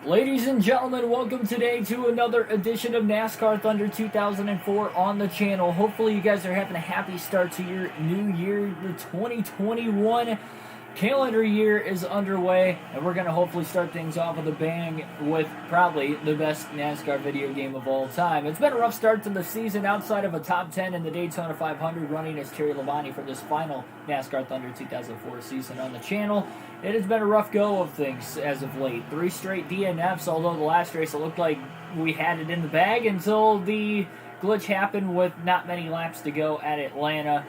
Ladies and gentlemen, welcome today to another edition of NASCAR Thunder 2004 on the channel. Hopefully you guys are having a happy start to your new year. The 2021 calendar year is underway, and we're going to hopefully start things off with a bang with probably the best NASCAR video game of all time. It's been a rough start to the season outside of a top 10 in the Daytona 500 running as Terry Labonte for this final NASCAR Thunder 2004 season on the channel. It has been a rough go of things as of late. 3 straight DNFs, although the last race it looked like we had it in the bag until the glitch happened with not many laps to go at Atlanta.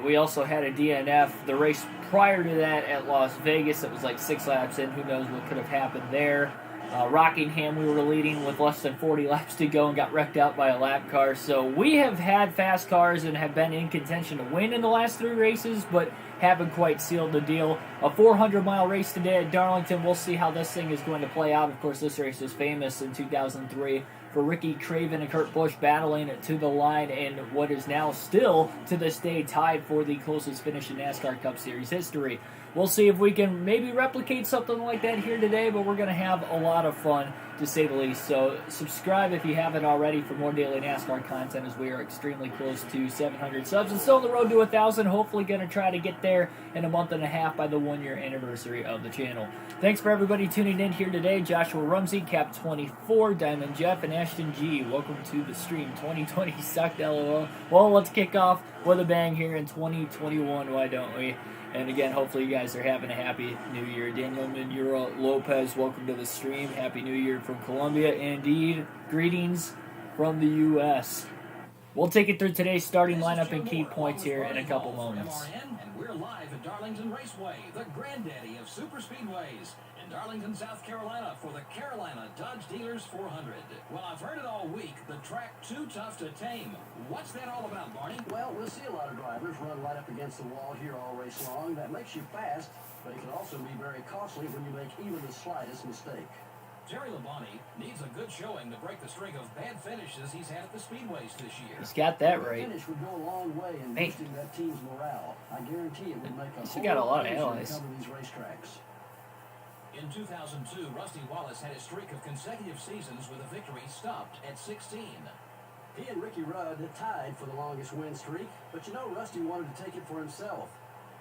We also had a DNF the race prior to that at Las Vegas. It was like 6 laps in. Who knows what could have happened there. Rockingham, we were leading with less than 40 laps to go and got wrecked out by a lap car. So we have had fast cars and have been in contention to win in the last 3 races, but haven't quite sealed the deal. A 400-mile race today at Darlington. We'll see how this thing is going to play out. Of course, this race is famous in 2003 for Ricky Craven and Kurt Busch battling it to the line in what is now still, to this day, tied for the closest finish in NASCAR Cup Series history. We'll see if we can maybe replicate something like that here today, but we're going to have a lot of fun, to say the least. So subscribe if you haven't already for more daily NASCAR content, as we are extremely close to 700 subs and still on the road to 1,000. Hopefully going to try to get there in a month and a half by the 1-year anniversary of the channel. Thanks for everybody tuning in here today. Joshua Rumsey, Cap 24, Diamond Jeff, and Ashton G. Welcome to the stream. 2020 sucked, LOL. Well, let's kick off with a bang here in 2021. Why don't we? And again, hopefully you guys are having a happy new year. Daniel Manura Lopez, welcome to the stream. Happy New Year from Colombia. Indeed, greetings from the U.S. We'll take it through today's starting lineup and key points here in a couple moments. And we're live at Darlington Raceway, the granddaddy of super speedways, in Darlington, South Carolina, for the Carolina Dodge Dealers 400. Well, I've heard it all week. The track too tough to tame. What's that all about, Barney? Well, we'll see a lot of drivers run right up against the wall here all race long. That makes you fast, but it can also be very costly when you make even the slightest mistake. Terry Labonte needs a good showing to break the streak of bad finishes he's had at the speedways this year. He's got that right. The finish would go a long way in boosting that team's morale. I guarantee it would make a whole got a lot of allies. Cover these racetracks. In 2002, Rusty Wallace had a streak of consecutive seasons with a victory stopped at 16. He and Ricky Rudd had tied for the longest win streak, but you know Rusty wanted to take it for himself.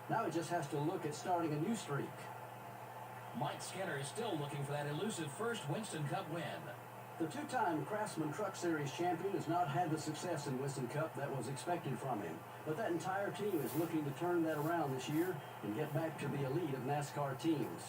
Now he just has to look at starting a new streak. Mike Skinner is still looking for that elusive first Winston Cup win. The 2-time Craftsman Truck Series champion has not had the success in Winston Cup that was expected from him. But that entire team is looking to turn that around this year and get back to the elite of NASCAR teams.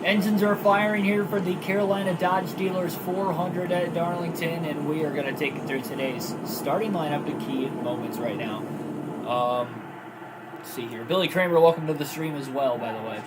Engines are firing here for the Carolina Dodge Dealers 400 at Darlington, and we are going to take it through today's starting lineup and key moments right now. Let's see here. Billy Kramer, welcome to the stream as well, by the way.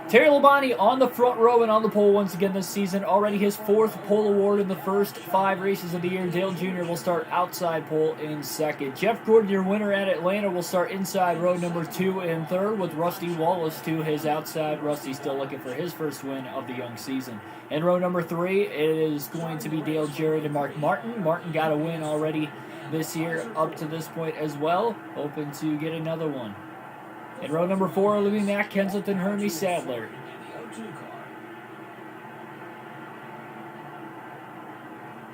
Terry Labonte on the front row and on the pole once again this season. Already his 4th pole award in the first 5 races of the year. Dale Jr. will start outside pole in second. Jeff Gordon, your winner at Atlanta, will start inside row number 2 and third, with Rusty Wallace to his outside. Rusty still looking for his first win of the young season. In row number 3, it is going to be Dale Jarrett and Mark Martin. Martin got a win already this year up to this point as well, hoping to get another one. In row number 4, Louis Mack, Kensington, Hermie Sadler.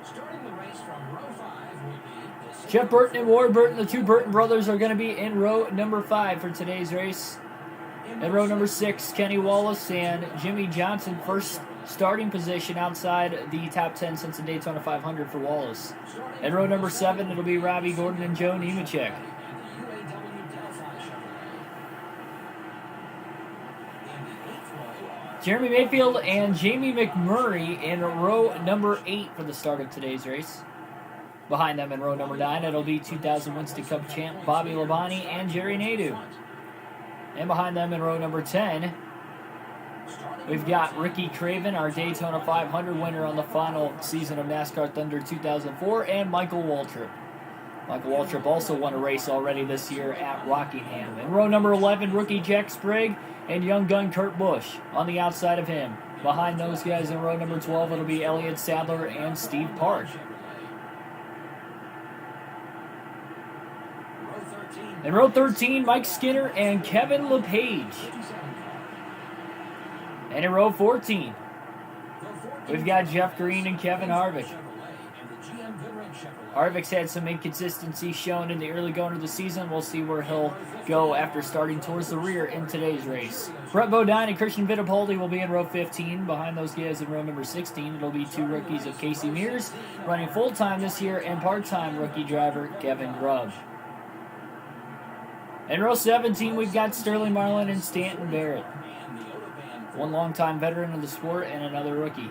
Starting the race from row 5 will be Jeff Burton and Ward Burton, the 2 Burton brothers, are going to be in row number 5 for today's race. In row number 6, Kenny Wallace and Jimmy Johnson, first starting position outside the top 10 since the Daytona 500 for Wallace. In row number 7, it'll be Robbie Gordon and Joe Nemechek. Jeremy Mayfield and Jamie McMurray in row number 8 for the start of today's race. Behind them in row number 9, it'll be 2000 Winston Cup champ Bobby Labonte and Jerry Nadeau. And behind them in row number 10, we've got Ricky Craven, our Daytona 500 winner on the final season of NASCAR Thunder 2004, and Michael Waltrip. Michael Waltrip also won a race already this year at Rockingham. In row number 11, rookie Jack Sprague and young gun Kurt Busch on the outside of him. Behind those guys in row number 12, it'll be Elliott Sadler and Steve Park. In row 13, Mike Skinner and Kevin LePage. And in row 14, we've got Jeff Green and Kevin Harvick. Harvick's had some inconsistency shown in the early going of the season. We'll see where he'll go after starting towards the rear in today's race. Brett Bodine and Christian Fittipaldi will be in row 15. Behind those guys in row number 16, it'll be two rookies of Casey Mears, running full-time this year, and part-time rookie driver Kevin Grubb. In row 17, we've got Sterling Marlin and Stanton Barrett. One longtime veteran of the sport and another rookie.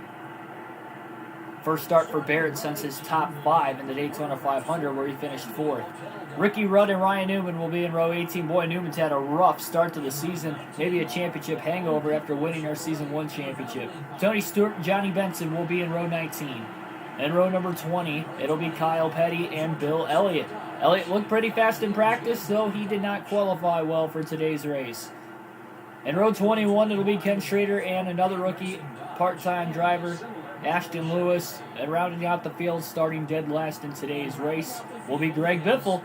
First start for Barrett since his top 5 in the Daytona 500, where he finished 4th. Ricky Rudd and Ryan Newman will be in row 18. Boy, Newman's had a rough start to the season, maybe a championship hangover after winning our Season 1 championship. Tony Stewart and Johnny Benson will be in row 19. In row number 20, it'll be Kyle Petty and Bill Elliott. Elliott looked pretty fast in practice, though he did not qualify well for today's race. In row 21, it'll be Ken Schrader and another rookie part-time driver, Ashton Lewis. And rounding out the field, starting dead last in today's race, will be Greg Biffle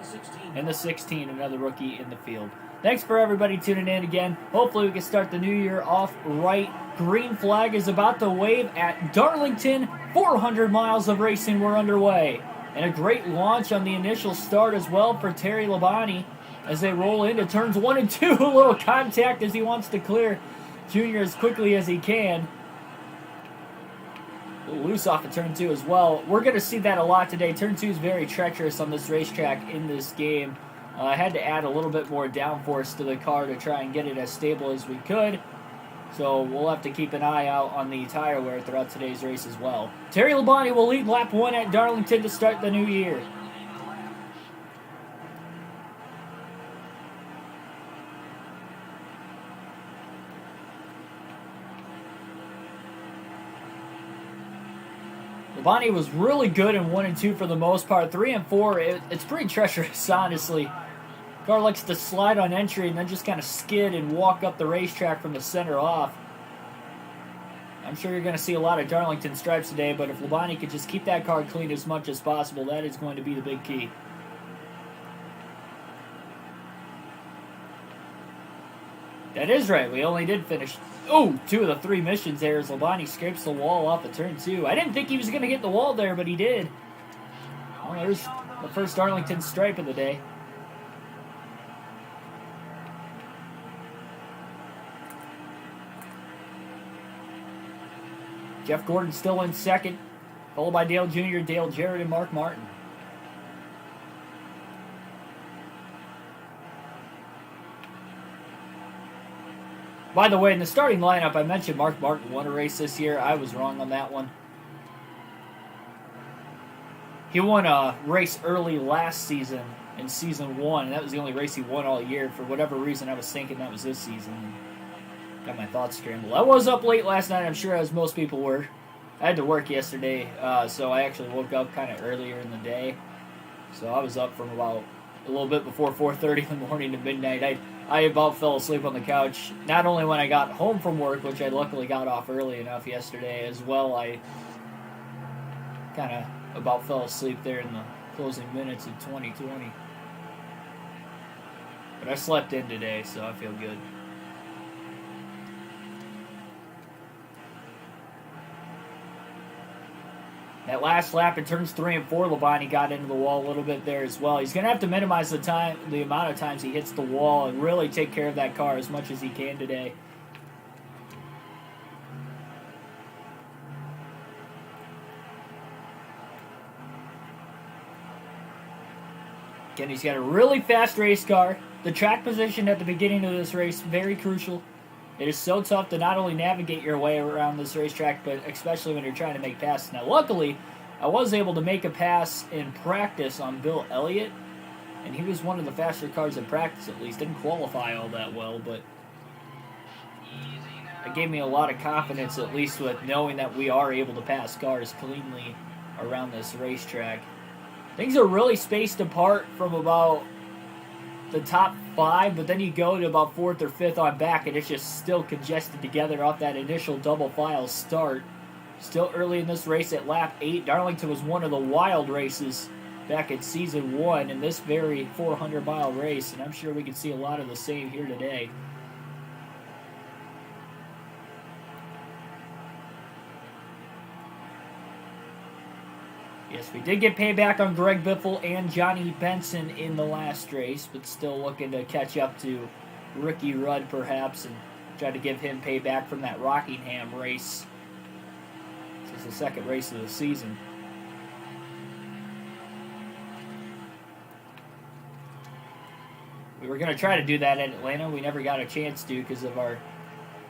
in the 16, another rookie in the field. Thanks for everybody tuning in again. Hopefully we can start the new year off right. Green flag is about to wave at Darlington. 400 miles of racing were underway. And a great launch on the initial start as well for Terry Labonte as they roll into turns 1 and 2. A little contact as he wants to clear Junior as quickly as he can. A little loose off of turn 2 as well. We're going to see that a lot today. Turn 2 is very treacherous on this racetrack in this game. I had to add a little bit more downforce to the car to try and get it as stable as we could. So we'll have to keep an eye out on the tire wear throughout today's race as well. Terry Labonte will lead lap 1 at Darlington to start the new year. Labonte was really good in 1 and 2 for the most part. 3 and 4, it's pretty treacherous, honestly. Car likes to slide on entry and then just kind of skid and walk up the racetrack from the center off. I'm sure you're going to see a lot of Darlington stripes today, but if Labonte could just keep that car clean as much as possible, that is going to be the big key. That is right, we only did finish 2 of the 3 missions there as Labonte scrapes the wall off of turn 2. I didn't think he was going to hit the wall there, but he did. Well, there's the first Darlington stripe of the day. Jeff Gordon still in second, followed by Dale Jr., Dale Jarrett, and Mark Martin. By the way, in the starting lineup, I mentioned Mark Martin won a race this year. I was wrong on that one. He won a race early last season in Season 1, and that was the only race he won all year. For whatever reason, I was thinking that was this season. Got my thoughts scrambled. I was up late last night, I'm sure, as most people were. I had to work yesterday, so I actually woke up kind of earlier in the day. So I was up from about a little bit before 4:30 in the morning to midnight. I about fell asleep on the couch, not only when I got home from work, which I luckily got off early enough yesterday, as well I kind of about fell asleep there in the closing minutes of 2020. But I slept in today, so I feel good. That last lap in turns 3 and 4, Labonte got into the wall a little bit there as well. He's going to have to minimize the amount of times he hits the wall and really take care of that car as much as he can today. Again, he's got a really fast race car. The track position at the beginning of this race, very crucial. It is so tough to not only navigate your way around this racetrack, but especially when you're trying to make passes. Now, luckily, I was able to make a pass in practice on Bill Elliott, and he was one of the faster cars in practice, at least. Didn't qualify all that well, but it gave me a lot of confidence, at least with knowing that we are able to pass cars cleanly around this racetrack. Things are really spaced apart from about the top 5, but then you go to about 4th or 5th on back, and it's just still congested together off that initial double file start. Still early in this race at lap 8. Darlington was one of the wild races back in season 1 in this very 400-mile race, and I'm sure we can see a lot of the same here today. Yes, we did get payback on Greg Biffle and Johnny Benson in the last race, but still looking to catch up to Ricky Rudd perhaps and try to give him payback from that Rockingham race. This is the second race of the season. We were going to try to do that in Atlanta. We never got a chance to because of our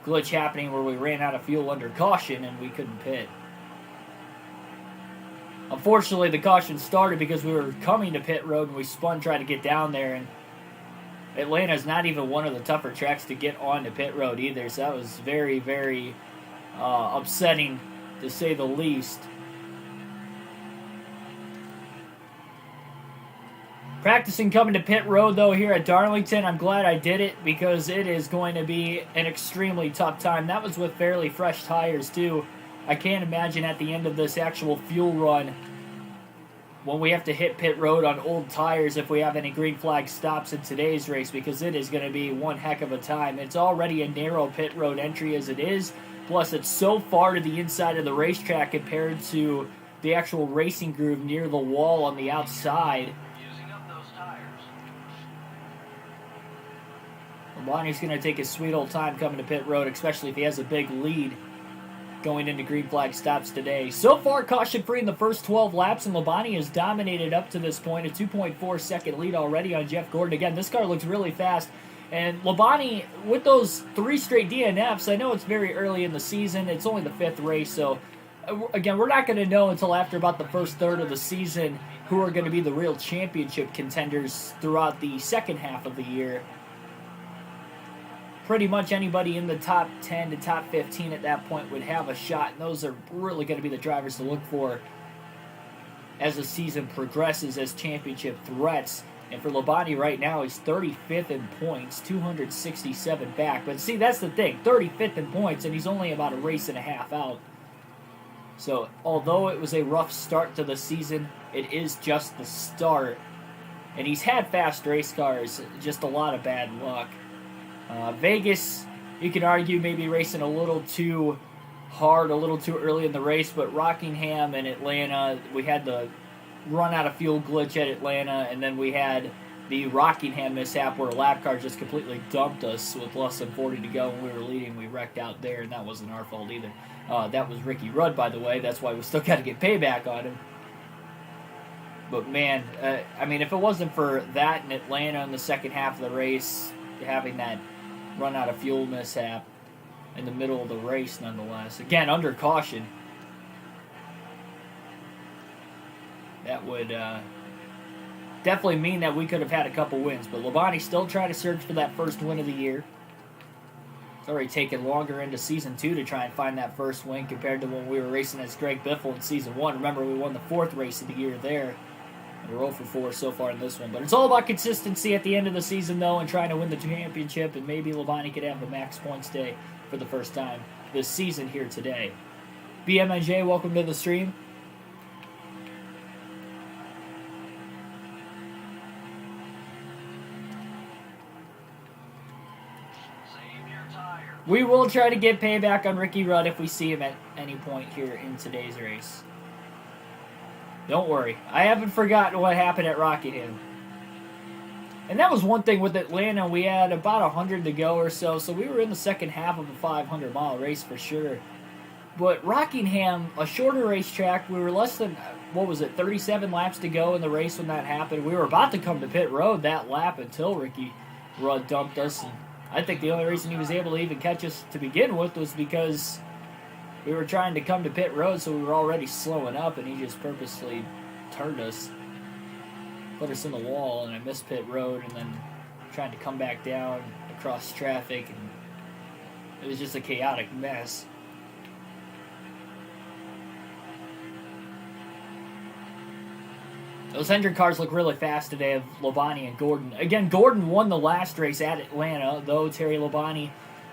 glitch happening where we ran out of fuel under caution and we couldn't pit. Unfortunately, the caution started because we were coming to pit road and we spun trying to get down there. And Atlanta is not even one of the tougher tracks to get onto pit road either. So that was very, very upsetting to say the least. Practicing coming to pit road, though, here at Darlington. I'm glad I did it because it is going to be an extremely tough time. That was with fairly fresh tires, too. I can't imagine at the end of this actual fuel run when we have to hit pit road on old tires if we have any green flag stops in today's race, because it is going to be one heck of a time. It's already a narrow pit road entry as it is, plus it's so far to the inside of the racetrack compared to the actual racing groove near the wall on the outside. Lonnie's going to take his sweet old time coming to pit road, especially if he has a big lead going into green flag stops today. So far, caution-free in the first 12 laps, and Labonte has dominated up to this point. A 2.4 second lead already on Jeff Gordon. Again, this car looks really fast. And Labonte, with those 3 straight DNFs, I know it's very early in the season. It's only the 5th race, so again, we're not going to know until after about the first third of the season who are going to be the real championship contenders throughout the second half of the year. Pretty much anybody in the top 10 to top 15 at that point would have a shot, and those are really going to be the drivers to look for as the season progresses as championship threats. And for Labonte right now, he's 35th in points, 267 back. But see, that's the thing, 35th in points, and he's only about a race and a half out. So, although it was a rough start to the season, it is just the start. And he's had fast race cars, just a lot of bad luck. Vegas, you can argue maybe racing a little too hard, a little too early in the race, but Rockingham and Atlanta, we had the run out of fuel glitch at Atlanta, and then we had the Rockingham mishap where a lap car just completely dumped us with less than 40 to go when we were leading. We wrecked out there, and that wasn't our fault either. That was Ricky Rudd, by the way. That's why we still got to get payback on him. But man, I mean, if it wasn't for that in Atlanta in the second half of the race, having that run out of fuel mishap in the middle of the race nonetheless. Again, under caution. That would definitely mean that we could have had a couple wins. But Labonte still trying to search for that first win of the year. It's already taken longer into Season 2 to try and find that first win compared to when we were racing as Greg Biffle in Season 1. Remember, we won the 4th race of the year there. We're 0 for 4 so far in this one. But it's all about consistency at the end of the season, though, and trying to win the championship. And maybe Labonte could have the max points day for the first time this season here today. BMNJ, welcome to the stream. We will try to get payback on Ricky Rudd if we see him at any point here in today's race. Don't worry. I haven't forgotten what happened at Rockingham. And that was one thing with Atlanta. We had about 100 to go or so, so we were in the second half of a 500-mile race for sure. But Rockingham, a shorter racetrack, we were less than, 37 laps to go in the race when that happened. We were about to come to pit road that lap until Ricky Rudd dumped us. And I think the only reason he was able to even catch us to begin with was because we were trying to come to pit road, so we were already slowing up, and he just purposely turned us, put us in the wall, and I missed pit road, and then trying to come back down across traffic, and It was just a chaotic mess. Those Hendrick cars look really fast today of Labonte and Gordon. Again, Gordon won the last race at Atlanta, though Terry Labonte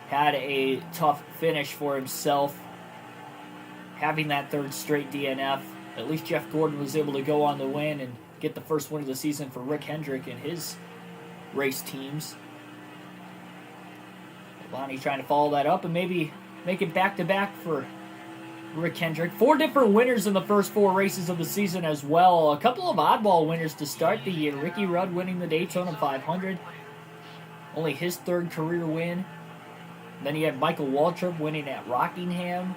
had a tough finish for himself. Having that third straight DNF, at least Jeff Gordon was able to go on the win and get the first win of the season for Rick Hendrick and his race teams. Labonte trying to follow that up and maybe make it back-to-back for Rick Hendrick. 4 different winners in the first 4 races of the season as well. A couple of oddball winners to start the year. Ricky Rudd winning the Daytona 500. Only his 3rd career win. Then you had Michael Waltrip winning at Rockingham.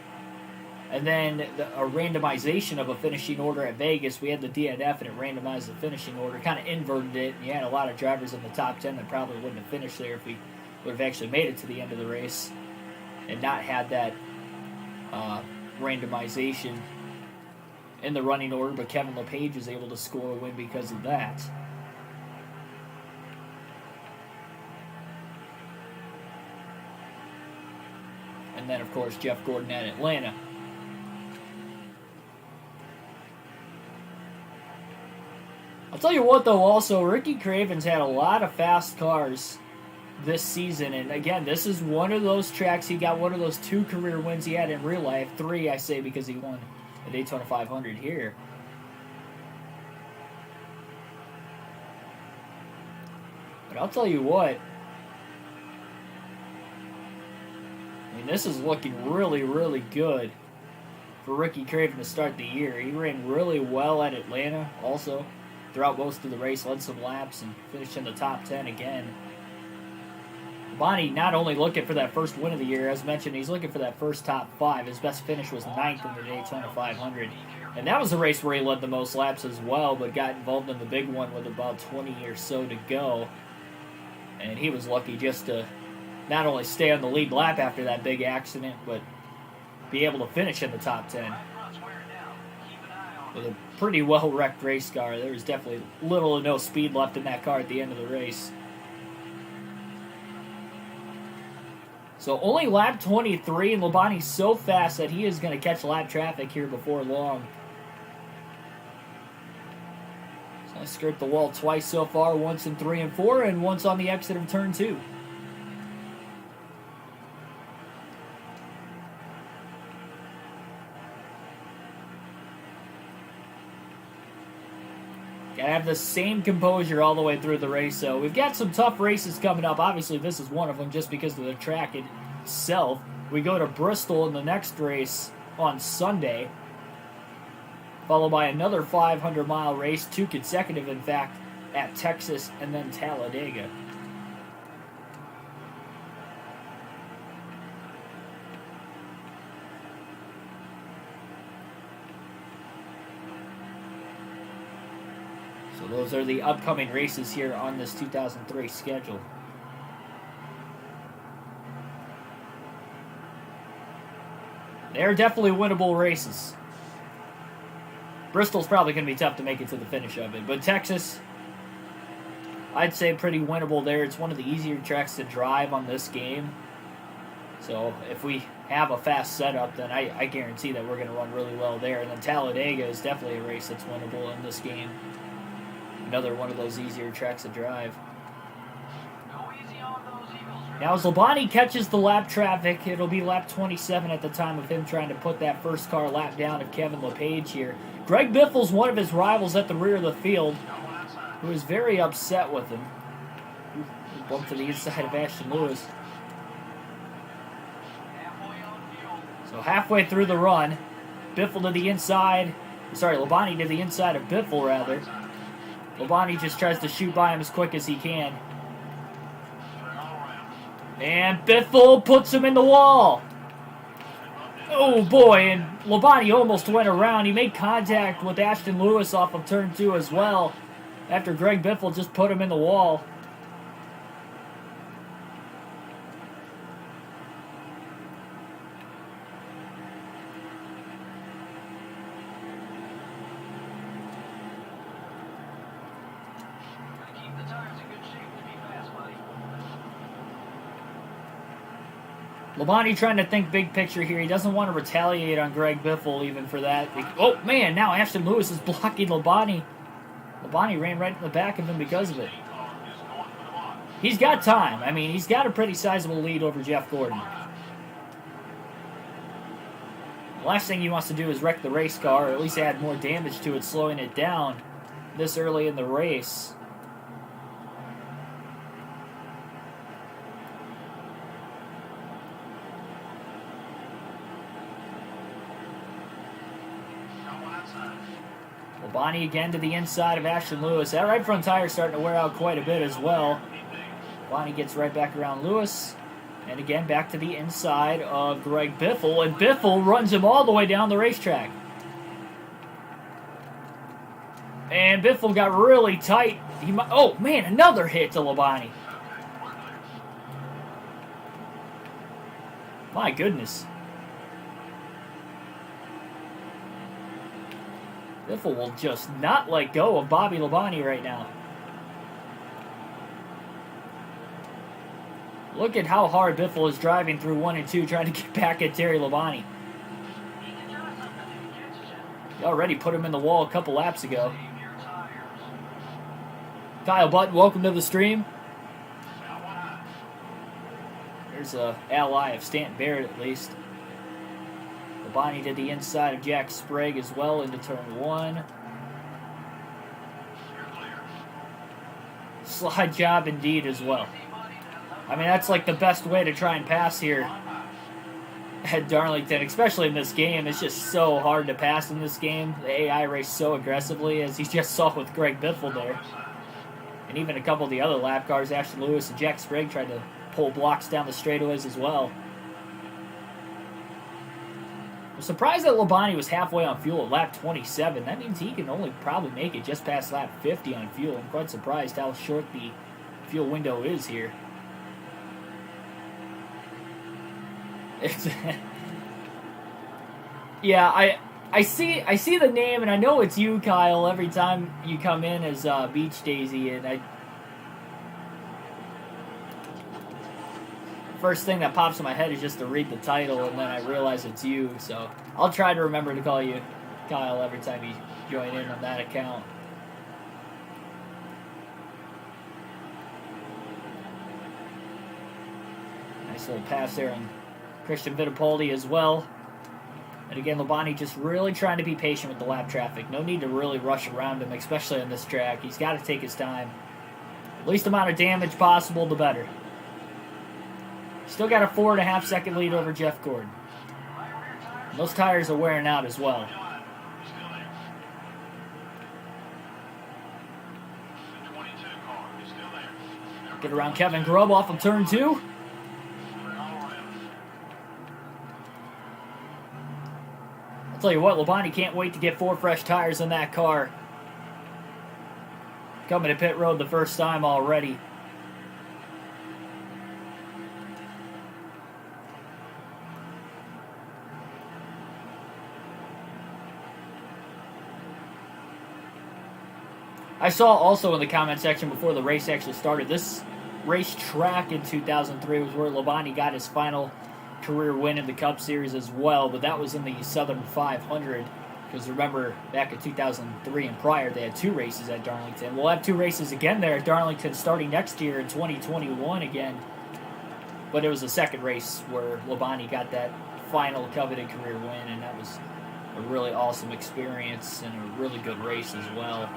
And then a randomization of a finishing order at Vegas. We had the DNF and it randomized the finishing order. Kind of inverted it. And you had a lot of drivers in the top 10 that probably wouldn't have finished there if we would have actually made it to the end of the race. And not had that randomization in the running order, but Kevin LePage was able to score a win because of that. And then, of course, Jeff Gordon at Atlanta. I'll tell you what, though, also, Ricky Craven's had a lot of fast cars this season, and again, this is one of those tracks. He got one of those 2 career wins he had in real life. 3, I say, because he won the Daytona 500 here. But I'll tell you what, I mean, this is looking really, really good for Ricky Craven to start the year. He ran really well at Atlanta also throughout most of the race, led some laps, and finished in the top 10 again. Bonnie not only looking for that first win of the year, as mentioned, he's looking for that first top 5. His best finish was 9th in the Daytona 500. And that was a race where he led the most laps as well, but got involved in the big one with about 20 or so to go. And he was lucky just to not only stay on the lead lap after that big accident, but be able to finish in the top 10. With a pretty well-wrecked race car. There was definitely little to no speed left in that car at the end of the race. So only lap 23, and Labonte's so fast that he is going to catch lap traffic here before long. So I skirt the wall twice so far, once in 3 and 4, and once on the exit of turn 2. Gotta have the same composure all the way through the race. So we've got some tough races coming up. Obviously, this is one of them just because of the track itself. We go to Bristol in the next race on Sunday, followed by another 500-mile race, 2 consecutive, in fact, at Texas and then Talladega. So those are the upcoming races here on this 2003 schedule. They're definitely winnable races. Bristol's probably going to be tough to make it to the finish of it, but Texas, I'd say pretty winnable there. It's one of the easier tracks to drive on this game. So if we have a fast setup, then I guarantee that we're going to run really well there. And then Talladega is definitely a race that's winnable in this game. Another one of those easier tracks to drive. Now as Labonte catches the lap traffic, it'll be lap 27 at the time of him trying to put that first car lap down of Kevin LePage here. Greg Biffle's one of his rivals at the rear of the field, who is very upset with him. Bumped to the inside of Ashton Lewis. So halfway through the run, Biffle to the inside. Sorry, Labonte to the inside of Biffle, rather. Labonte just tries to shoot by him as quick as he can. And Biffle puts him in the wall. Oh boy, and Labonte almost went around. He made contact with Ashton Lewis off of turn 2 as well, after Greg Biffle just put him in the wall. Labonte trying to think big picture here. He doesn't want to retaliate on Greg Biffle even for that. Oh, man, now Ashton Lewis is blocking Labonte. Labonte ran right in the back of him because of it. He's got time. I mean, he's got a pretty sizable lead over Jeff Gordon. The last thing he wants to do is wreck the race car, or at least add more damage to it, slowing it down this early in the race. Labonte again to the inside of Ashton Lewis. That right front tire is starting to wear out quite a bit as well. Labonte gets right back around Lewis. And again, back to the inside of Greg Biffle. And Biffle runs him all the way down the racetrack. And Biffle got really tight. Oh, man, another hit to Labonte. My goodness. Biffle will just not let go of Bobby Labonte right now. Look at how hard Biffle is driving through 1 and 2, trying to get back at Terry Labonte. He already put him in the wall a couple laps ago. Kyle Button, welcome to the stream. There's an ally of Stanton Barrett at least. Labonte to the inside of Jack Sprague as well into turn 1. Slide job indeed as well. I mean, that's like the best way to try and pass here at Darlington, especially in this game. It's just so hard to pass in this game. The AI race so aggressively, as you just saw with Greg Biffle there. And even a couple of the other lap cars, Ashton Lewis and Jack Sprague, tried to pull blocks down the straightaways as well. I'm surprised that Labonte was halfway on fuel at lap 27. That means he can only probably make it just past lap 50 on fuel. I'm quite surprised how short the fuel window is here. It's yeah, I see the name, and I know it's you, Kyle, every time you come in as Beach Daisy, and first thing that pops in my head is just to read the title, and then I realize it's you, so I'll try to remember to call you Kyle every time you join in on that account. Nice little pass there on Christian Fittipaldi as well. And again, Labonte just really trying to be patient with the lap traffic. No need to really rush around him, especially on this track. He's got to take his time. Least amount of damage possible, the better. Still got a 4.5 second lead over Jeff Gordon. And those tires are wearing out as well. Get around Kevin Grubb off of turn 2. I'll tell you what, Labonte can't wait to get 4 fresh tires in that car. Coming to pit road the first time already. I saw also in the comment section before the race actually started, this racetrack in 2003 was where Labonte got his final career win in the Cup Series as well, but that was in the Southern 500, because remember, back in 2003 and prior, they had 2 races at Darlington. We'll have 2 races again there at Darlington starting next year in 2021 again, but it was the second race where Labonte got that final coveted career win, and that was a really awesome experience and a really good race as well.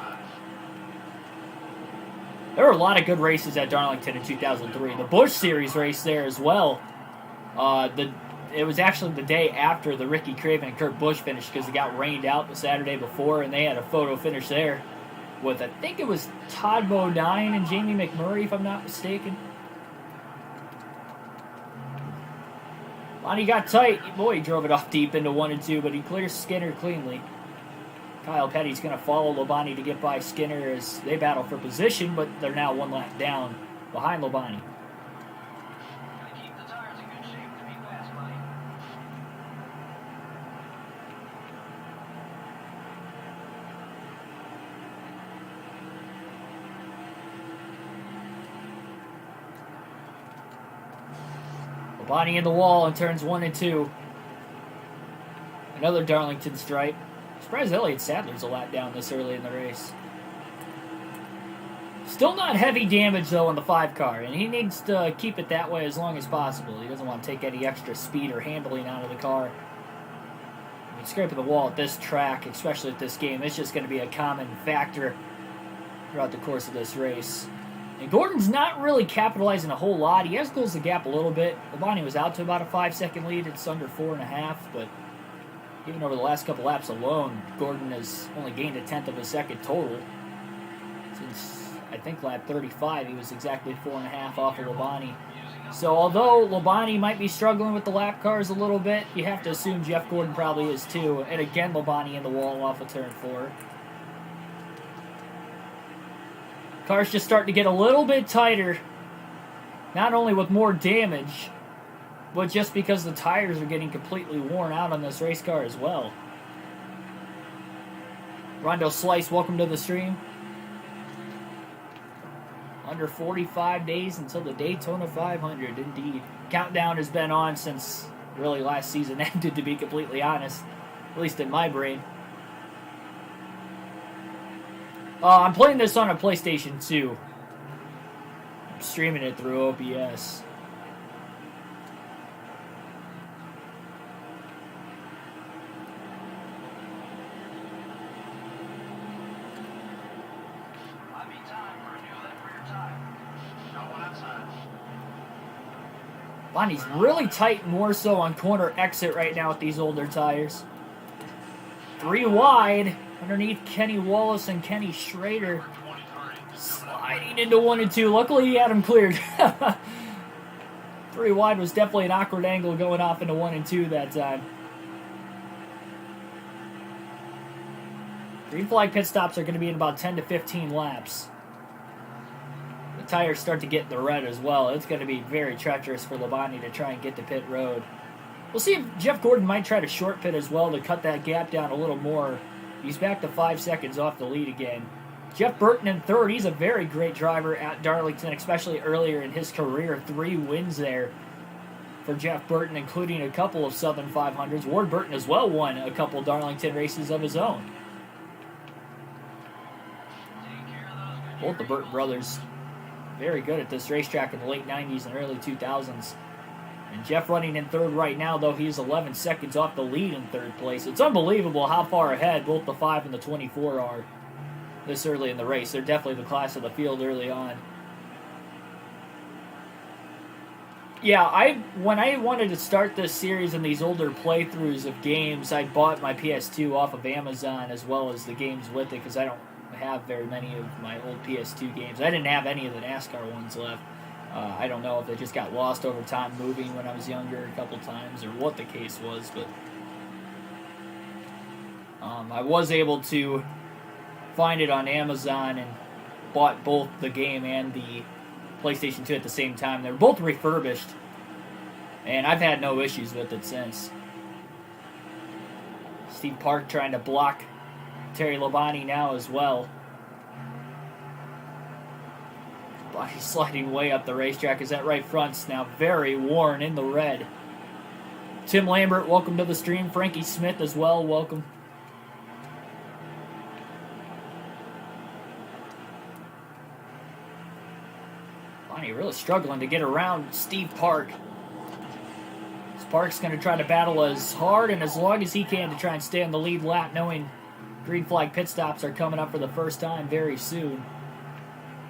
There were a lot of good races at Darlington in 2003. The Busch Series race there as well. It was actually the day after the Ricky Craven and Kurt Busch finished, because it got rained out the Saturday before, and they had a photo finish there with, I think it was Todd Bodine and Jamie McMurray, if I'm not mistaken. Lonnie got tight. Boy, he drove it off deep into 1 and 2, but he clears Skinner cleanly. Kyle Petty's going to follow Labonte to get by Skinner as they battle for position, but they're now 1 lap down behind Labonte. Bonnie in the wall and turns 1 and 2. Another Darlington stripe. Surprised Elliott Sadler's a lap down this early in the race. Still not heavy damage, though, on the 5 car, and he needs to keep it that way as long as possible. He doesn't want to take any extra speed or handling out of the car. I mean, scraping the wall at this track, especially at this game, it's just going to be a common factor throughout the course of this race. And Gordon's not really capitalizing a whole lot. He has closed the gap a little bit. Labonte was out to about a 5-second lead. It's under 4.5, but even over the last couple laps alone, Gordon has only gained 1/10 of a second total. Since, I think, lap 35, he was exactly 4.5 off of Labonte. So although Labonte might be struggling with the lap cars a little bit, you have to assume Jeff Gordon probably is too. And again, Labonte in the wall off of turn 4. Car's just starting to get a little bit tighter, not only with more damage, but just because the tires are getting completely worn out on this race car as well. Rondo Slice, welcome to the stream. Under 45 days until the Daytona 500, indeed. Countdown has been on since really last season ended, to be completely honest, at least in my brain. I'm playing this on a PlayStation 2. I'm streaming it through OBS. Bonnie's really tight, more so on corner exit right now with these older tires. 3 wide. Underneath Kenny Wallace and Kenny Schrader. Sliding into 1 and 2. Luckily he had him cleared. 3 wide was definitely an awkward angle going off into 1 and 2 that time. Green flag pit stops are going to be in about 10 to 15 laps. The tires start to get in the red as well. It's going to be very treacherous for Labonte to try and get to pit road. We'll see if Jeff Gordon might try to short pit as well to cut that gap down a little more. He's back to 5 seconds off the lead again. Jeff Burton in third. He's a very great driver at Darlington, especially earlier in his career. 3 wins there for Jeff Burton, including a couple of Southern 500s. Ward Burton as well won a couple Darlington races of his own. Both the Burton brothers very good at this racetrack in the late 90s and early 2000s. And Jeff running in third right now, though he's 11 seconds off the lead in third place. It's unbelievable how far ahead both the 5 and the 24 are this early in the race. They're definitely the class of the field early on. Yeah, when I wanted to start this series and these older playthroughs of games, I bought my PS2 off of Amazon as well as the games with it because I don't have very many of my old PS2 games. I didn't have any of the NASCAR ones left. I don't know if they just got lost over time moving when I was younger a couple times or what the case was, but I was able to find it on Amazon and bought both the game and the PlayStation 2 at the same time. They were both refurbished, and I've had no issues with it since. Steve Park trying to block Terry Labonte now as well. He's sliding way up the racetrack as that right front's now very worn in the red. Tim Lambert, welcome to the stream. Frankie Smith as well, welcome. Bonnie really struggling to get around Steve Park. Park's going to try to battle as hard and as long as he can to try and stay on the lead lap, knowing green flag pit stops are coming up for the first time very soon.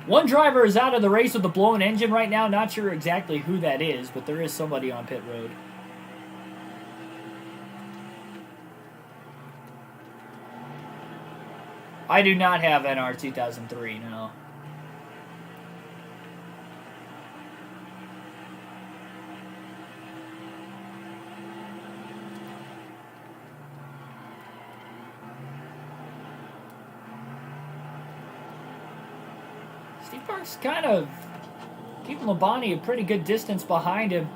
One driver is out of the race with a blown engine right now. Not sure exactly who that is, but there is somebody on pit road. I do not have NR 2003, no. Steve Park's kind of keeping Labonte a pretty good distance behind him.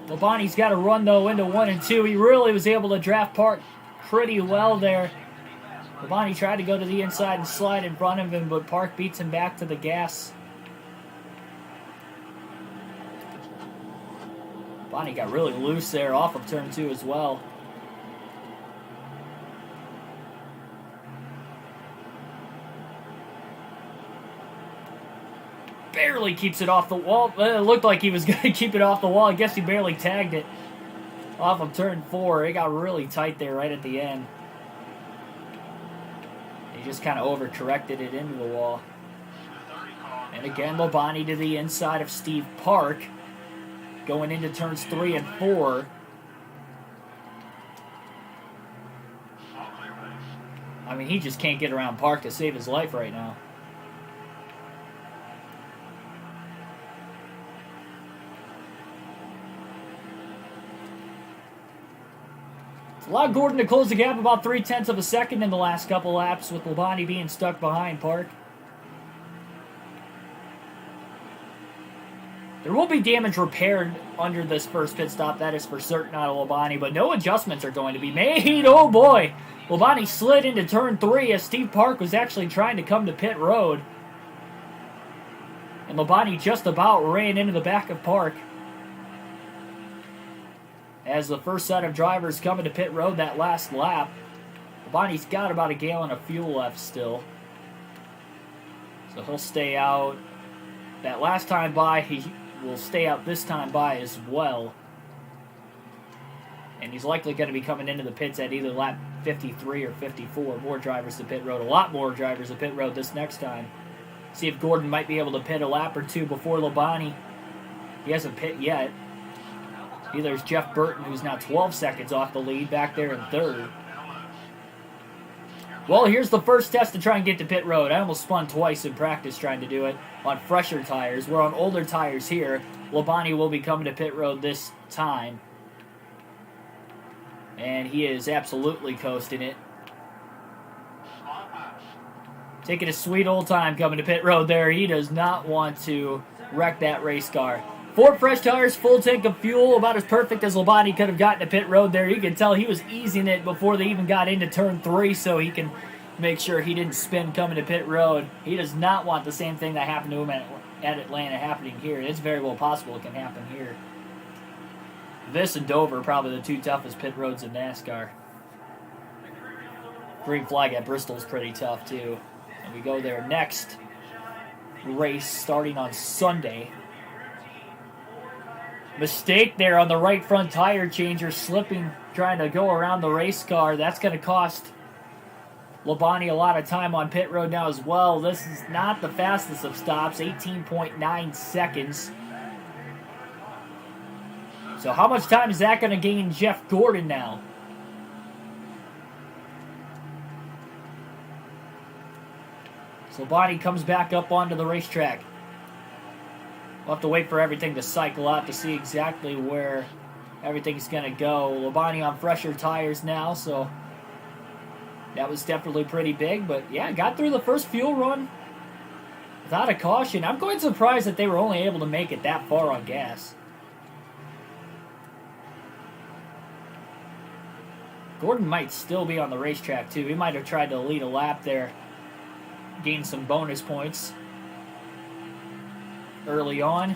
Labonte's got to run, though, into 1 and 2. He really was able to draft Park pretty well there. Labonte tried to go to the inside and slide in front of him, but Park beats him back to the gas. Bonnie got really loose there off of turn 2 as well. Barely keeps it off the wall. It looked like he was going to keep it off the wall. I guess he barely tagged it off of turn 4. It got really tight there right at the end. He just kind of overcorrected it into the wall. And again, Labonte to the inside of Steve Park, going into turns 3 and 4. I mean, he just can't get around Park to save his life right now. It's allowed Gordon to close the gap about 0.3 of a second in the last couple laps, with Labonte being stuck behind Park. There will be damage repaired under this first pit stop, that is for certain, out of Labonte, but no adjustments are going to be made. Oh boy! Labonte slid into turn 3 as Steve Park was actually trying to come to pit road. And Labonte just about ran into the back of Park. As the first set of drivers coming to pit road that last lap, Labonte's got about a gallon of fuel left still. So he'll stay out. That last time by, he will stay out this time by as well. And he's likely going to be coming into the pits at either lap 53 or 54. More drivers to pit road. A lot more drivers to pit road this next time. See if Gordon might be able to pit a lap or two before Labonte. He hasn't pit yet. Either is Jeff Burton, who's now 12 seconds off the lead, back there in third. Well, here's the first test to try and get to pit road. I almost spun twice in practice trying to do it on fresher tires. We're on older tires here. Labonte will be coming to pit road this time. And he is absolutely coasting it. Taking a sweet old time coming to pit road there. He does not want to wreck that race car. 4 fresh tires, full tank of fuel, about as perfect as Labonte could have gotten to pit road there. You can tell he was easing it before they even got into turn 3 so he can make sure he didn't spin coming to pit road. He does not want the same thing that happened to him at Atlanta happening here. It's very well possible it can happen here. This and Dover are probably the 2 toughest pit roads in NASCAR. Green flag at Bristol is pretty tough too. And we go there next race starting on Sunday. Mistake there on the right front tire changer, slipping, trying to go around the race car. That's going to cost Labonte a lot of time on pit road now as well. This is not the fastest of stops, 18.9 seconds. So how much time is that going to gain Jeff Gordon now? So Labonte comes back up onto the racetrack. We'll have to wait for everything to cycle out to see exactly where everything's going to go. Labonte on fresher tires now, so that was definitely pretty big. But yeah, got through the first fuel run without a caution. I'm quite surprised that they were only able to make it that far on gas. Gordon might still be on the racetrack too. He might have tried to lead a lap there, gain some bonus points early on.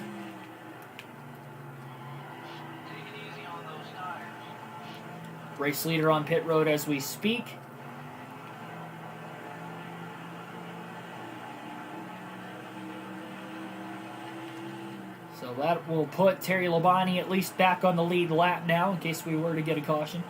Race leader on pit road as we speak. So that will put Terry Labonte at least back on the lead lap now in case we were to get a caution.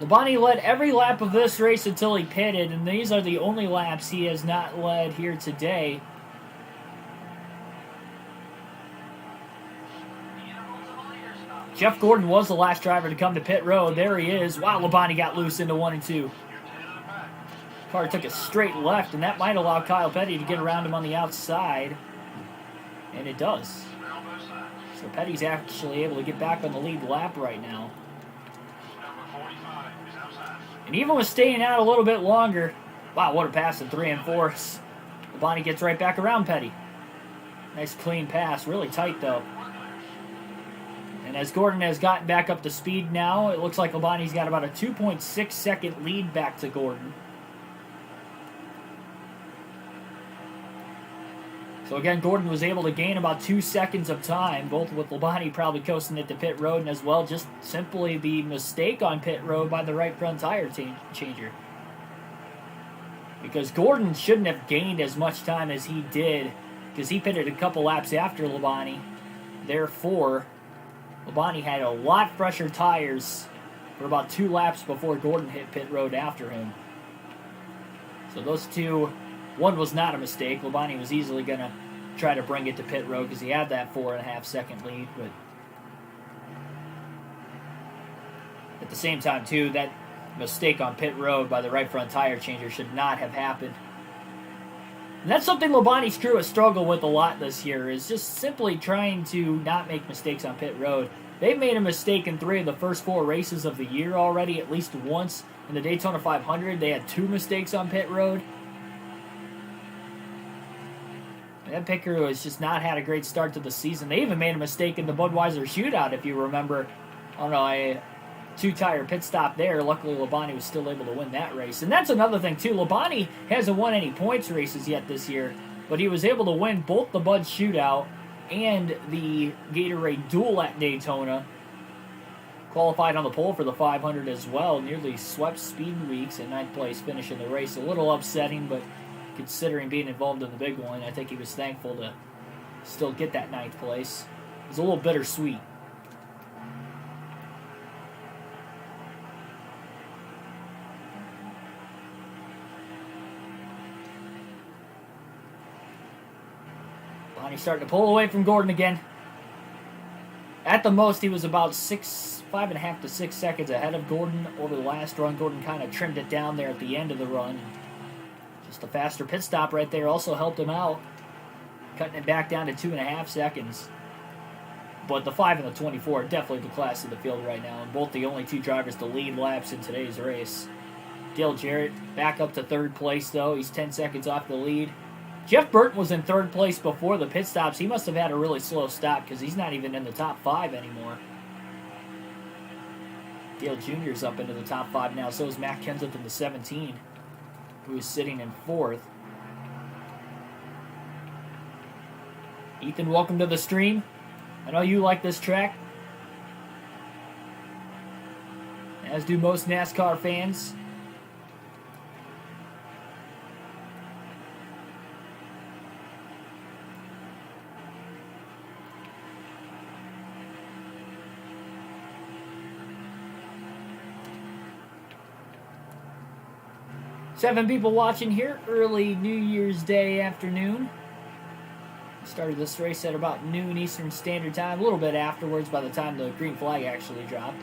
Labonte led every lap of this race until he pitted, and these are the only laps he has not led here today. Jeff Gordon was the last driver to come to pit road. There he is. Wow, Labonte got loose into 1 and 2. Car took a straight left, and that might allow Kyle Petty to get around him on the outside. And it does. So Petty's actually able to get back on the lead lap right now. And even with staying out a little bit longer, wow, what a pass in 3 and 4. Labonte gets right back around Petty. Nice clean pass, really tight though. And as Gordon has gotten back up to speed now, it looks like Labonte's got about a 2.6 second lead back to Gordon. So again, Gordon was able to gain about 2 seconds of time, both with Labonte probably coasting it to pit road, and as well just simply the mistake on pit road by the right front tire changer. Because Gordon shouldn't have gained as much time as he did, because he pitted a couple laps after Labonte. Therefore, Labonte had a lot fresher tires for about 2 laps before Gordon hit pit road after him. So those two, one was not a mistake. Labonte was easily going to try to bring it to pit road because he had that 4.5 second lead. But at the same time, too, that mistake on pit road by the right front tire changer should not have happened. And that's something Labonte's crew has struggled with a lot this year, is just simply trying to not make mistakes on pit road. They've made a mistake in 3 of the first 4 races of the year already, at least once. In the Daytona 500, they had 2 mistakes on pit road. And that pit crew has just not had a great start to the season. They even made a mistake in the Budweiser shootout, if you remember, on a 2-tire pit stop there. Luckily, Labonte was still able to win that race. And that's another thing, too. Labonte hasn't won any points races yet this year, but he was able to win both the Bud shootout and the Gatorade duel at Daytona. Qualified on the pole for the 500 as well. Nearly swept Speed Weeks in 9th place, finishing the race. A little upsetting, but considering being involved in the big one, I think he was thankful to still get that 9th place. It was a little bittersweet. Bonnie's starting to pull away from Gordon again. At the most, he was about 5.5 to 6 seconds ahead of Gordon over the last run. Gordon kind of trimmed it down there at the end of the run. Just a faster pit stop right there also helped him out, cutting it back down to 2.5 seconds. But the 5 and the 24 are definitely the class of the field right now, and both the only 2 drivers to lead laps in today's race. Dale Jarrett back up to 3rd place, though. He's 10 seconds off the lead. Jeff Burton was in 3rd place before the pit stops. He must have had a really slow stop because he's not even in the top 5 anymore. Dale Jr.'s up into the top 5 now. So is Matt Kenseth in the 17, who is sitting in 4th. Ethan, welcome to the stream. I know you like this track, as do most NASCAR fans. Seven people watching here, early New Year's Day afternoon. Started this race at about noon Eastern Standard Time, a little bit afterwards by the time the green flag actually dropped.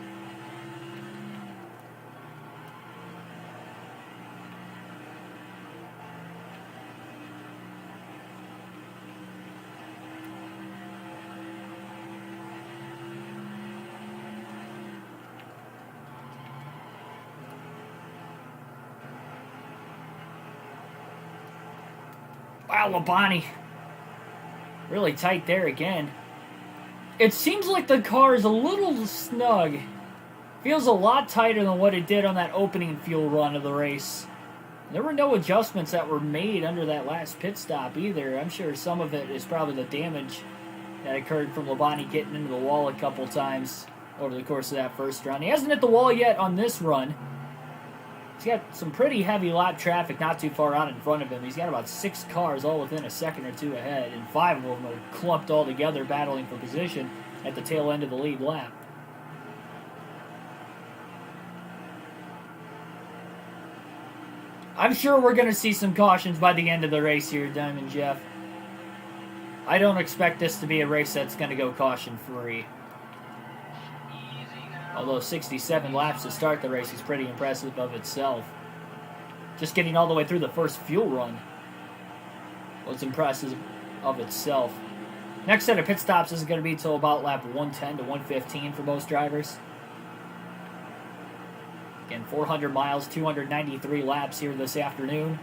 Wow, Labonte. Really tight there again. It seems like the car is a little snug. Feels a lot tighter than what it did on that opening fuel run of the race. There were no adjustments that were made under that last pit stop either. I'm sure some of it is probably the damage that occurred from Labonte getting into the wall a couple times over the course of that first run. He hasn't hit the wall yet on this run. He's got some pretty heavy lap traffic not too far out in front of him. He's got about 6 cars all within a second or 2 ahead, and 5 of them are clumped all together battling for position at the tail end of the lead lap. I'm sure we're going to see some cautions by the end of the race here, Diamond Jeff. I don't expect this to be a race that's going to go caution-free. Although 67 laps to start the race is pretty impressive of itself. Just getting all the way through the first fuel run was impressive of itself. Next set of pit stops isn't going to be until about lap 110 to 115 for most drivers. Again, 400 miles, 293 laps here this afternoon.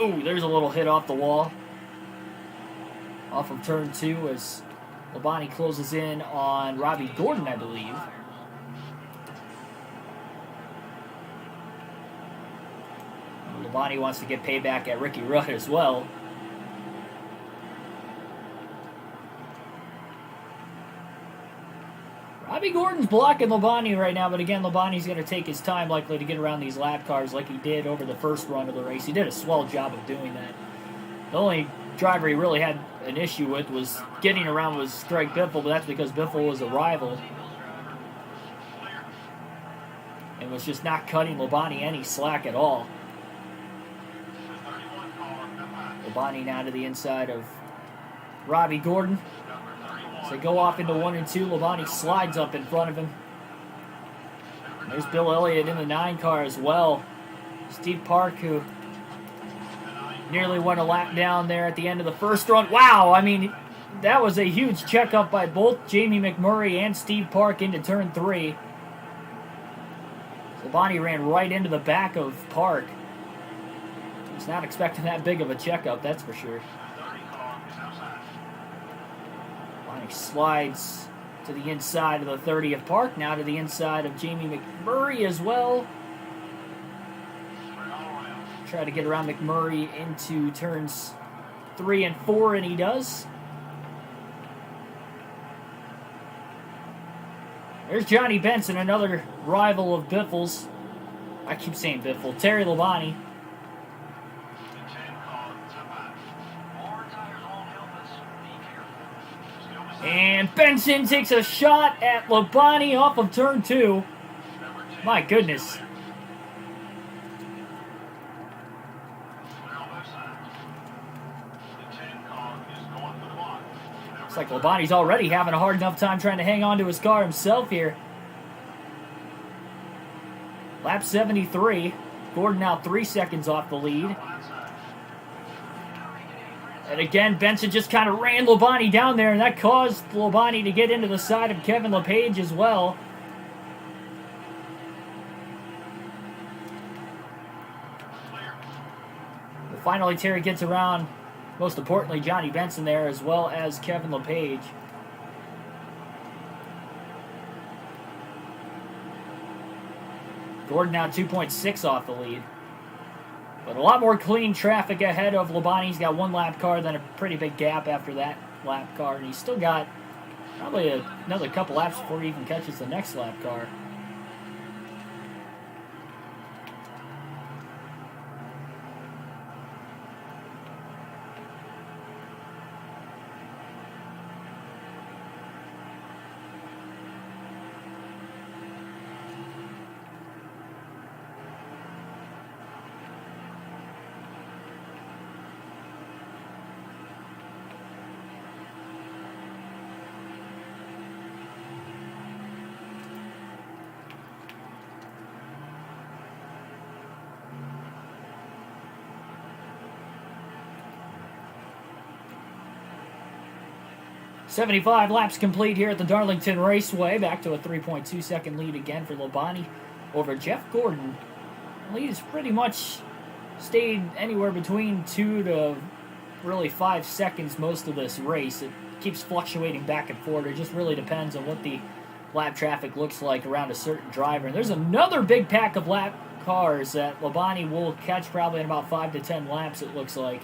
Ooh, there's a little hit off the wall. Off of turn 2 as Labonte closes in on Robbie Gordon, I believe. Labonte wants to get payback at Ricky Rudd as well. Robbie Gordon's blocking Labonte right now, but again, Labonte's going to take his time likely to get around these lap cars like he did over the first run of the race. He did a swell job of doing that. The only driver he really had an issue with was getting around was Greg Biffle, but that's because Biffle was a rival and was just not cutting Labonte any slack at all. Labonte now to the inside of Robbie Gordon. As they go off into 1 and 2, Labonte slides up in front of him. There's Bill Elliott in the 9 car as well. Steve Park, who nearly went a lap down there at the end of the first run. Wow, I mean, that was a huge checkup by both Jamie McMurray and Steve Park into turn 3. Labonte ran right into the back of Park. He's not expecting that big of a checkup, that's for sure. Labonte slides to the inside of the 30 of Park, now to the inside of Jamie McMurray as well. Try to get around McMurray into turns 3 and 4, and he does. There's Johnny Benson, another rival of Biffle's. I keep saying Biffle. Terry Labonte. And Benson takes a shot at Labonte off of turn 2. My goodness. Looks like Labonte's already having a hard enough time trying to hang on to his car himself here. Lap 73. Gordon now 3 seconds off the lead. And again, Benson just kind of ran Labonte down there, and that caused Labonte to get into the side of Kevin LePage as well. But finally, Terry gets around, most importantly, Johnny Benson there, as well as Kevin LePage. Gordon now 2.6 off the lead. But a lot more clean traffic ahead of Labonte. He's got 1 lap car, then a pretty big gap after that lap car. And he's still got probably another couple laps before he even catches the next lap car. .75 laps complete here at the Darlington Raceway. Back to a 3.2 second lead again for Labonte over Jeff Gordon. The lead has pretty much stayed anywhere between 2 to really 5 seconds most of this race. It keeps fluctuating back and forth. It just really depends on what the lap traffic looks like around a certain driver. And there's another big pack of lap cars that Labonte will catch probably in about 5 to 10 laps, it looks like.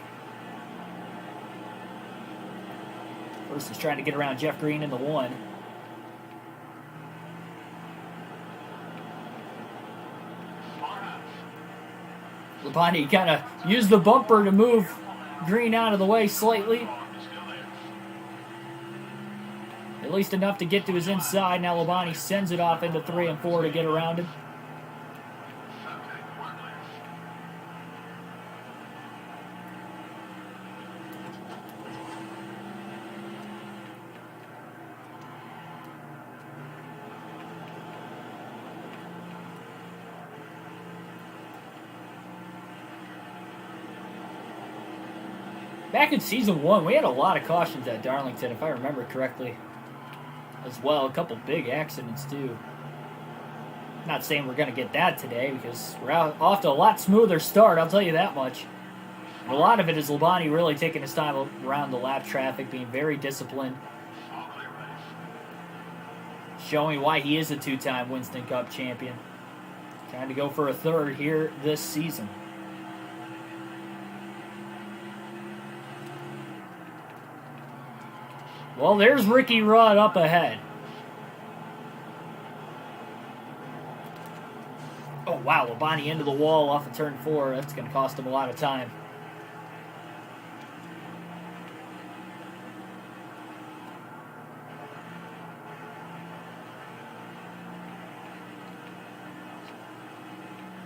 First is trying to get around Jeff Green in the 1. Labonte kind of used the bumper to move Green out of the way slightly. At least enough to get to his inside. Now Labonte sends it off into 3 and 4 to get around him. Back in Season 1, we had a lot of cautions at Darlington, if I remember correctly, as well. A couple big accidents, too. Not saying we're going to get that today, because we're off to a lot smoother start, I'll tell you that much. And a lot of it is Labonte really taking his time around the lap traffic, being very disciplined. showing why he is a two-time Winston Cup champion. Trying to go for a third here this season. Well, there's Ricky Rudd up ahead. Oh, wow, Labonte into the wall off of turn 4. That's going to cost him a lot of time.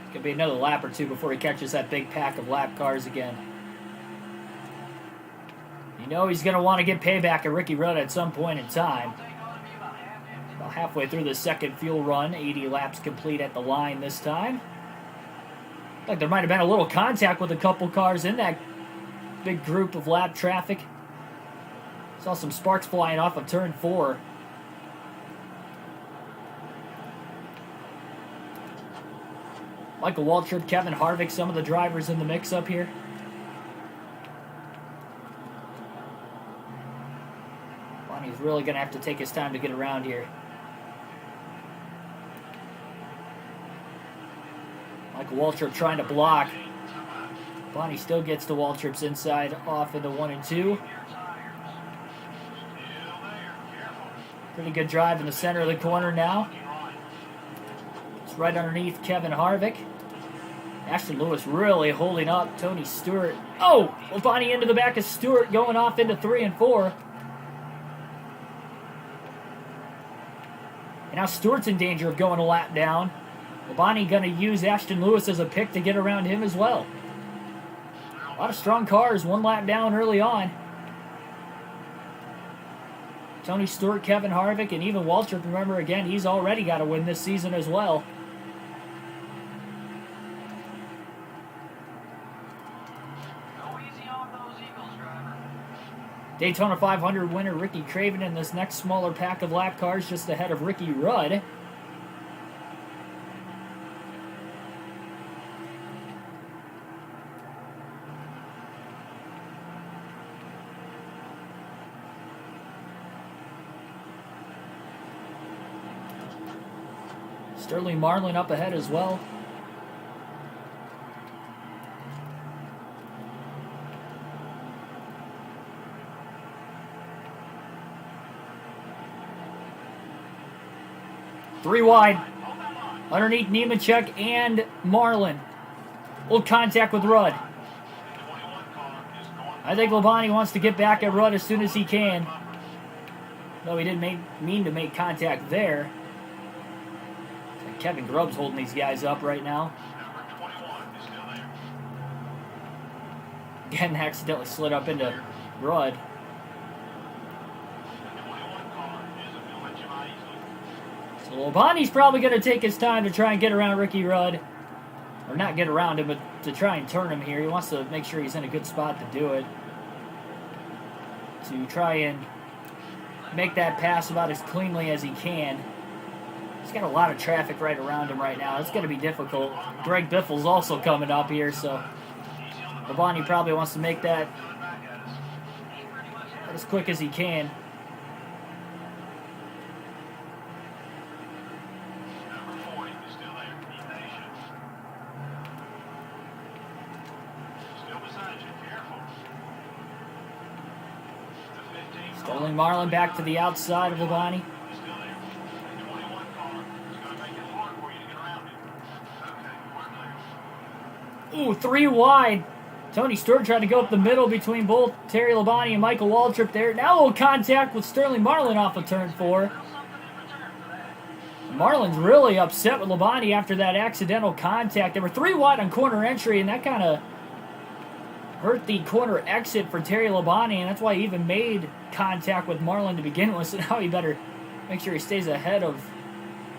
It's going to be another lap or two before he catches that big pack of lap cars again. You know he's going to want to get payback at Ricky Rudd at some point in time. About halfway through the second fuel run, 80 laps complete at the line this time. Like there might have been a little contact with a couple cars in that big group of lap traffic. Saw some sparks flying off of turn 4. Michael Waltrip, Kevin Harvick, some of the drivers in the mix-up here. Bonnie's really going to have to take his time to get around here. Michael Waltrip trying to block. Bonnie still gets to Waltrip's inside off into 1 and 2. Pretty good drive in the center of the corner now. It's right underneath Kevin Harvick. Ashton Lewis really holding up Tony Stewart. Oh! Bonnie into the back of Stewart, going off into 3 and 4. And now Stewart's in danger of going a lap down. Labonte going to use Ashton Lewis as a pick to get around him as well. A lot of strong cars, 1 lap down early on. Tony Stewart, Kevin Harvick, and even Waltrip, remember again, he's already got to win this season as well. Daytona 500 winner Ricky Craven in this next smaller pack of lap cars just ahead of Ricky Rudd. Sterling Marlin up ahead as well. Three wide. Underneath Nemechek and Marlin. Little contact with Rudd. I think Labonte wants to get back at Rudd as soon as he can. No, he didn't mean to make contact there. Kevin Grubb's holding these guys up right now. Again, accidentally slid up into Rudd. So Labonte's probably going to take his time to try and get around Ricky Rudd. Or not get around him, but to try and turn him here. He wants to make sure he's in a good spot to do it. To try and make that pass about as cleanly as he can. He's got a lot of traffic right around him right now. It's going to be difficult. Greg Biffle's also coming up here, so Labonte probably wants to make that as quick as he can. Sterling Marlin back to the outside of Labonte. Ooh, 3 wide. Tony Stewart trying to go up the middle between both Terry Labonte and Michael Waltrip there. Now a little contact with Sterling Marlin off of turn 4. Marlin's really upset with Labonte after that accidental contact. There were 3 wide on corner entry, and that kind of hurt the corner exit for Terry Labonte, and that's why he even made contact with Marlin to begin with. So now he better make sure he stays ahead of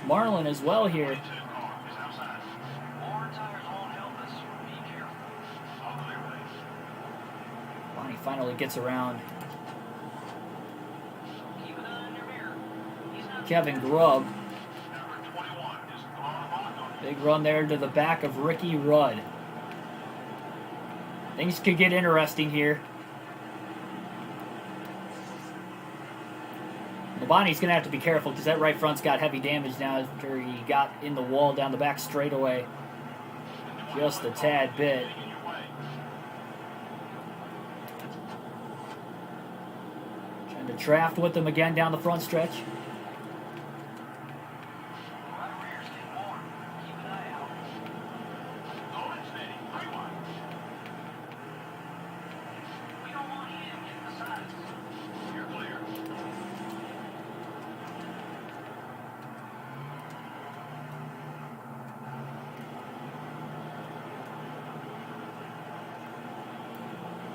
Marlin as well here. Labonte finally gets around Kevin Grubb. Big run there to the back of Ricky Rudd. Things could get interesting here. Labonte's going to have to be careful because that right front's got heavy damage now after he got in the wall down the back straightaway. Just a tad bit. Trying to draft with him again down the front stretch.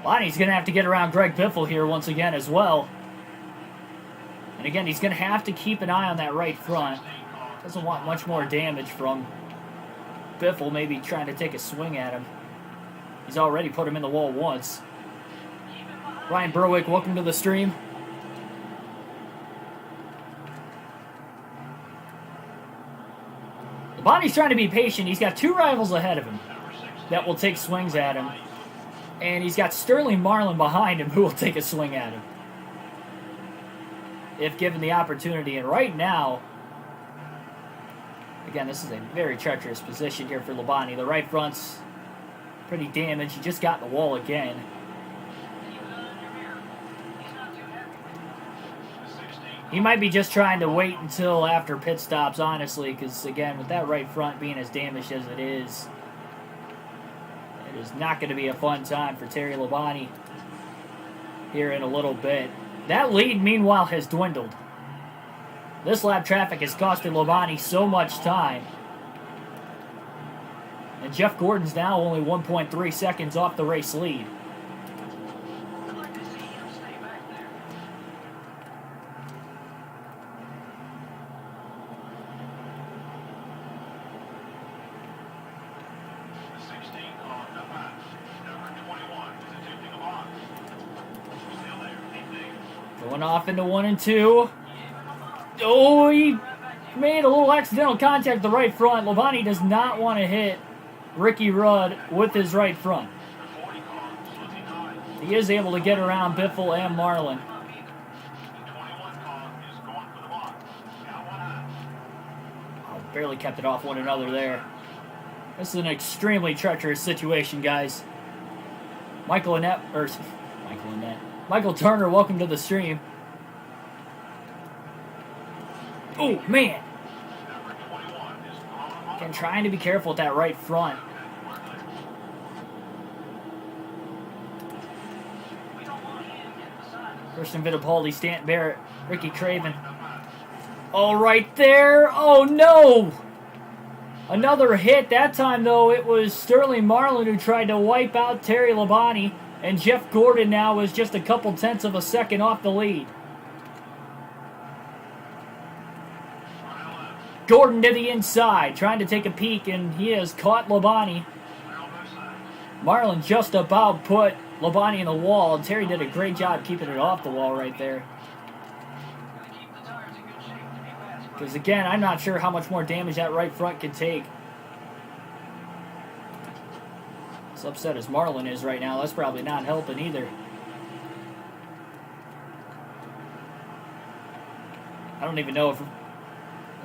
Bonnie's going to have to get around Greg Biffle here once again as well. And again, he's going to have to keep an eye on that right front. Doesn't want much more damage from Biffle maybe trying to take a swing at him. He's already put him in the wall once. Ryan Berwick, welcome to the stream. Bonnie's trying to be patient. He's got two rivals ahead of him that will take swings at him. And he's got Sterling Marlin behind him who will take a swing at him if given the opportunity. And right now, again, this is a very treacherous position here for Labonte. The right front's pretty damaged. He just got in the wall again. He might be just trying to wait until after pit stops, honestly, because, again, with that right front being as damaged as it is not going to be a fun time for Terry Labonte here in a little bit. That lead, meanwhile, has dwindled. This lap traffic has costed Labonte so much time. And Jeff Gordon's now only 1.3 seconds off the race lead. Going off into 1 and 2. Oh, he made a little accidental contact with the right front. Labonte does not want to hit Ricky Rudd with his right front. He is able to get around Biffle and Marlin. Oh, barely kept it off one another there. This is an extremely treacherous situation, guys. Michael Turner, welcome to the stream. Oh, man. Again, trying to be careful with that right front. Christian Fittipaldi, Stanton Barrett, Ricky Craven. Oh, right there. Oh, no. Another hit. That time, though, it was Sterling Marlin who tried to wipe out Terry Labonte. And Jeff Gordon now is just a couple tenths of a second off the lead. Gordon to the inside, trying to take a peek, and he has caught Labonte. Marlin just about put Labonte in the wall, and Terry did a great job keeping it off the wall right there. Because, again, I'm not sure how much more damage that right front could take. As upset as Marlin is right now, that's probably not helping either. I don't even know if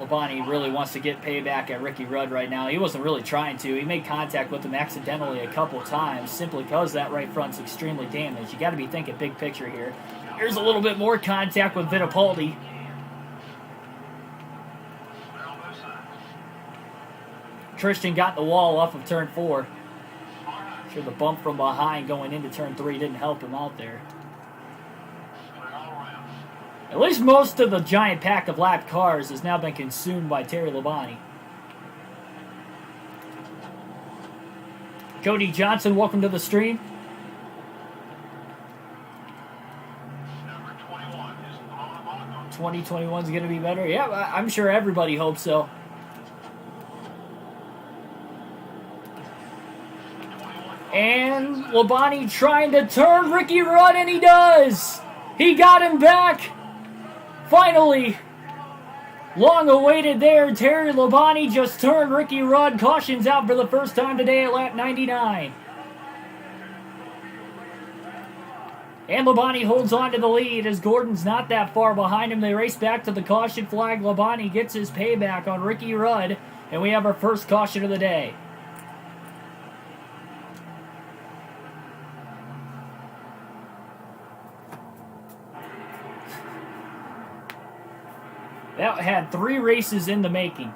Labonte really wants to get payback at Ricky Rudd right now. He wasn't really trying to. He made contact with him accidentally a couple times simply because that right front's extremely damaged. You got to be thinking big picture here. Here's a little bit more contact with Fittipaldi. Tristan got the wall off of turn 4. Sure, the bump from behind going into turn 3 didn't help him out there. At least most of the giant pack of lap cars has now been consumed by Terry Labonte. Cody Johnson, welcome to the stream. Number 2021 is going to be better. Yeah, I'm sure everybody hopes so. And Labonte trying to turn Ricky Rudd, and he does! He got him back! Finally! Long awaited there. Terry Labonte just turned Ricky Rudd. Cautions out for the first time today at lap 99. And Labonte holds on to the lead as Gordon's not that far behind him. They race back to the caution flag. Labonte gets his payback on Ricky Rudd. And we have our first caution of the day. That had 3 races in the making.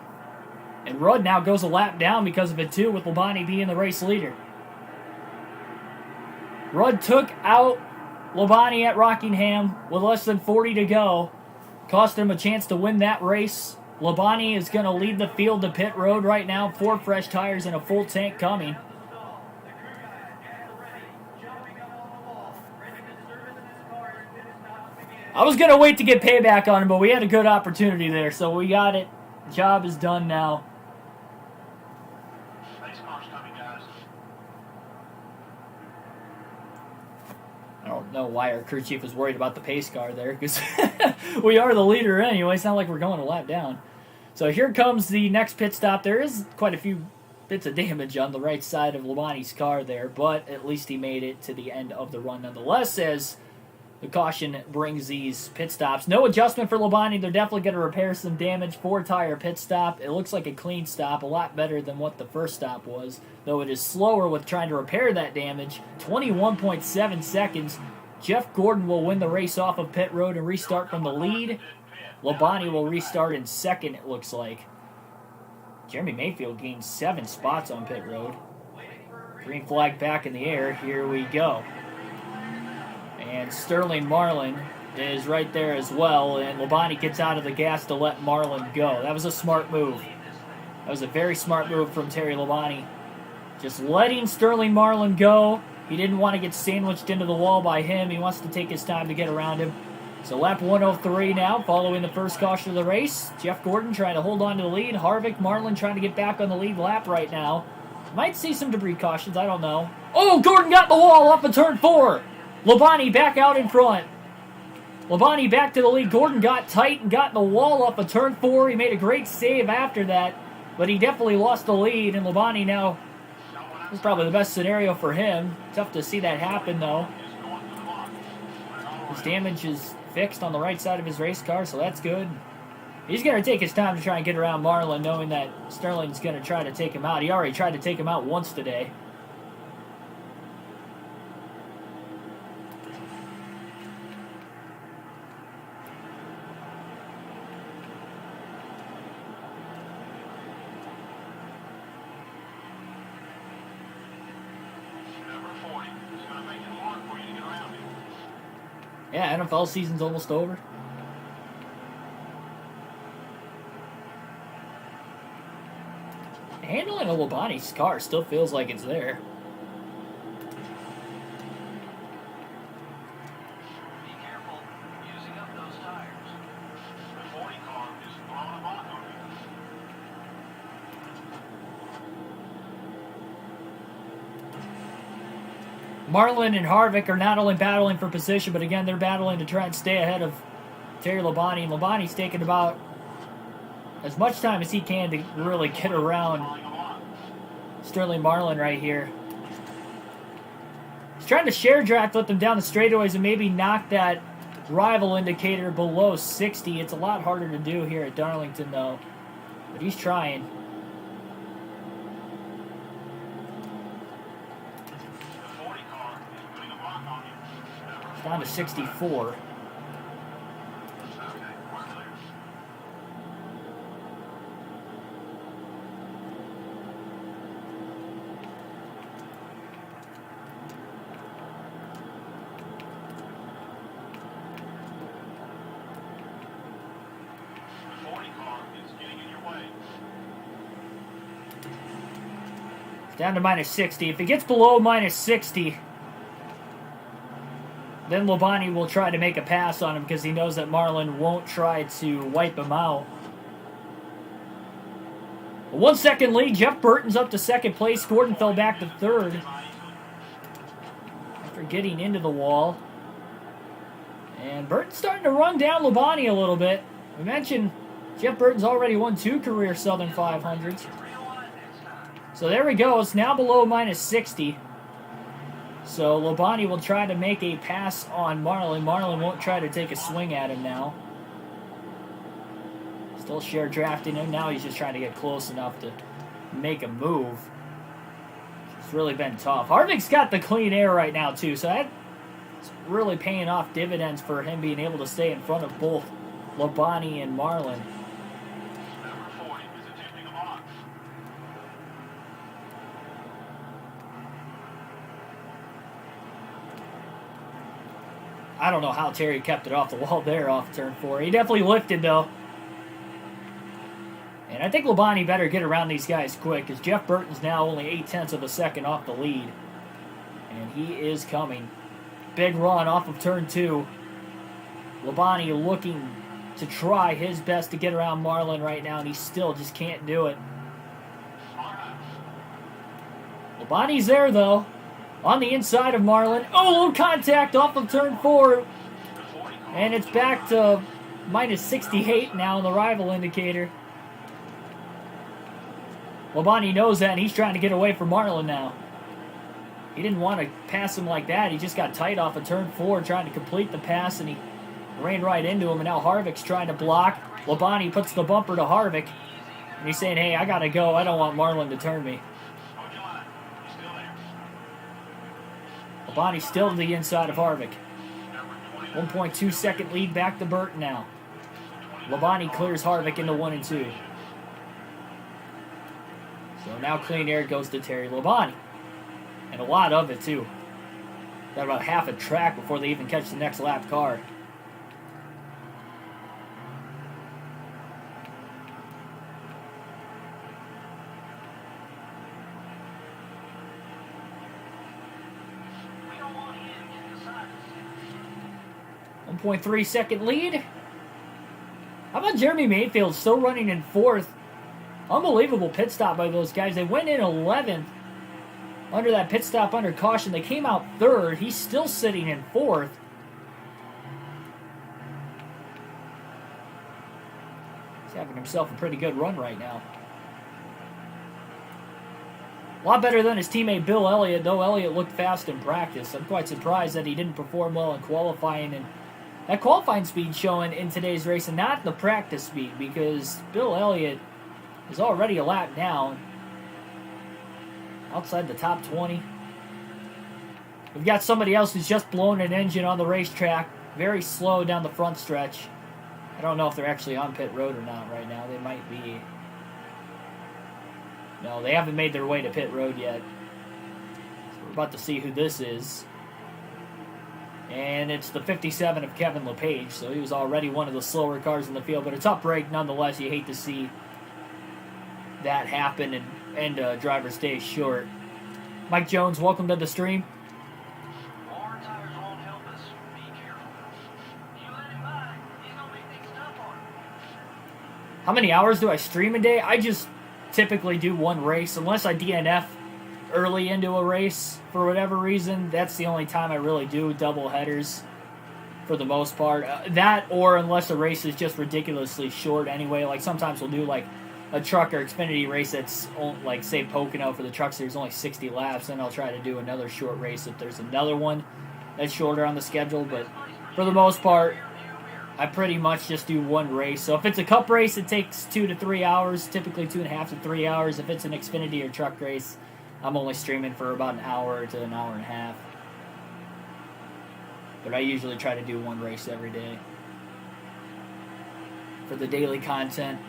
And Rudd now goes a lap down because of it too, with Labonte being the race leader. Rudd took out Labonte at Rockingham with less than 40 to go. Cost him a chance to win that race. Labonte is going to lead the field to pit road right now. 4 fresh tires and a full tank coming. I was going to wait to get payback on him, but we had a good opportunity there, so we got it. Job is done now. I don't know why our crew chief was worried about the pace car there, because we are the leader anyway. It's not like we're going a lap down. So here comes the next pit stop. There is quite a few bits of damage on the right side of Labonte's car there, but at least he made it to the end of the run nonetheless, as the caution brings these pit stops. No adjustment for Labonte. They're definitely going to repair some damage. 4-tire pit stop. It looks like a clean stop, a lot better than what the first stop was, though it is slower with trying to repair that damage. 21.7 seconds. Jeff Gordon will win the race off of pit road and restart from the lead. Labonte will restart in second, it looks like. Jeremy Mayfield gained 7 spots on pit road. Green flag back in the air. Here we go. And Sterling Marlin is right there as well. And Labonte gets out of the gas to let Marlin go. That was a smart move. That was a very smart move from Terry Labonte. Just letting Sterling Marlin go. He didn't want to get sandwiched into the wall by him. He wants to take his time to get around him. So lap 103 now, following the first caution of the race. Jeff Gordon trying to hold on to the lead. Harvick, Marlin trying to get back on the lead lap right now. Might see some debris cautions, I don't know. Oh, Gordon got the wall off of turn 4. Labonte back out in front. Labonte back to the lead. Gordon got tight and got the wall up of turn 4. He made a great save after that, but he definitely lost the lead, and Labonte now, this is probably the best scenario for him. Tough to see that happen, though. His damage is fixed on the right side of his race car, so that's good. He's going to take his time to try and get around Marlin, knowing that Sterling's going to try to take him out. He already tried to take him out once today. Yeah, NFL season's almost over. Handling of Labonte's car still feels like it's there. Be careful using up those tires. The 40 car is throwing a block on you. Marlin and Harvick are not only battling for position, but again, they're battling to try and stay ahead of Terry Labonte. And Labonte's taking about as much time as he can to really get around Sterling Marlin right here. He's trying to share draft with them down the straightaways and maybe knock that rival indicator below 60. It's a lot harder to do here at Darlington, though. But he's trying. It's down to 64. Down to minus 60. If it gets below minus 60, then Labonte will try to make a pass on him because he knows that Marlin won't try to wipe him out. A 1 second lead. Jeff Burton's up to second place. Gordon fell back to third after getting into the wall. And Burton's starting to run down Labonte a little bit. We mentioned Jeff Burton's already won 2 career Southern 500s. So there we go. It's now below minus 60. So Labonte will try to make a pass on Marlin. Marlin won't try to take a swing at him now. Still share drafting him. Now he's just trying to get close enough to make a move. It's really been tough. Harvick's got the clean air right now, too, so that's really paying off dividends for him being able to stay in front of both Labonte and Marlin. I don't know how Terry kept it off the wall there off turn 4. He definitely lifted, though. And I think Labonte better get around these guys quick, because Jeff Burton's now only 0.8 of a second off the lead. And he is coming. Big run off of turn 2. Labonte looking to try his best to get around Marlin right now, and he still just can't do it. Labonte's there, though. On the inside of Marlin. Oh, little contact off of turn 4. And it's back to minus 68 now in the rival indicator. Labonte knows that, and he's trying to get away from Marlin now. He didn't want to pass him like that. He just got tight off of turn 4 trying to complete the pass, and he ran right into him, and now Harvick's trying to block. Labonte puts the bumper to Harvick, and he's saying, hey, I got to go. I don't want Marlin to turn me. Labonte's still to the inside of Harvick. 1.2 second lead back to Burton now. Labonte clears Harvick into 1 and 2. So now clean air goes to Terry Labonte. And a lot of it, too. Got about half a track before they even catch the next lap car. .3 second lead. How about Jeremy Mayfield still running in 4th? Unbelievable pit stop by those guys. They went in 11th under that pit stop under caution. They came out 3rd. He's still sitting in 4th. He's having himself a pretty good run right now. A lot better than his teammate Bill Elliott, though Elliott looked fast in practice. I'm quite surprised that he didn't perform well in qualifying, and that qualifying speed showing in today's race and not the practice speed, because Bill Elliott is already a lap down outside the top 20. We've got somebody else who's just blown an engine on the racetrack, very slow down the front stretch. I don't know if they're actually on pit road or not right now. They might be. No, they haven't made their way to pit road yet. So we're about to see who this is. And it's the 57 of Kevin LePage, so he was already one of the slower cars in the field, but a tough break nonetheless. You hate to see that happen and driver stays short. Mike Jones, welcome to the stream. More tires won't help us. Be careful. You let him by, he's gonna make things tough on him. How many hours do I stream a day? I just typically do one race, unless I DNF early into a race for whatever reason. That's the only time I really do double headers for the most part. That, or unless a race is just ridiculously short anyway. Like sometimes we'll do like a truck or Xfinity race that's like, say, Pocono for the truck series, only 60 laps. Then I'll try to do another short race if there's another one that's shorter on the schedule. But for the most part, I pretty much just do one race. So if it's a cup race, it takes 2 to 3 hours, typically 2.5 to 3 hours. If it's an Xfinity or truck race, I'm only streaming for about an hour to an hour and a half. But I usually try to do one race every day for the daily content.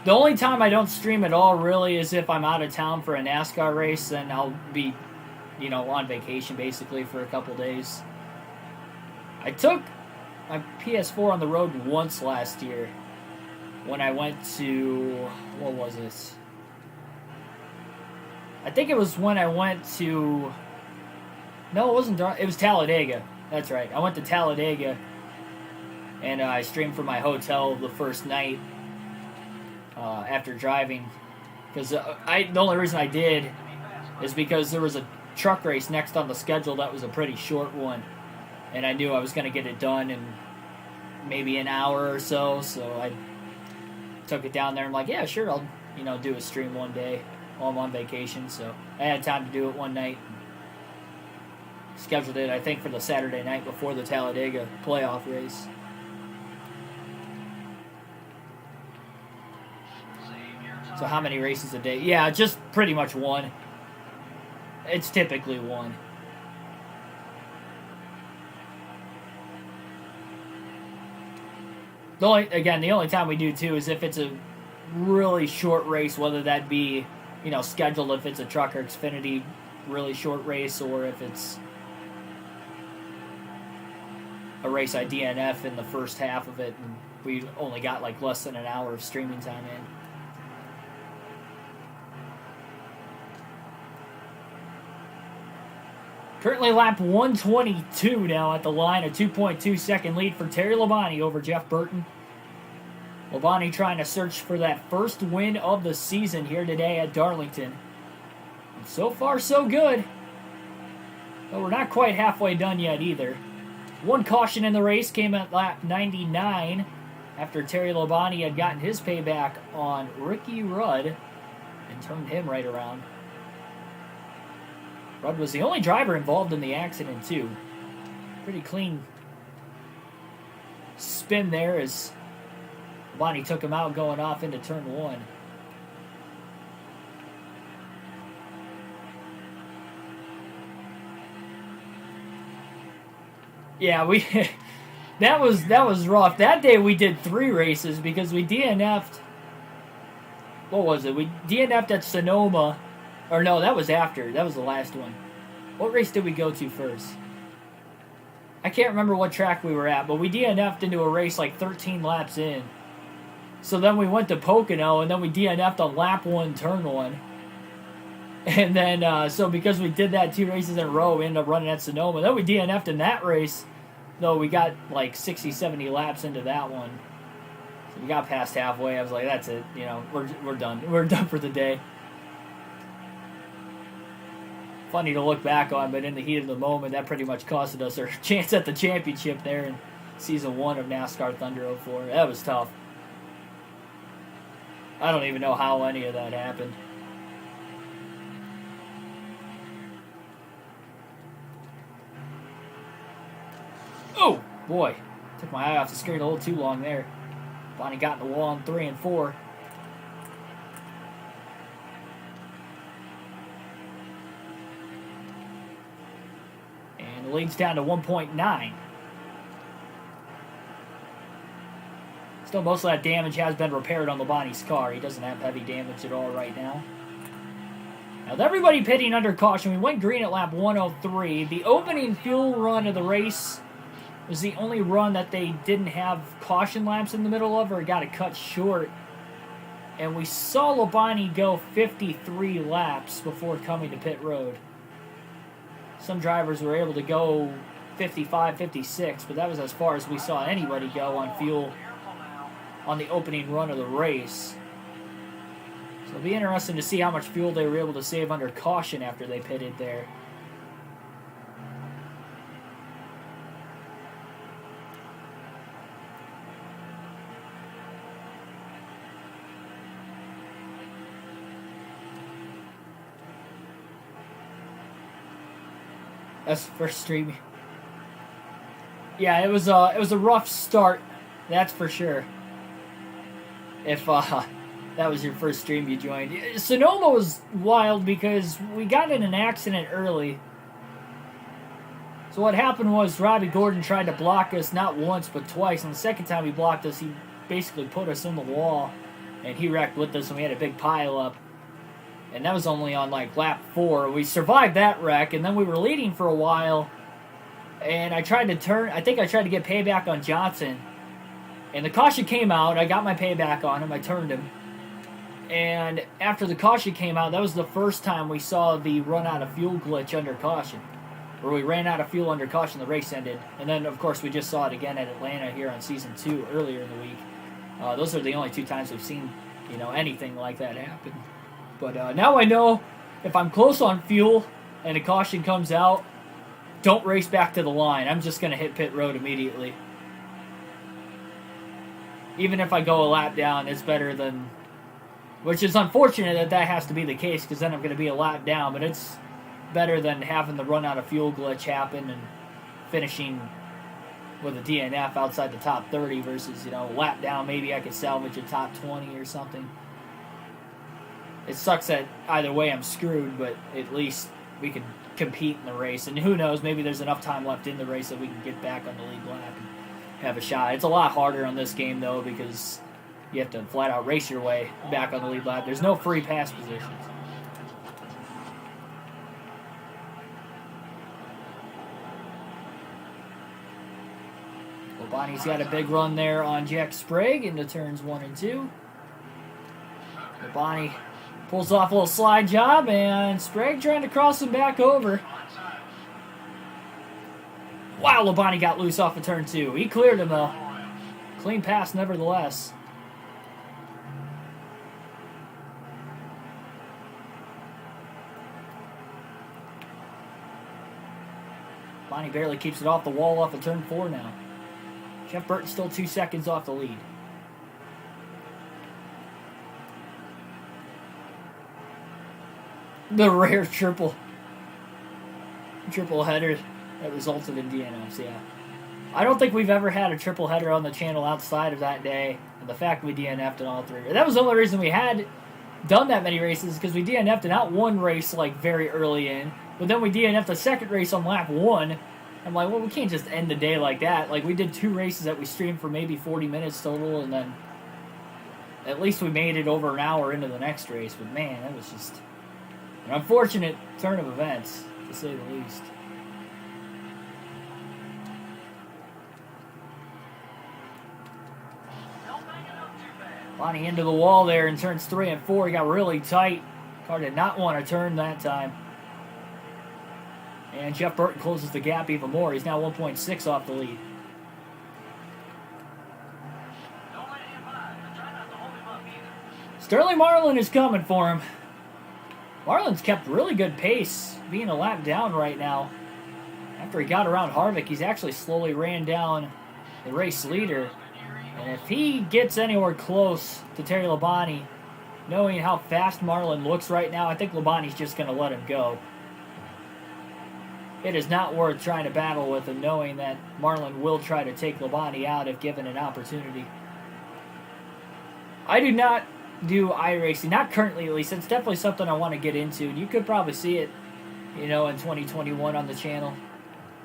The only time I don't stream at all really is if I'm out of town for a NASCAR race, then I'll be, on vacation basically for a couple days. I took my PS4 on the road once last year when I went to, what was it? I think it was when I went to, no, it wasn't, it was Talladega. That's right. I went to Talladega, and I streamed from my hotel the first night after driving. Because the only reason I did is because there was a truck race next on the schedule that was a pretty short one. And I knew I was going to get it done in maybe an hour or so. So I took it down there. I'm like, yeah, sure, I'll do a stream one day while I'm on vacation. So I had time to do it one night. scheduled it, I think, for the Saturday night before the Talladega playoff race. So how many races a day? Yeah, just pretty much one. It's typically one. The only time we do two is if it's a really short race, whether that be, scheduled if it's a Truck or Xfinity really short race, or if it's a race I DNF in the first half of it and we only got like less than an hour of streaming time in. Currently lap 122 now at the line, a 2.2 second lead for Terry Labonte over Jeff Burton. Labonte trying to search for that first win of the season here today at Darlington. And so far, so good. But we're not quite halfway done yet either. One caution in the race came at lap 99 after Terry Labonte had gotten his payback on Ricky Rudd and turned him right around. Rudd was the only driver involved in the accident, too. Pretty clean spin there as Labonte took him out going off into turn 1. Yeah, that was rough. That day we did 3 races because we DNF'd. What was it? We DNF'd at Sonoma. Or no, that was after. That was the last one. What race did we go to first? I can't remember what track we were at, but we DNF'd into a race like 13 laps in. So then we went to Pocono, and then we DNF'd on lap 1, turn 1. And then, so because we did that 2 races in a row, we ended up running at Sonoma. Then we DNF'd in that race, though we got like 60, 70 laps into that one. So we got past halfway. I was like, that's it. We're done. We're done for the day. Funny to look back on, but in the heat of the moment, that pretty much costed us our chance at the championship there in Season 1 of NASCAR Thunder 04. That was tough. I don't even know how any of that happened. Oh, boy. Took my eye off the screen a little too long there. Bonnie got in the wall on 3 and 4. And the lead's down to 1.9. Still, most of that damage has been repaired on Labonte's car. He doesn't have heavy damage at all right now. Now, with everybody pitting under caution, we went green at lap 103. The opening fuel run of the race was the only run that they didn't have caution laps in the middle of, or got it cut short. And we saw Labonte go 53 laps before coming to pit road. Some drivers were able to go 55, 56, but that was as far as we saw anybody go on fuel on the opening run of the race. So it'll be interesting to see how much fuel they were able to save under caution after they pitted there. That's the first stream. Yeah, it was a rough start, that's for sure. If that was your first stream you joined. Sonoma was wild because we got in an accident early. So what happened was Robbie Gordon tried to block us not once but twice. And the second time he blocked us, he basically put us in the wall. And he wrecked with us and we had a big pile up. And that was only on like lap 4. We survived that wreck and then we were leading for a while. And I tried to get payback on Johnson. And the caution came out. I got my payback on him. I turned him. And after the caution came out, that was the first time we saw the run out of fuel glitch under caution. Where we ran out of fuel under caution, the race ended. And then, of course, we just saw it again at Atlanta here on Season 2 earlier in the week. Those are the only 2 times we've seen, anything like that happen. But now I know if I'm close on fuel and a caution comes out, don't race back to the line. I'm just going to hit pit road immediately. Even if I go a lap down, it's better than... Which is unfortunate that has to be the case, because then I'm going to be a lap down. But it's better than having the run out of fuel glitch happen and finishing with a DNF outside the top 30 versus, lap down, maybe I could salvage a top 20 or something. It sucks that either way I'm screwed, but at least we can compete in the race. And who knows, maybe there's enough time left in the race that we can get back on the lead lap and have a shot. It's a lot harder on this game, though, because you have to flat out race your way back on the lead lap. There's no free pass positions. Bonnie's got a big run there on Jack Sprague into turns 1 and 2. Bonnie pulls off a little slide job, and Sprague trying to cross him back over. Wow, Labonte got loose off of turn 2. He cleared him, though. Clean pass, nevertheless. Bonnie barely keeps it off the wall off of turn 4 now. Jeff Burton still 2 seconds off the lead. The rare triple header that resulted in DNFs, yeah. I don't think we've ever had a triple header on the channel outside of that day, and the fact we DNF'd in all 3. That was the only reason we had done that many races, because we DNF'd in not one race like very early in, but then we DNF'd the second race on lap 1. I'm like, well, we can't just end the day like that. Like, we did 2 races that we streamed for maybe 40 minutes total, and then at least we made it over an hour into the next race. But, man, that was just an unfortunate turn of events, to say the least. Bonnie into the wall there in turns 3 and 4. He got really tight. Car did not want to turn that time. And Jeff Burton closes the gap even more. He's now 1.6 off the lead. Sterling Marlin is coming for him. Marlin's kept really good pace, being a lap down right now. After he got around Harvick, he's actually slowly ran down the race leader. And if he gets anywhere close to Terry Labonte, knowing how fast Marlin looks right now, I think Labonte's just going to let him go. It is not worth trying to battle with him, knowing that Marlin will try to take Labonte out if given an opportunity. I do not do iRacing, not currently at least. It's definitely something I want to get into. You could probably see it, in 2021 on the channel,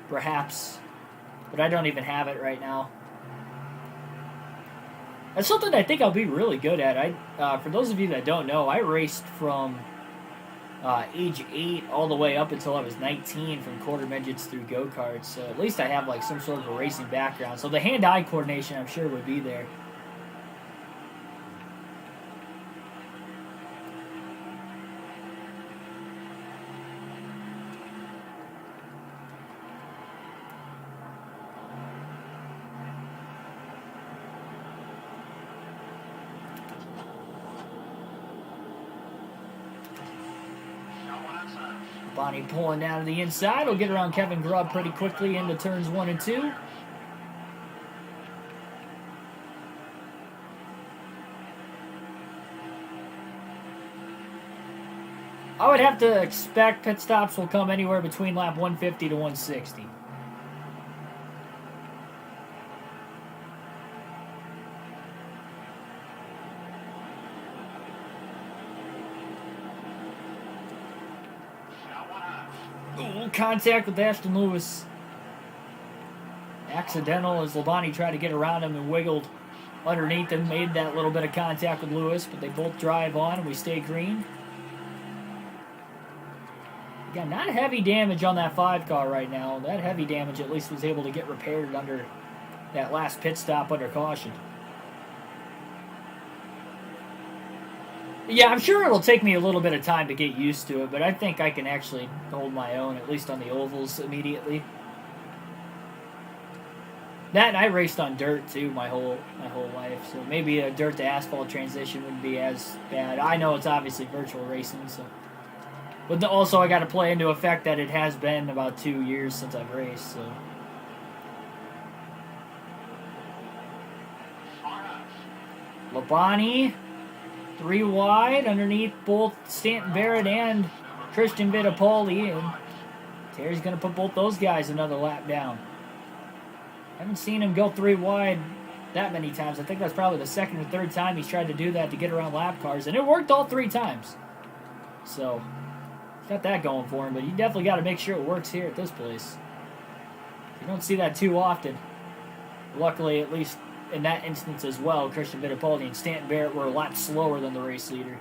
perhaps. But I don't even have it right now. That's something I think I'll be really good at. For those of you that don't know, I raced from age 8 all the way up until I was 19, from quarter midgets through go-karts. So at least I have like some sort of a racing background. So the hand-eye coordination, I'm sure, would be there. Bonnie pulling down to the inside. Will get around Kevin Grubb pretty quickly into turns 1 and 2. I would have to expect pit stops will come anywhere between lap 150 to 160. Ooh, contact with Ashton Lewis. Accidental as Labonte tried to get around him and wiggled underneath him. Made that little bit of contact with Lewis, but they both drive on and we stay green. Again, not heavy damage on that 5 car right now. That heavy damage at least was able to get repaired under that last pit stop under caution. Yeah, I'm sure it'll take me a little bit of time to get used to it, but I think I can actually hold my own, at least on the ovals, immediately. That, and I raced on dirt, too, my whole life, so maybe a dirt to asphalt transition wouldn't be as bad. I know it's obviously virtual racing, so... But also I got to play into effect that it has been about 2 years since I've raced, so... Labonte... 3 wide underneath both Stanton Barrett and Christian Fittipaldi, and Terry's going to put both those guys another lap down. Haven't seen him go 3 wide that many times. I think that's probably the second or third time he's tried to do that to get around lap cars, and it worked all 3 times. So, he's got that going for him, but you definitely got to make sure it works here at this place. You don't see that too often. Luckily, at least in that instance as well, Christian Fittipaldi and Stanton Barrett were a lot slower than the race leader.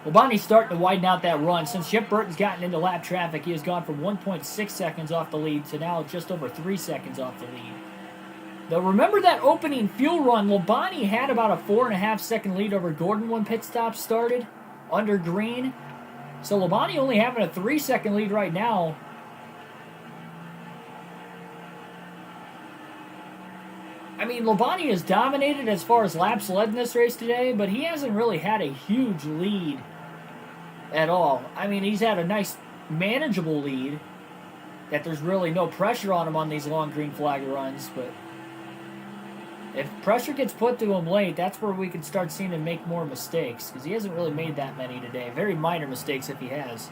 Labonte's starting to widen out that run. Since Chip Burton's gotten into lap traffic, he has gone from 1.6 seconds off the lead to now just over 3 seconds off the lead. Though remember that opening fuel run, Labonte had about a 4.5 second lead over Gordon when pit stop started under green. So Labonte only having a 3 second lead right now. I mean, Labonte has dominated as far as laps led in this race today, but he hasn't really had a huge lead at all. I mean, he's had a nice, manageable lead that there's really no pressure on him on these long green flag runs, but if pressure gets put to him late, that's where we can start seeing him make more mistakes, because he hasn't really made that many today. Very minor mistakes if he has.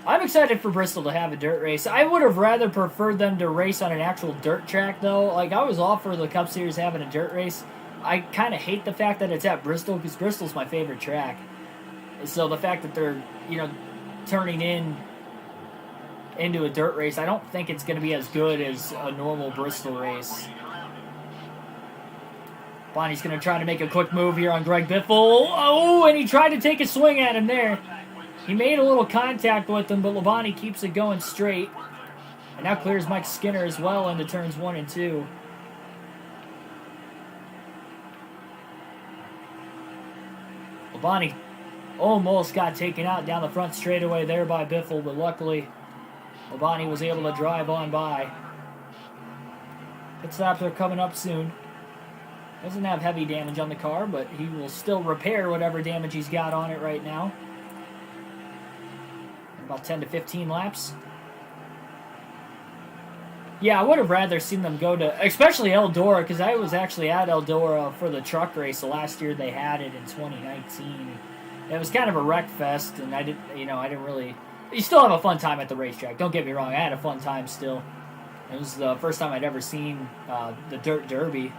I'm excited for Bristol to have a dirt race. I would have rather preferred them to race on an actual dirt track, though. Like, I was all for the Cup Series having a dirt race. I kind of hate the fact that it's at Bristol, because Bristol's my favorite track. So the fact that they're, turning into a dirt race, I don't think it's going to be as good as a normal Bristol race. Bonnie's going to try to make a quick move here on Greg Biffle. Oh, and he tried to take a swing at him there. He made a little contact with him, but Labonte keeps it going straight. And now clears Mike Skinner as well into turns 1 and 2. Labonte almost got taken out down the front straightaway there by Biffle, but luckily Labonte was able to drive on by. Pit stops are coming up soon. Doesn't have heavy damage on the car, but he will still repair whatever damage he's got on it right now. About 10 to 15 laps. Yeah, I would have rather seen them go to, especially Eldora, because I was actually at Eldora for the truck race the last year they had it in 2019. It was kind of a wreck fest, and I didn't really. You still have a fun time at the racetrack. Don't get me wrong, I had a fun time still. It was the first time I'd ever seen the Dirt Derby.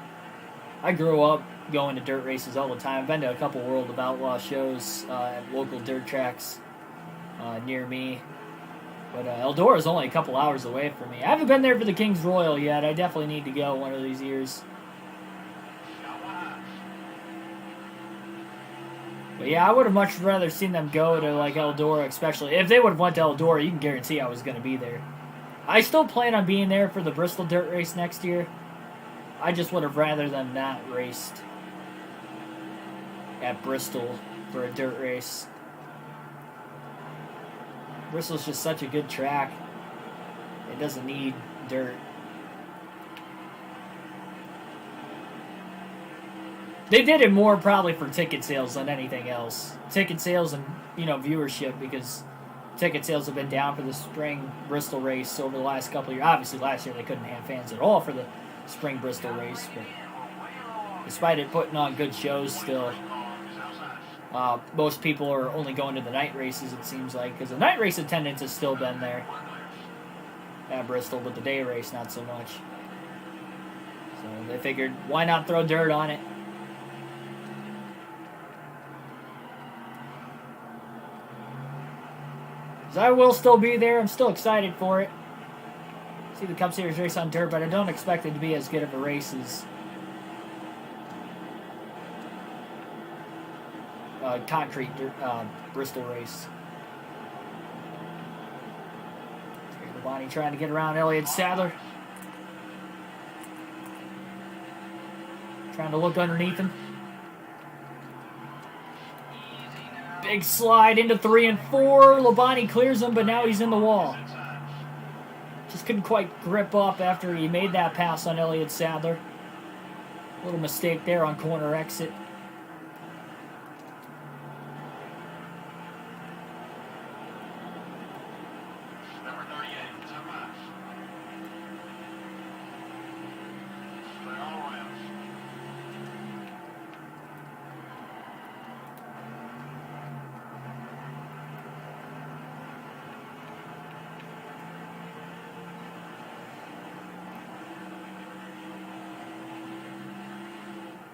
I grew up going to dirt races all the time. I've been to a couple World of Outlaw shows at local dirt tracks near me. But Eldora is only a couple hours away from me. I haven't been there for the King's Royal yet. I definitely need to go one of these years. But yeah, I would have much rather seen them go to like Eldora, especially. If they would have went to Eldora, you can guarantee I was going to be there. I still plan on being there for the Bristol Dirt Race next year. I just would have rather them not raced at Bristol for a dirt race. Bristol's just such a good track. It doesn't need dirt. They did it more probably for ticket sales than anything else. Ticket sales and, viewership, because ticket sales have been down for the spring Bristol race over the last couple of years. Obviously, last year they couldn't have fans at all for the spring Bristol race, but despite it putting on good shows still, most people are only going to the night races, it seems like, because the night race attendance has still been there at Bristol, but the day race not so much. So they figured, why not throw dirt on it? So I will still be there. I'm still excited for it. See the Cup Series race on dirt, but I don't expect it to be as good of a race as concrete Bristol race. Labonte trying to get around Elliott Sadler. Trying to look underneath him. Big slide into 3 and 4. Labonte clears him, but now he's in the wall. Just couldn't quite grip up after he made that pass on Elliott Sadler. Little mistake there on corner exit.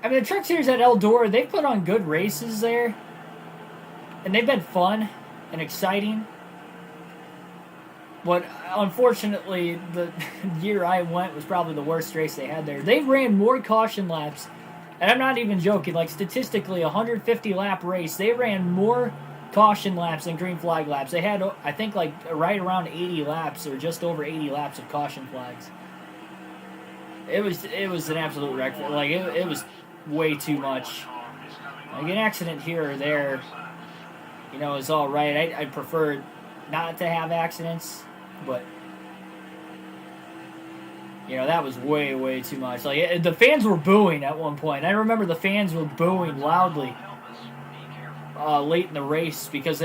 I mean, the Truck Series at Eldora, they've put on good races there. And they've been fun and exciting. But unfortunately, the year I went was probably the worst race they had there. They ran more caution laps. And I'm not even joking. Like, statistically, a 150-lap race, they ran more caution laps than green flag laps. They had, I think, like, right around 80 laps or just over 80 laps of caution flags. It was an absolute wreck. Like, it was way too much. Like, an accident here or there, you know, is all right. I'd prefer not to have accidents, but, you know, that was way, way too much. Like, the fans were booing at one point. I remember the fans were booing loudly late in the race because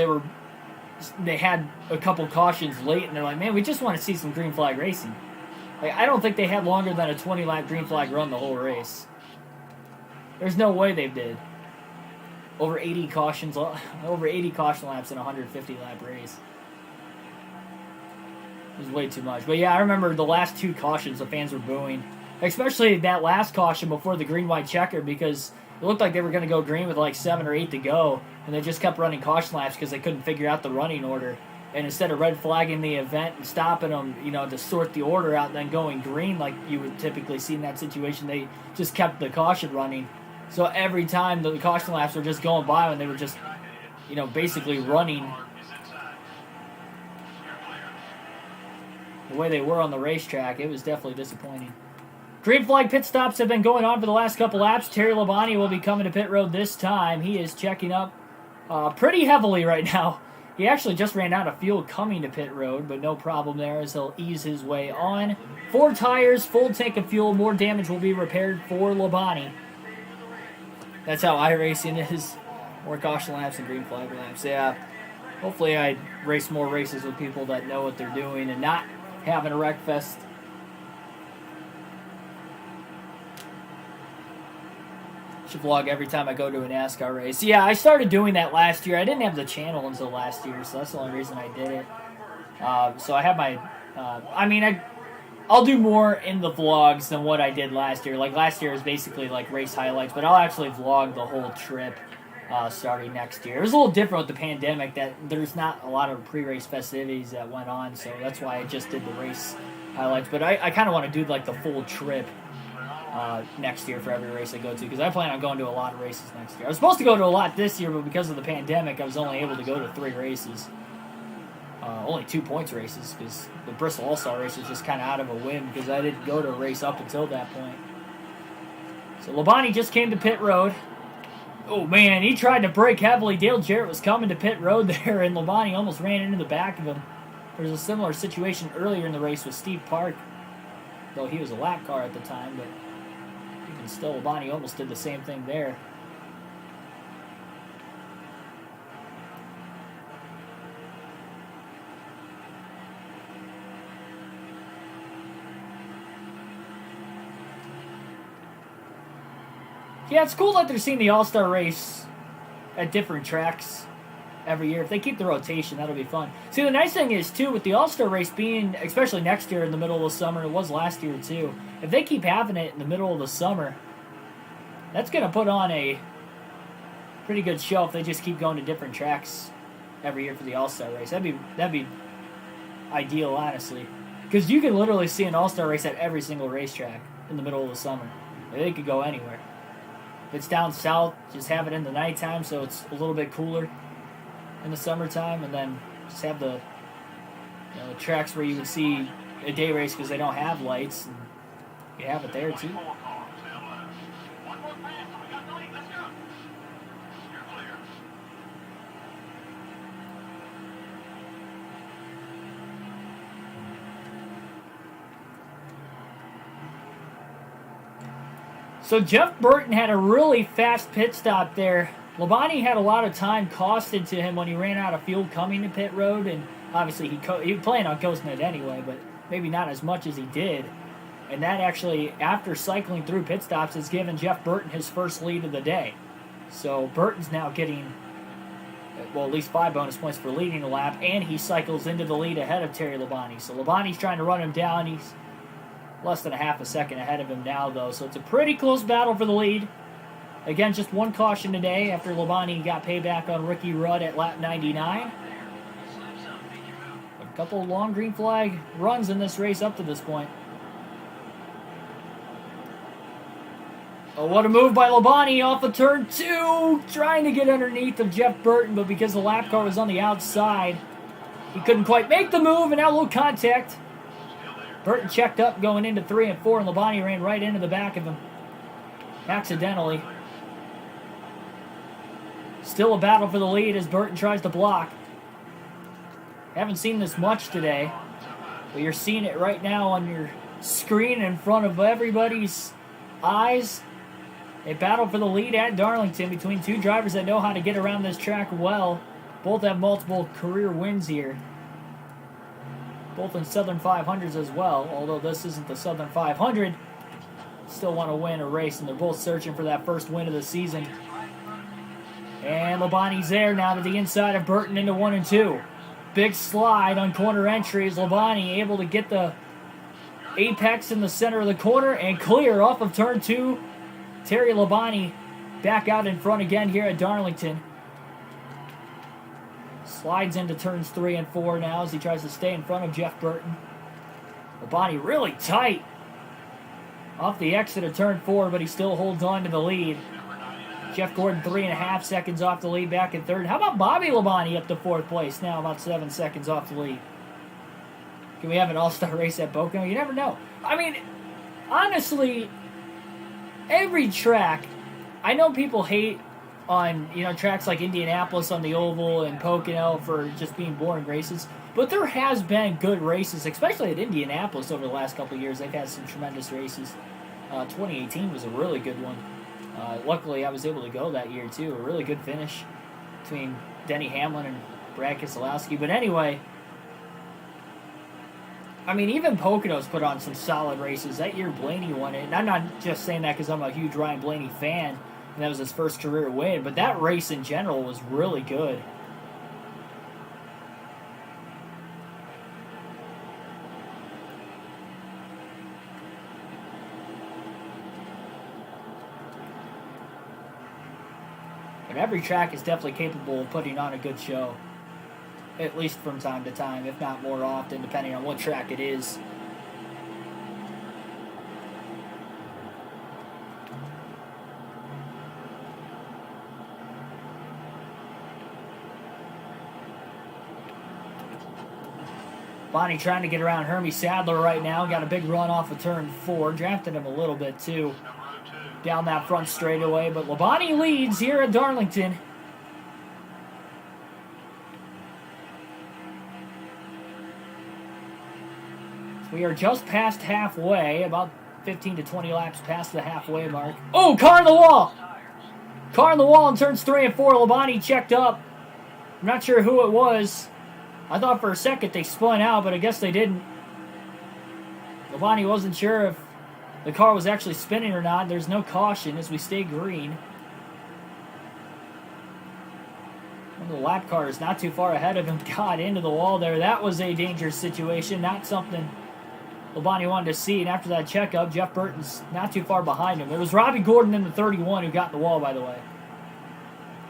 they had a couple cautions late, and they're like, man, we just want to see some green flag racing. Like, I don't think they had longer than a 20-lap green flag run the whole race. There's no way they did. Over 80 caution laps in a 150-lap race. It was way too much. But yeah, I remember the last two cautions, the fans were booing. Especially that last caution before the green-white checker, because it looked like they were going to go green with like 7 or 8 to go, and they just kept running caution laps because they couldn't figure out the running order. And instead of red flagging the event and stopping them, you know, to sort the order out and then going green like you would typically see in that situation, they just kept the caution running. So every time the caution laps were just going by when they were just, you know, basically running the way they were on the racetrack, it was definitely disappointing. Green flag pit stops have been going on for the last couple laps. Terry Labonte will be coming to pit road this time. He is checking up pretty heavily right now. He actually just ran out of fuel coming to pit road, but no problem there as he'll ease his way on. 4 tires, full tank of fuel, more damage will be repaired for Labonte. That's how iRacing is. More caution laps and green flag laps. Yeah, hopefully I race more races with people that know what they're doing and not having a wreck fest. Should vlog every time I go to a NASCAR race. Yeah, I started doing that last year. I didn't have the channel until last year, so that's the only reason I did it. So I have my... I'll do more in the vlogs than what I did last year. Like, last year was basically, like, race highlights, but I'll actually vlog the whole trip starting next year. It was a little different with the pandemic, that there's not a lot of pre-race festivities that went on, so that's why I just did the race highlights. But I kind of want to do, like, the full trip next year for every race I go to, because I plan on going to a lot of races next year. I was supposed to go to a lot this year, but because of the pandemic, I was only able to go to 3 races. Only 2 points races, because the Bristol All-Star race was just kind of out of a whim, because I didn't go to a race up until that point. So Labonte just came to pit road. Oh man, he tried to brake heavily. Dale Jarrett was coming to pit road there, and Labonte almost ran into the back of him. There was a similar situation earlier in the race with Steve Park, though he was a lap car at the time, but even still, Labonte almost did the same thing there. Yeah, it's cool that they're seeing the All-Star race at different tracks every year. If they keep the rotation, that'll be fun. See, the nice thing is, too, with the All-Star race being, especially next year in the middle of the summer, it was last year, too, if they keep having it in the middle of the summer, that's going to put on a pretty good show if they just keep going to different tracks every year for the All-Star race. That'd be ideal, honestly. Because you can literally see an All-Star race at every single racetrack in the middle of the summer. They could go anywhere. If it's down south, just have it in the nighttime so it's a little bit cooler in the summertime, and then just have the tracks where you would see a day race because they don't have lights, and you have it there too. So Jeff Burton had a really fast pit stop there. Labonte had a lot of time costed to him when he ran out of fuel coming to pit road, and obviously he planned on coasting it anyway, but maybe not as much as he did. And that actually, after cycling through pit stops, has given Jeff Burton his first lead of the day. So Burton's now getting, well, at least 5 bonus points for leading the lap, and he cycles into the lead ahead of Terry Labonte. So Labonte's trying to run him down. He's less than a half a second ahead of him now, though. So it's a pretty close battle for the lead. Again, just one caution today after Labonte got payback on Ricky Rudd at lap 99. A couple long green flag runs in this race up to this point. Oh, what a move by Labonte off of turn 2. Trying to get underneath of Jeff Burton, but because the lap car was on the outside, he couldn't quite make the move, and now a little contact. Burton checked up going into 3 and 4, and Labonte ran right into the back of him. Accidentally. Still a battle for the lead as Burton tries to block. Haven't seen this much today, but you're seeing it right now on your screen in front of everybody's eyes. A battle for the lead at Darlington between two drivers that know how to get around this track well. Both have multiple career wins here. Both in Southern 500s as well, although this isn't the Southern 500. Still want to win a race, and they're both searching for that first win of the season. And Labonte's there now to the inside of Burton into 1 and 2. Big slide on corner entries. Labonte able to get the apex in the center of the corner and clear off of turn 2. Terry Labonte back out in front again here at Darlington. Slides into turns 3 and 4 now as he tries to stay in front of Jeff Burton. Labonte really tight off the exit of turn 4, but he still holds on to the lead. Jeff Gordon 3.5 seconds off the lead back in third. How about Bobby Labonte up to 4th place now, about 7 seconds off the lead? Can we have an all-star race at Boca? You never know. I mean, honestly, every track, I know people hate on, tracks like Indianapolis on the oval and Pocono for just being boring races, but there has been good races, especially at Indianapolis over the last couple of years. They've had some tremendous races. 2018 was a really good one. Luckily, I was able to go that year, too. A really good finish between Denny Hamlin and Brad Keselowski. But anyway, I mean, even Pocono's put on some solid races. That year, Blaney won it. And I'm not just saying that because I'm a huge Ryan Blaney fan, and that was his first career win. But that race in general was really good. But every track is definitely capable of putting on a good show. At least from time to time, if not more often, depending on what track it is. Bonnie trying to get around Hermie Sadler right now. Got a big run off of turn 4. Drafted him a little bit, too, down that front straightaway. But Labonte leads here at Darlington. We are just past halfway, about 15 to 20 laps past the halfway mark. Oh, car on the wall! Car on the wall in turns 3 and 4. Labonte checked up. I'm not sure who it was. I thought for a second they spun out, but I guess they didn't. Labonte wasn't sure if the car was actually spinning or not. There's no caution as we stay green. One of the lap cars not too far ahead of him got into the wall there. That was a dangerous situation, not something Labonte wanted to see. And after that checkup, Jeff Burton's not too far behind him. It was Robbie Gordon in the 31 who got in the wall, by the way.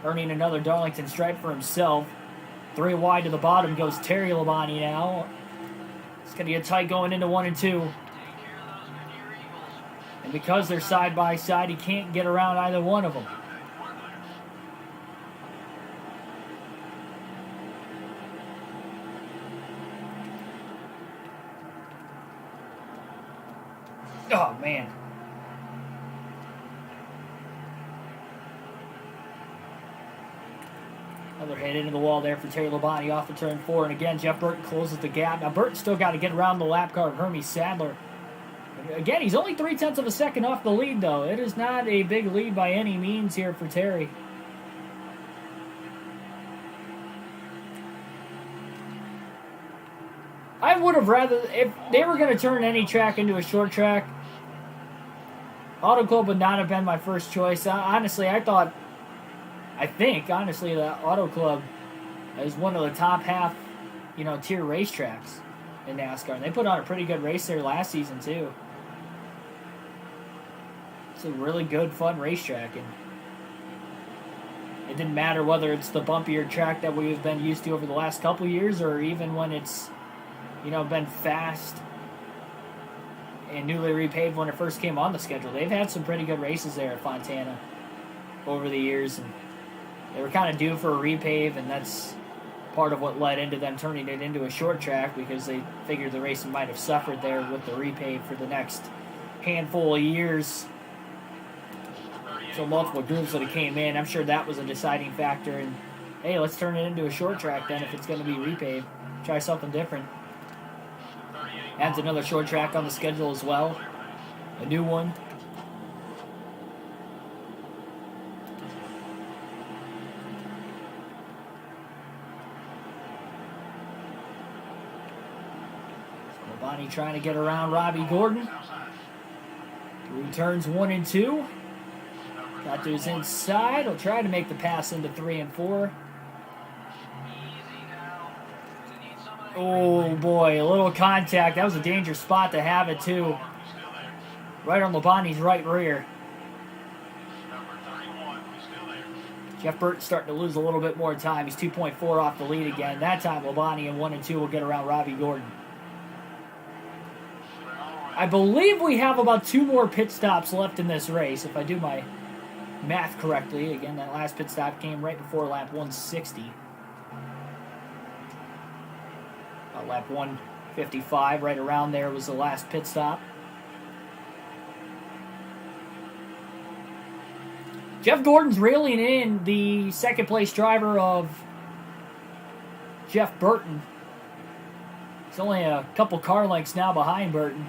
Earning another Darlington stripe for himself. 3 wide to the bottom goes Terry Labonte now. It's going to get tight going into 1 and 2. And because they're side by side, he can't get around either one of them. Oh, man. Another hit into the wall there for Terry Labonte off of turn 4. And again, Jeff Burton closes the gap. Now, Burton still got to get around the lap car of Hermie Sadler. Again, he's only 0.3 of a second off the lead, though. It is not a big lead by any means here for Terry. I would have rather, if they were going to turn any track into a short track, Auto Club would not have been my first choice. Honestly, I think, that Auto Club is one of the top half, tier racetracks in NASCAR. And they put on a pretty good race there last season, too. It's a really good, fun racetrack. And It didn't matter whether it's the bumpier track that we've been used to over the last couple years, or even when it's, you know, been fast and newly repaved when it first came on the schedule. They've had some pretty good races there at Fontana over the years, and they were kind of due for a repave, and that's part of what led into them turning it into a short track, because they figured the racing might have suffered there with the repave for the next handful of years. So multiple groups that came in, I'm sure that was a deciding factor. And hey, let's turn it into a short track then if it's going to be repaved. Try something different. Adds another short track on the schedule as well. A new one. Bonnie trying to get around Robbie Gordon. Through turns 1 and 2. Got to his inside. He'll try to make the pass into 3 and 4. Oh boy, a little contact. That was a dangerous spot to have it too. Right on Labonte's right rear. Jeff Burton starting to lose a little bit more time. He's 2.4 off the lead again. That time Labonte in 1 and 2 will get around Robbie Gordon. I believe we have about 2 more pit stops left in this race, if I do my math correctly. Again, that last pit stop came right before lap 160. Lap 155, right around there, was the last pit stop. Jeff Gordon's railing in the second place driver of Jeff Burton. He's only a couple car lengths now behind Burton.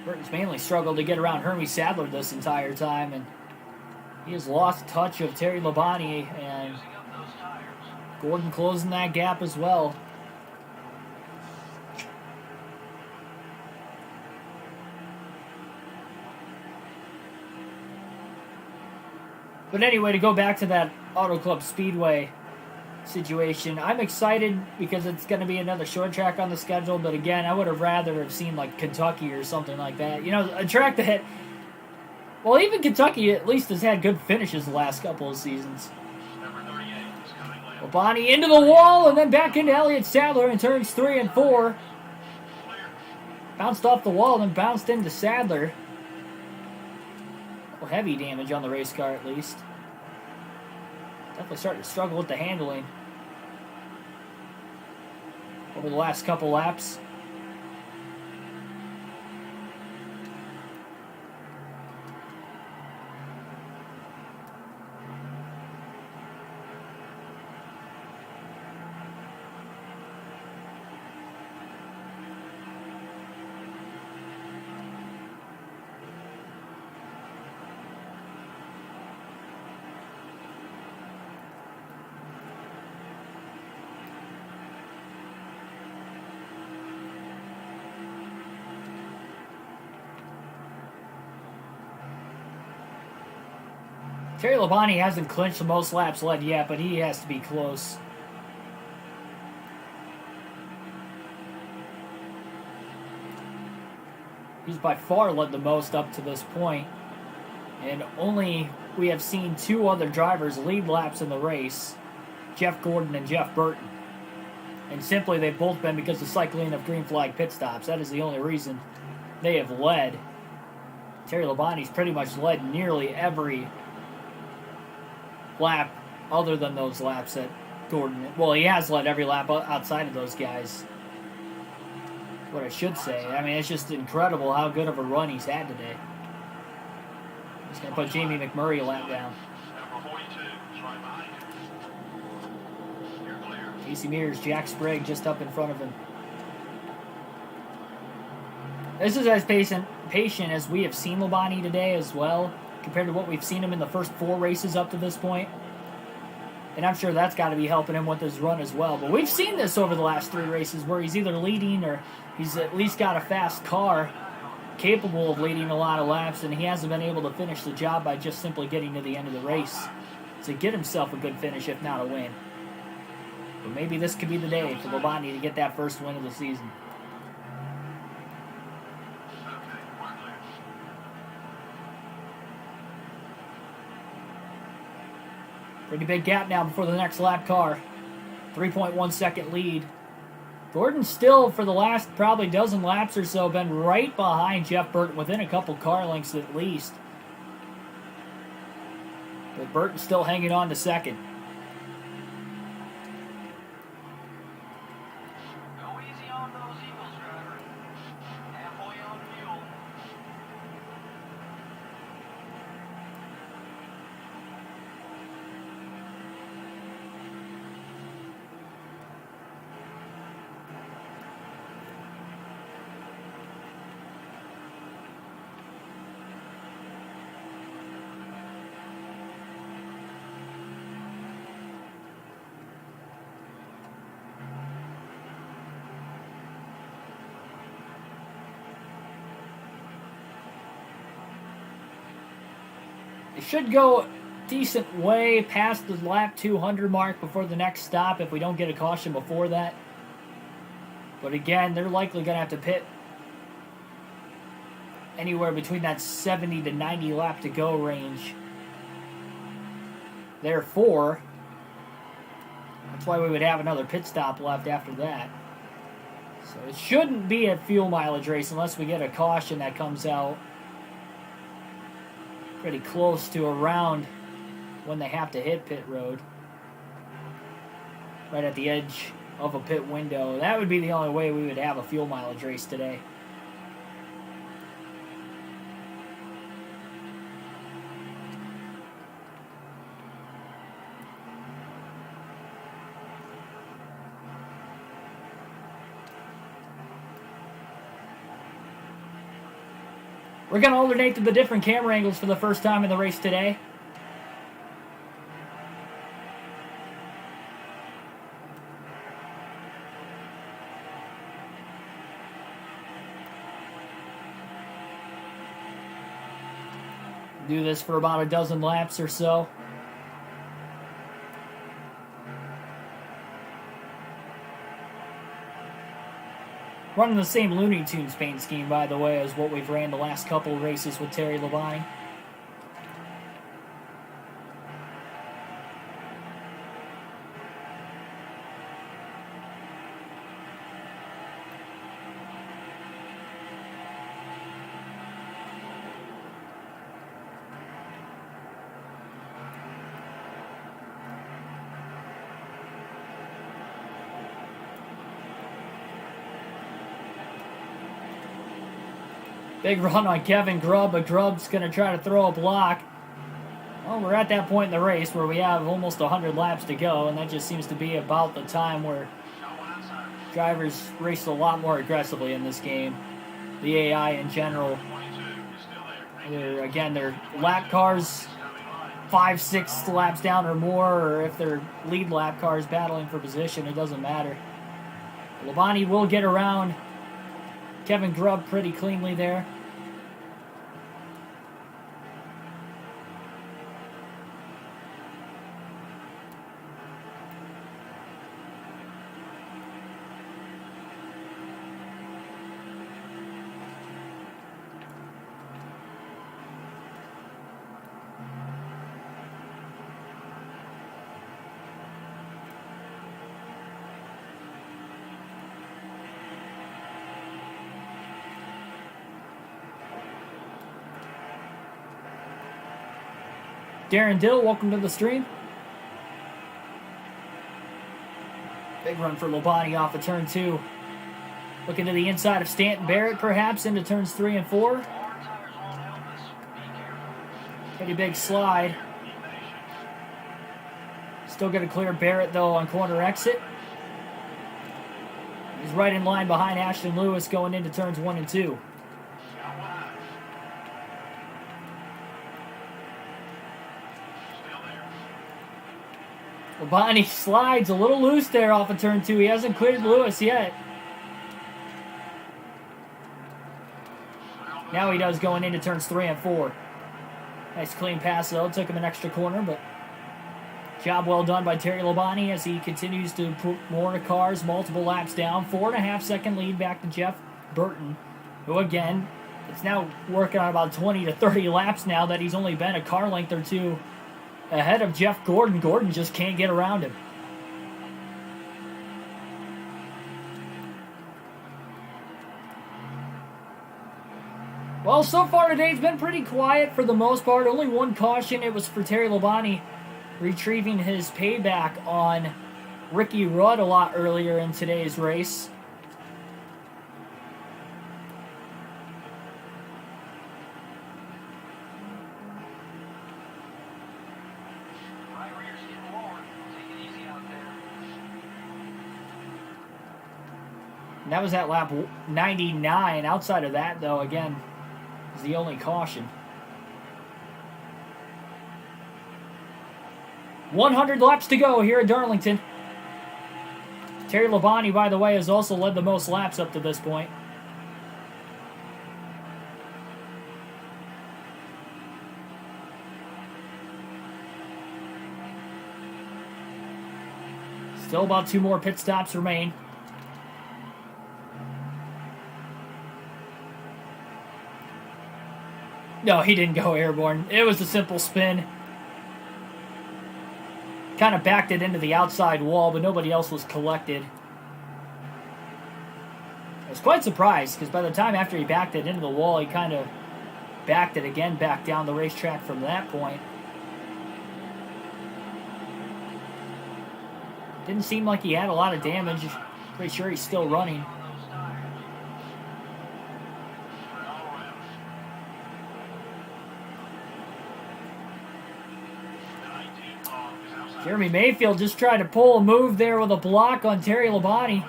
Burton's mainly struggled to get around Hermie Sadler this entire time, and he has lost touch of Terry Labonte, and Gordon closing that gap as well. But anyway, to go back to that Auto Club Speedway situation, I'm excited because it's going to be another short track on the schedule, but again, I would have rather have seen like Kentucky or something like that. You know, a track that, well, even Kentucky at least has had good finishes the last couple of seasons. Labonte into the wall and then back into Elliott Sadler in turns 3 and 4. Bounced off the wall and then bounced into Sadler. Well, heavy damage on the race car at least. Definitely starting to struggle with the handling over the last couple laps. Terry Labonte hasn't clinched the most laps led yet, but he has to be close. He's by far led the most up to this point, and only we have seen 2 other drivers lead laps in the race, Jeff Gordon and Jeff Burton. And simply they've both been because of cycling of green flag pit stops. That is the only reason they have led. Terry Labonte's pretty much led nearly every lap other than those laps that Gordon, well, he has led every lap outside of those guys. That's what I should say. I mean, it's just incredible how good of a run he's had today. He's going to put Jamie McMurray a lap down. Casey Mears, Jack Sprague just up in front of him. This is as patient as we have seen Labonte today as well, compared to what we've seen him in the first 4 races up to this point. And I'm sure that's got to be helping him with his run as well. But we've seen this over the last 3 races where he's either leading or he's at least got a fast car capable of leading a lot of laps, and he hasn't been able to finish the job by just simply getting to the end of the race to get himself a good finish, if not a win. But maybe this could be the day for Labonte to get that first win of the season. Pretty big gap now before the next lap car. 3.1 second lead. Gordon still, for the last probably dozen laps or so, been right behind Jeff Burton, within a couple car lengths at least. But Burton still hanging on to second. Go easy on those Eagles, driver. Halfway on fuel. It should go decent way past the lap 200 mark before the next stop if we don't get a caution before that. But again, they're likely going to have to pit anywhere between that 70 to 90 lap to go range. Therefore, that's why we would have another pit stop left after that. So it shouldn't be a fuel mileage race unless we get a caution that comes out pretty close to around when they have to hit pit road. Right at the edge of a pit window. That would be the only way we would have a fuel mileage race today. We're going to alternate to the different camera angles for the first time in the race today. Do this for about a dozen laps or so. Running the same Looney Tunes paint scheme, by the way, as what we've ran the last couple races with Terry Labonte. Big run on Kevin Grubb, but Grubb's going to try to throw a block. Well, we're at that point in the race where we have almost 100 laps to go, and that just seems to be about the time where drivers race a lot more aggressively in this game. The AI in general. They're lap cars 5-6 laps down or more, or if they're lead lap cars battling for position, it doesn't matter. Labonte will get around Kevin Grubb pretty cleanly there. Darren Dill, welcome to the stream. Big run for Labonte off of turn 2. Looking to the inside of Stanton Barrett, perhaps, into turns 3 and 4. Pretty big slide. Still going to clear Barrett, though, on corner exit. He's right in line behind Ashton Lewis going into turns 1 and 2. Labonte slides a little loose there off of turn 2. He hasn't cleared Lewis yet. Now he does going into turns 3 and 4. Nice clean pass though. Took him an extra corner, but job well done by Terry Labonte as he continues to put more cars multiple laps down. 4.5 second lead back to Jeff Burton, who again, it's now working on about 20 to 30 laps now that he's only been a car length or two ahead of Jeff Gordon. Gordon just can't get around him. Well, so far today it's been pretty quiet for the most part. Only one caution. It was for Terry Labonte retrieving his payback on Ricky Rudd a lot earlier in today's race. Right rear's getting warm. Take it easy out there. And that was at lap 99. Outside of that, though, again, is the only caution. 100 laps to go here at Darlington. Terry Labonte, by the way, has also led the most laps up to this point. Still about 2 more pit stops remain. No, he didn't go airborne. It was a simple spin. Kind of backed it into the outside wall, but nobody else was collected. I was quite surprised, because by the time after he backed it into the wall, he kind of backed it again back down the racetrack from that point. Didn't seem like he had a lot of damage. Pretty sure he's still running. Jeremy Mayfield just tried to pull a move there with a block on Terry Labonte.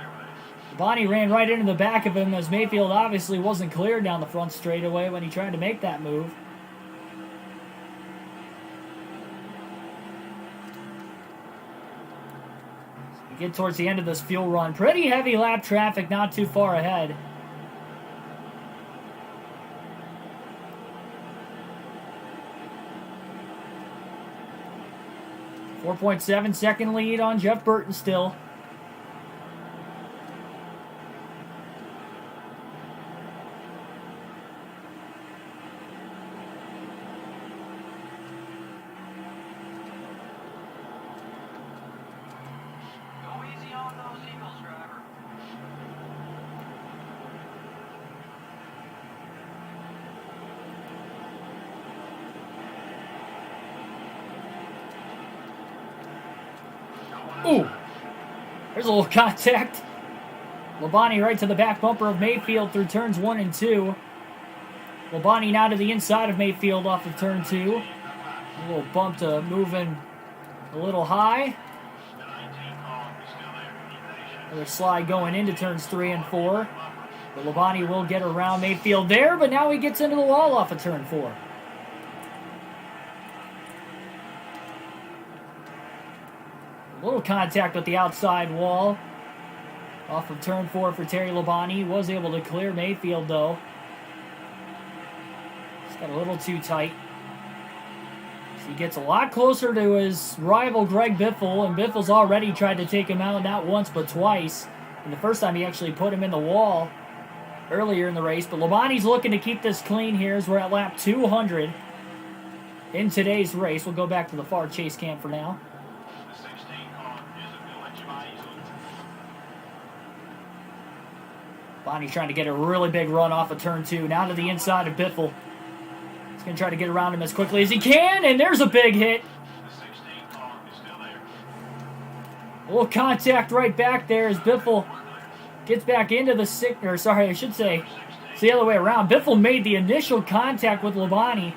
Labonte ran right into the back of him as Mayfield obviously wasn't clear down the front straightaway when he tried to make that move. So we get towards the end of this fuel run. Pretty heavy lap traffic, not too far ahead. .7 second lead on Jeff Burton still. Go easy on those Eagles, driver. Ooh, there's a little contact. Labonte right to the back bumper of Mayfield through turns 1 and 2. Labonte now to the inside of Mayfield off of turn 2. A little bump to moving a little high. Another slide going into turns 3 and 4. But Labonte will get around Mayfield there, but now he gets into the wall off of turn 4. A little contact with the outside wall off of turn 4 for Terry Labonte. He was able to clear Mayfield, though. It's got a little too tight. So he gets a lot closer to his rival, Greg Biffle, and Biffle's already tried to take him out, not once but twice. And the first time he actually put him in the wall earlier in the race. But Labonte's looking to keep this clean here as we're at lap 200 in today's race. We'll go back to the far chase cam for now. Labonte's trying to get a really big run off of turn 2. Now to the inside of Biffle. He's going to try to get around him as quickly as he can, and there's a big hit. A little contact right back there as Biffle gets back into the I should say, it's the other way around. Biffle made the initial contact with Labonte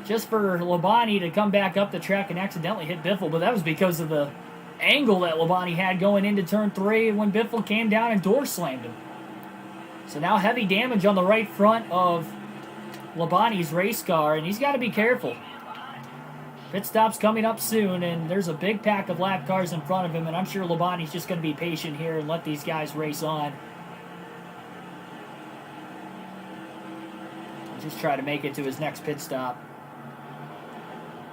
just for Labonte to come back up the track and accidentally hit Biffle, but that was because of the angle that Labonte had going into turn 3 when Biffle came down and door slammed him. So now heavy damage on the right front of Labonte's race car, and he's got to be careful. Pit stop's coming up soon, and there's a big pack of lap cars in front of him, and I'm sure Labonte's just going to be patient here and let these guys race on. Just try to make it to his next pit stop.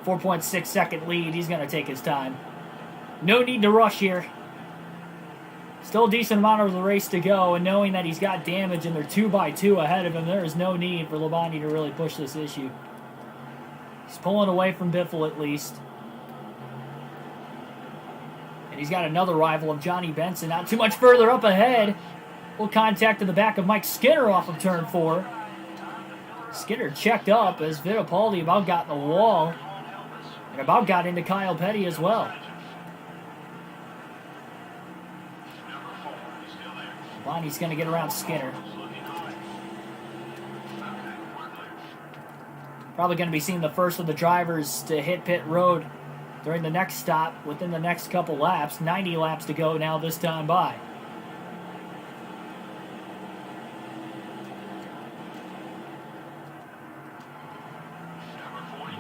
4.6 second lead. He's going to take his time. No need to rush here. Still a decent amount of the race to go, and knowing that he's got damage and they're 2x2 ahead of him, there is no need for Labonte to really push this issue. He's pulling away from Biffle at least. And he's got another rival of Johnny Benson not too much further up ahead. Little contact to the back of Mike Skinner off of turn 4. Skinner checked up as Fittipaldi about got in the wall and about got into Kyle Petty as well. Bonnie's going to get around Skinner. Probably going to be seeing the first of the drivers to hit pit road during the next stop within the next couple laps. 90 laps to go now this time by.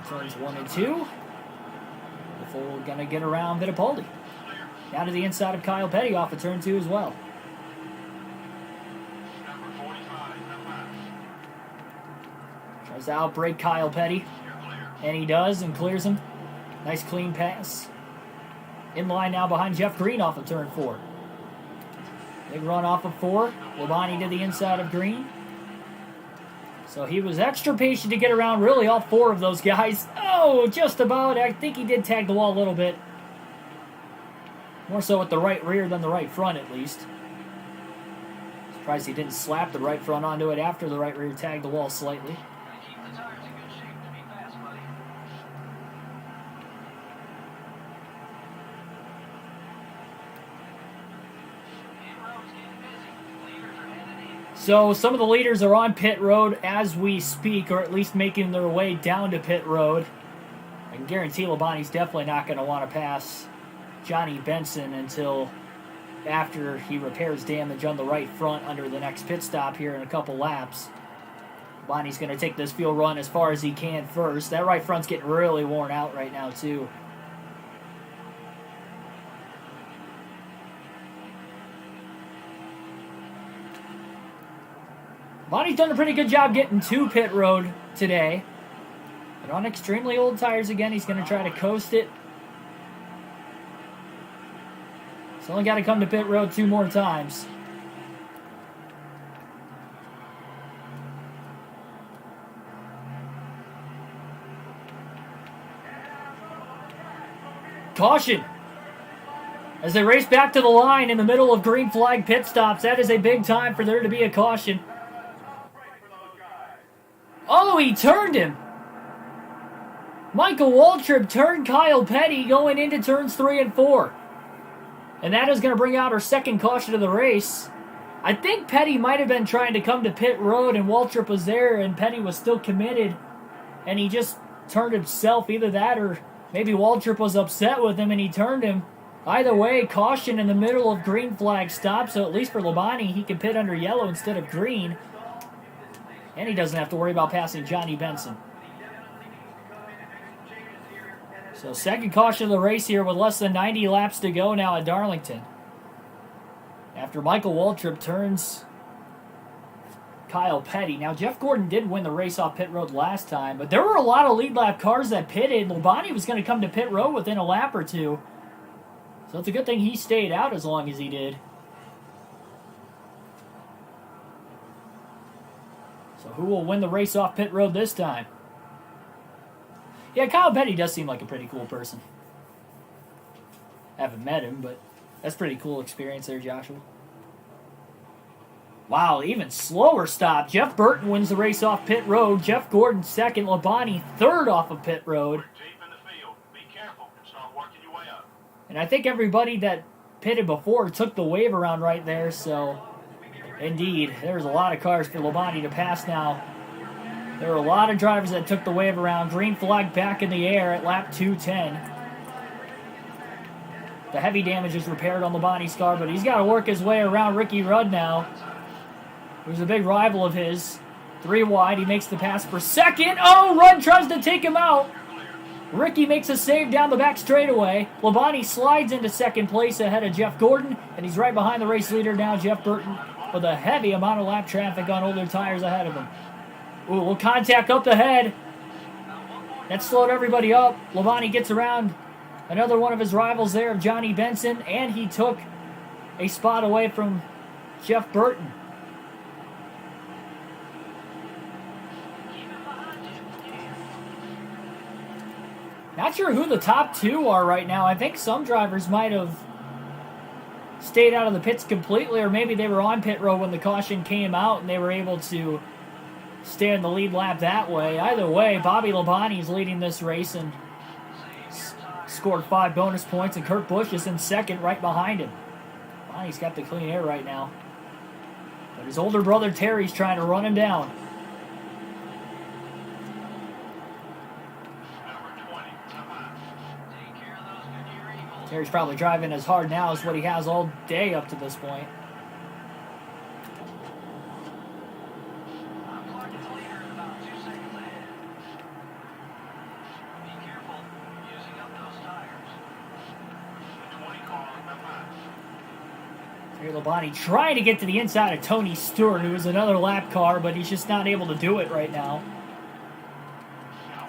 Turns 1 and 2. Before going to get around Fittipaldi. Down to the inside of Kyle Petty off of turn 2 as well. Tries to outbrake Kyle Petty. And he does and clears him. Nice clean pass. In line now behind Jeff Green off of turn 4. Big run off of 4. Labonte to the inside of Green. So he was extra patient to get around really all 4 of those guys. Oh, just about. I think he did tag the wall a little bit. More so with the right rear than the right front at least. Surprised he didn't slap the right front onto it after the right rear tagged the wall slightly. Keep the tires in good shape to be fast, buddy. Pit road's getting busy. Leaders are headed in. So some of the leaders are on pit road as we speak, or at least making their way down to pit road. I can guarantee Labonte's definitely not going to want to pass Johnny Benson until after he repairs damage on the right front under the next pit stop here in a couple laps. Labonte's going to take this field run as far as he can first. That right front's getting really worn out right now too. Labonte's done a pretty good job getting to pit road today. But on extremely old tires again, he's going to try to coast it. He's only got to come to pit road 2 more times. Caution! As they race back to the line in the middle of green flag pit stops, that is a big time for there to be a caution. Oh, he turned him! Michael Waltrip turned Kyle Petty going into turns 3 and 4. And that is going to bring out our second caution of the race. I think Petty might have been trying to come to pit road and Waltrip was there and Petty was still committed. And he just turned himself, either that or maybe Waltrip was upset with him and he turned him. Either way, caution in the middle of green flag stop, so at least for Labonte, he can pit under yellow instead of green. And he doesn't have to worry about passing Johnny Benson. So second caution of the race here with less than 90 laps to go now at Darlington. After Michael Waltrip turns Kyle Petty. Now, Jeff Gordon did win the race off pit road last time, but there were a lot of lead lap cars that pitted. Labonte was going to come to pit road within a lap or 2. So it's a good thing he stayed out as long as he did. So who will win the race off pit road this time? Yeah, Kyle Petty does seem like a pretty cool person. I haven't met him, but that's a pretty cool experience there, Joshua. Wow, even slower stop. Jeff Burton wins the race off pit road. Jeff Gordon second. Labonte third off of pit road. Deep in the field. Be careful and start working your way up. And I think everybody that pitted before took the wave around right there, so indeed, there's a lot of cars for Labonte to pass now. There were a lot of drivers that took the wave around. Green flag back in the air at lap 210. The heavy damage is repaired on Labonte's car, but he's got to work his way around Ricky Rudd now, who's a big rival of his. 3 wide, he makes the pass for second. Oh, Rudd tries to take him out. Ricky makes a save down the back straightaway. Labonte slides into second place ahead of Jeff Gordon, and he's right behind the race leader now, Jeff Burton, with a heavy amount of lap traffic on older tires ahead of him. Ooh, little contact up the head. That slowed everybody up. Labonte gets around another one of his rivals there, of Johnny Benson, and he took a spot away from Jeff Burton. sure who the top two are right now. I think some drivers might have stayed out of the pits completely, or maybe they were on pit road when the caution came out and they were able to stay in the lead lap that way. Either way, Bobby Labonte's leading this race and scored 5 bonus points, and Kurt Busch is in second right behind him. Labonte's got the clean air right now. But his older brother Terry's trying to run him down. Terry's probably driving as hard now as what he has all day up to this point. Terry Labonte trying to get to the inside of Tony Stewart, who is another lap car, but he's just not able to do it right now.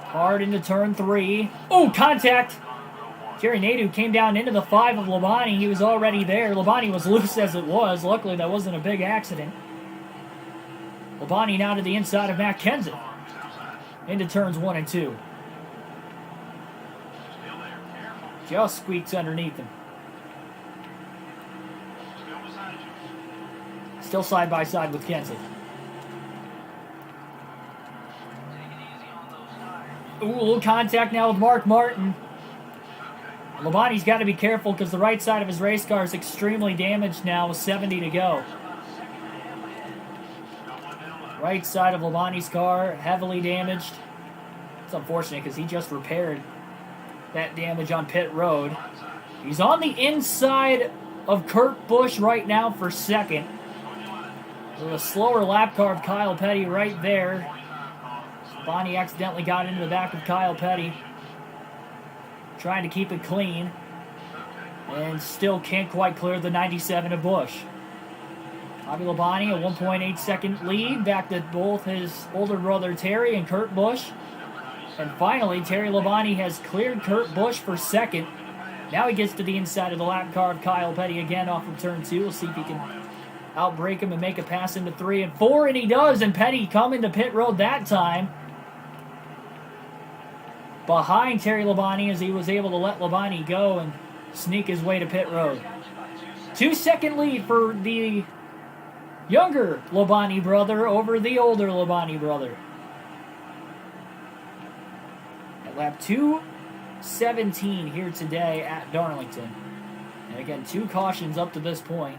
Hard into turn 3. Oh, contact! Jerry Nadeau came down into the 5 of Labonte. He was already there. Labonte was loose as it was. Luckily, that wasn't a big accident. Labonte now to the inside of Matt Kenseth. Into turns 1 and 2. Just squeaks underneath him. Still side by side with Kenseth. Ooh, a little contact now with Mark Martin. Labonte's got to be careful because the right side of his race car is extremely damaged now with 70 to go. Right side of Labonte's car, heavily damaged. It's unfortunate because he just repaired that damage on pit road. He's on the inside of Kurt Busch right now for second. With a slower lap car of Kyle Petty right there. Labonte accidentally got into the back of Kyle Petty. Trying to keep it clean. And still can't quite clear the 97 of Busch. Bobby Labonte, a 1.8 second lead. Back to both his older brother Terry and Kurt Busch. And finally, Terry Labonte has cleared Kurt Busch for second. Now he gets to the inside of the lap car of Kyle Petty again off of turn 2. We'll see if he can outbreak him and make a pass into 3 and 4. And he does. And Petty coming to pit road that time. Behind Terry Labonte as he was able to let Labonte go and sneak his way to pit road. 2-second lead for the younger Labonte brother over the older Labonte brother. At lap 2:17 here today at Darlington. And again, 2 cautions up to this point.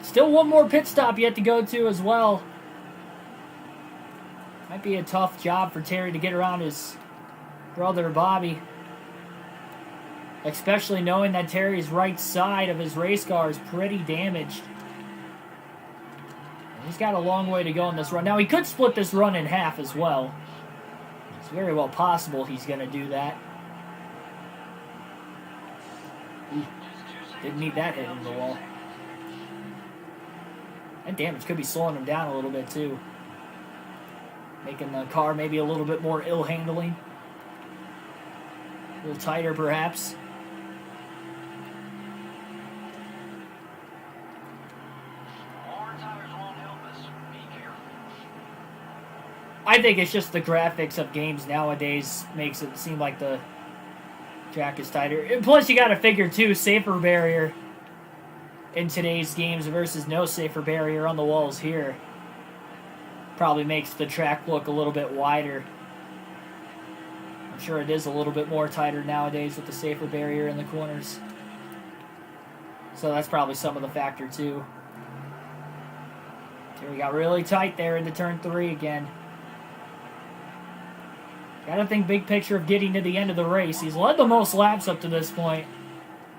Still one more pit stop yet to go to as well. Might be a tough job for Terry to get around his brother Bobby. Especially knowing that Terry's right side of his race car is pretty damaged. And he's got a long way to go in this run. Now he could split this run in half as well. It's very well possible he's going to do that. Didn't need that hit in the wall. That damage could be slowing him down a little bit too. Making the car maybe a little bit more ill-handling. A little tighter perhaps. I think it's just the graphics of games nowadays makes it seem like the track is tighter. And plus you gotta figure too, safer barrier in today's games versus no safer barrier on the walls here probably makes the track look a little bit wider. I'm sure it is a little bit more tighter nowadays with the safer barrier in the corners. So that's probably some of the factor too. Terry got really tight there into turn 3 again. Gotta think big picture of getting to the end of the race. He's led the most laps up to this point.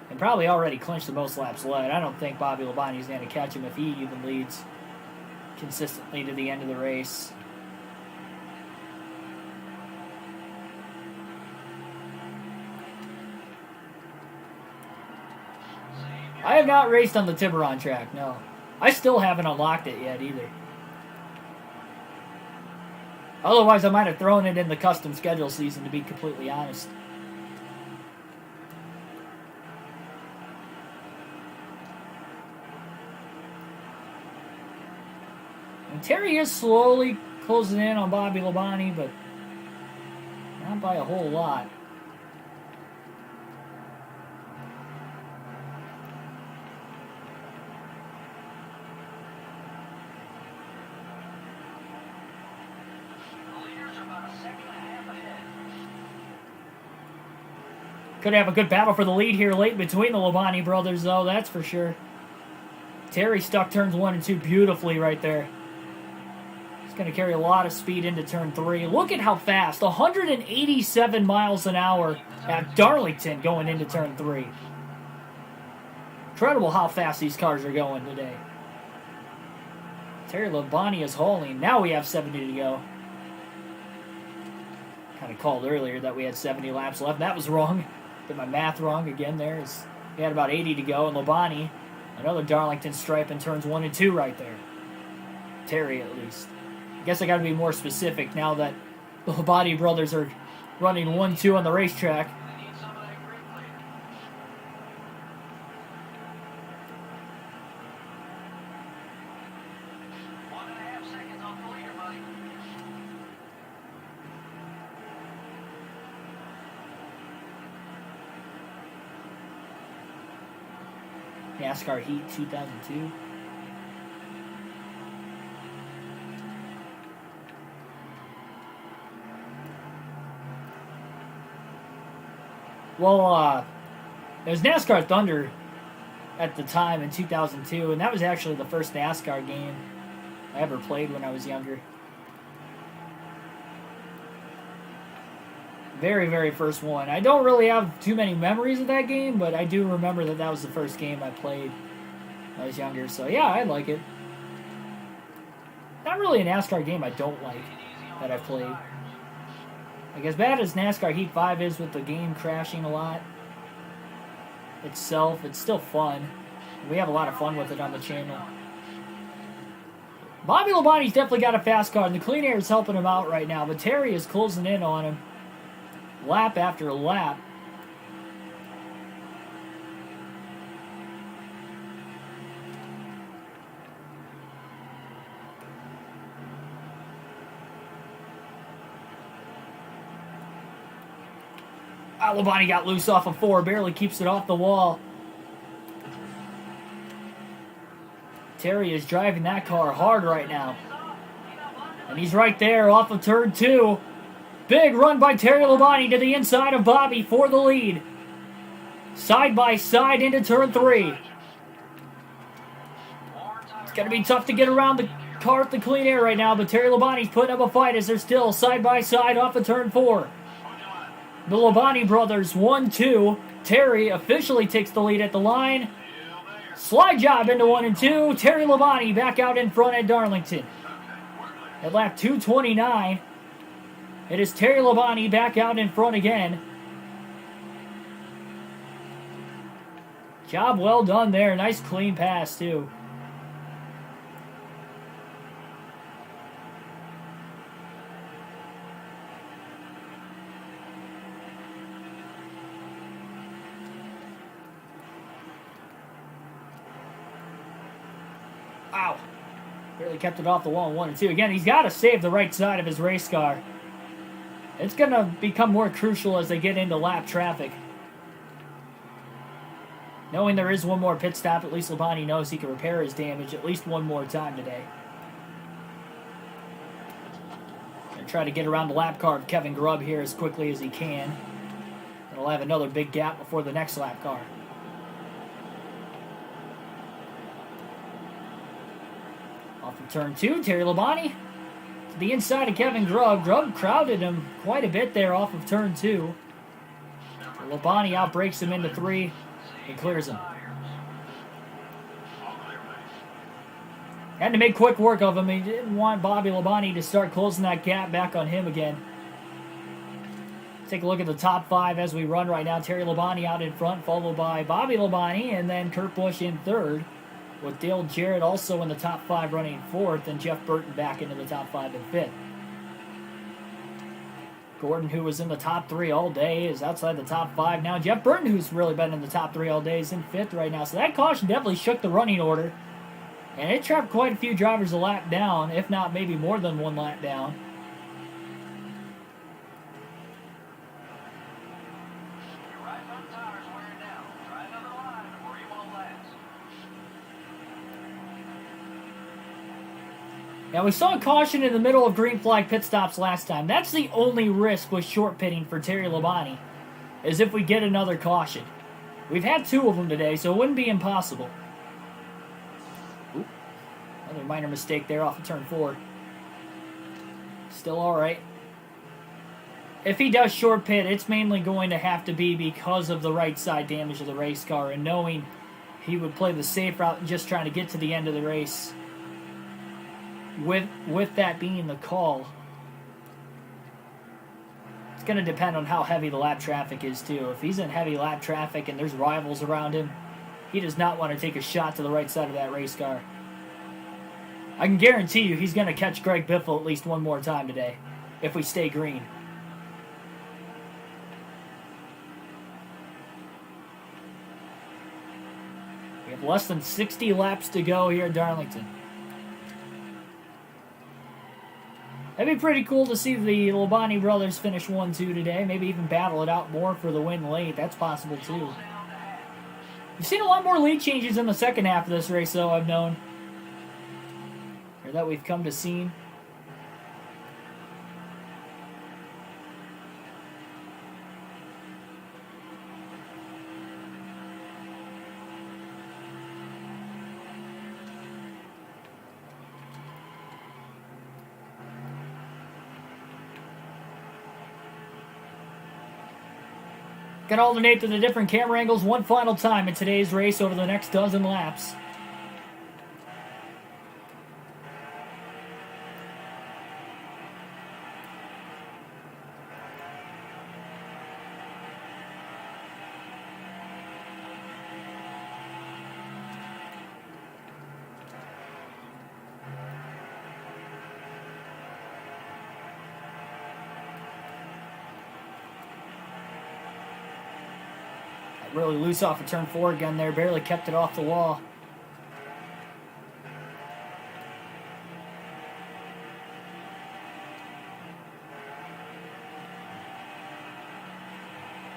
And probably already clinched the most laps led. I don't think Bobby Labonte is going to catch him if he even leads consistently to the end of the race. I have not raced on the Tiburon track, no. I still haven't unlocked it yet either. Otherwise, I might have thrown it in the custom schedule season, to be completely honest. And Terry is slowly closing in on Bobby Labonte, but not by a whole lot. The leaders are about a second and a half ahead. Could have a good battle for the lead here late between the Labonte brothers, though, that's for sure. Terry stuck turns 1 and 2 beautifully right there. He's going to carry a lot of speed into turn 3. Look at how fast. 187 miles an hour at Darlington going into turn 3. Incredible how fast these cars are going today. Terry Labonte is hauling. Now we have 70 to go. Kind of called earlier that we had 70 laps left. That was wrong. Did my math wrong again there. We had about 80 to go. And Labonte, another Darlington stripe in turns 1 and 2 right there. Terry, at least. I guess I got to be more specific now that the Labonte brothers are running 1-2 on the racetrack. They need some of that grip later. One and a half seconds off the leader, buddy. NASCAR Heat 2002. Well, it was NASCAR Thunder at the time in 2002, and that was actually the first NASCAR game I ever played when I was younger. Very, very first one. I don't really have too many memories of that game, but I do remember that that was the first game I played when I was younger. So, yeah, I like it. Not really a NASCAR game I don't like that I've played. Like, as bad as NASCAR Heat 5 is with the game crashing a lot itself, it's still fun. We have a lot of fun with it on the channel. Bobby Labonte's definitely got a fast car, and the clean air is helping him out right now, but Terry is closing in on him lap after lap. Labonte got loose off of 4, barely keeps it off the wall. Terry is driving that car hard right now. And he's right there off of turn 2. Big run by Terry Labonte to the inside of Bobby for the lead. Side by side into turn 3. It's going to be tough to get around the car at the clean air right now, but Terry Labonte's putting up a fight as they're still side by side off of turn 4. The Labonte brothers 1-2. Terry officially takes the lead at the line. Slide job into 1 and 2. Terry Labonte back out in front at Darlington. At lap 229, it is Terry Labonte back out in front again. Job well done there. Nice clean pass, too. Wow. Barely kept it off the wall in 1 and 2. Again, he's got to save the right side of his race car. It's going to become more crucial as they get into lap traffic. Knowing there is one more pit stop, at least Labonte knows he can repair his damage at least one more time today. Going to try to get around the lap car of Kevin Grubb here as quickly as he can. And he'll have another big gap before the next lap car. Off of turn 2, Terry Labonte to the inside of Kevin Grubb. Grubb crowded him quite a bit there off of turn 2. Labonte outbreaks him into 3 and clears him. Had to make quick work of him. He didn't want Bobby Labonte to start closing that gap back on him again. Take a look at the top 5 as we run right now. Terry Labonte out in front, followed by Bobby Labonte, and then Kurt Busch in 3rd. With Dale Jarrett also in the top 5 running 4th, and Jeff Burton back into the top 5 and 5th. Gordon, who was in the top 3 all day, is outside the top 5 now. Jeff Burton, who's really been in the top 3 all day, is in 5th right now. So that caution definitely shook the running order And it trapped quite a few drivers a lap down, if not maybe more than one lap down. Your right front tire's wearing down. Try another line or you won't last. Now, we saw a caution in the middle of green flag pit stops last time. That's the only risk with short pitting for Terry Labonte, is if we get another caution. We've had 2 of them today, so it wouldn't be impossible. Oop. Another minor mistake there off of turn 4. Still alright. If he does short pit, it's mainly going to have to be because of the right side damage of the race car, and knowing he would play the safe route and just trying to get to the end of the race. With that being the call, it's going to depend on how heavy the lap traffic is too. If he's in heavy lap traffic and there's rivals around him, he does not want to take a shot to the right side of that race car. I can guarantee you he's going to catch Greg Biffle at least one more time today, if we stay green. We have less than 60 laps to go here at Darlington. It'd be pretty cool to see the Labonte brothers finish 1-2 today. Maybe even battle it out more for the win late. That's possible too. You've seen a lot more lead changes in the second half of this race, though, I've known. Or that we've come to see. Can alternate to the different camera angles one final time in today's race over the next dozen laps. Really loose off of turn 4 again there. Barely kept it off the wall.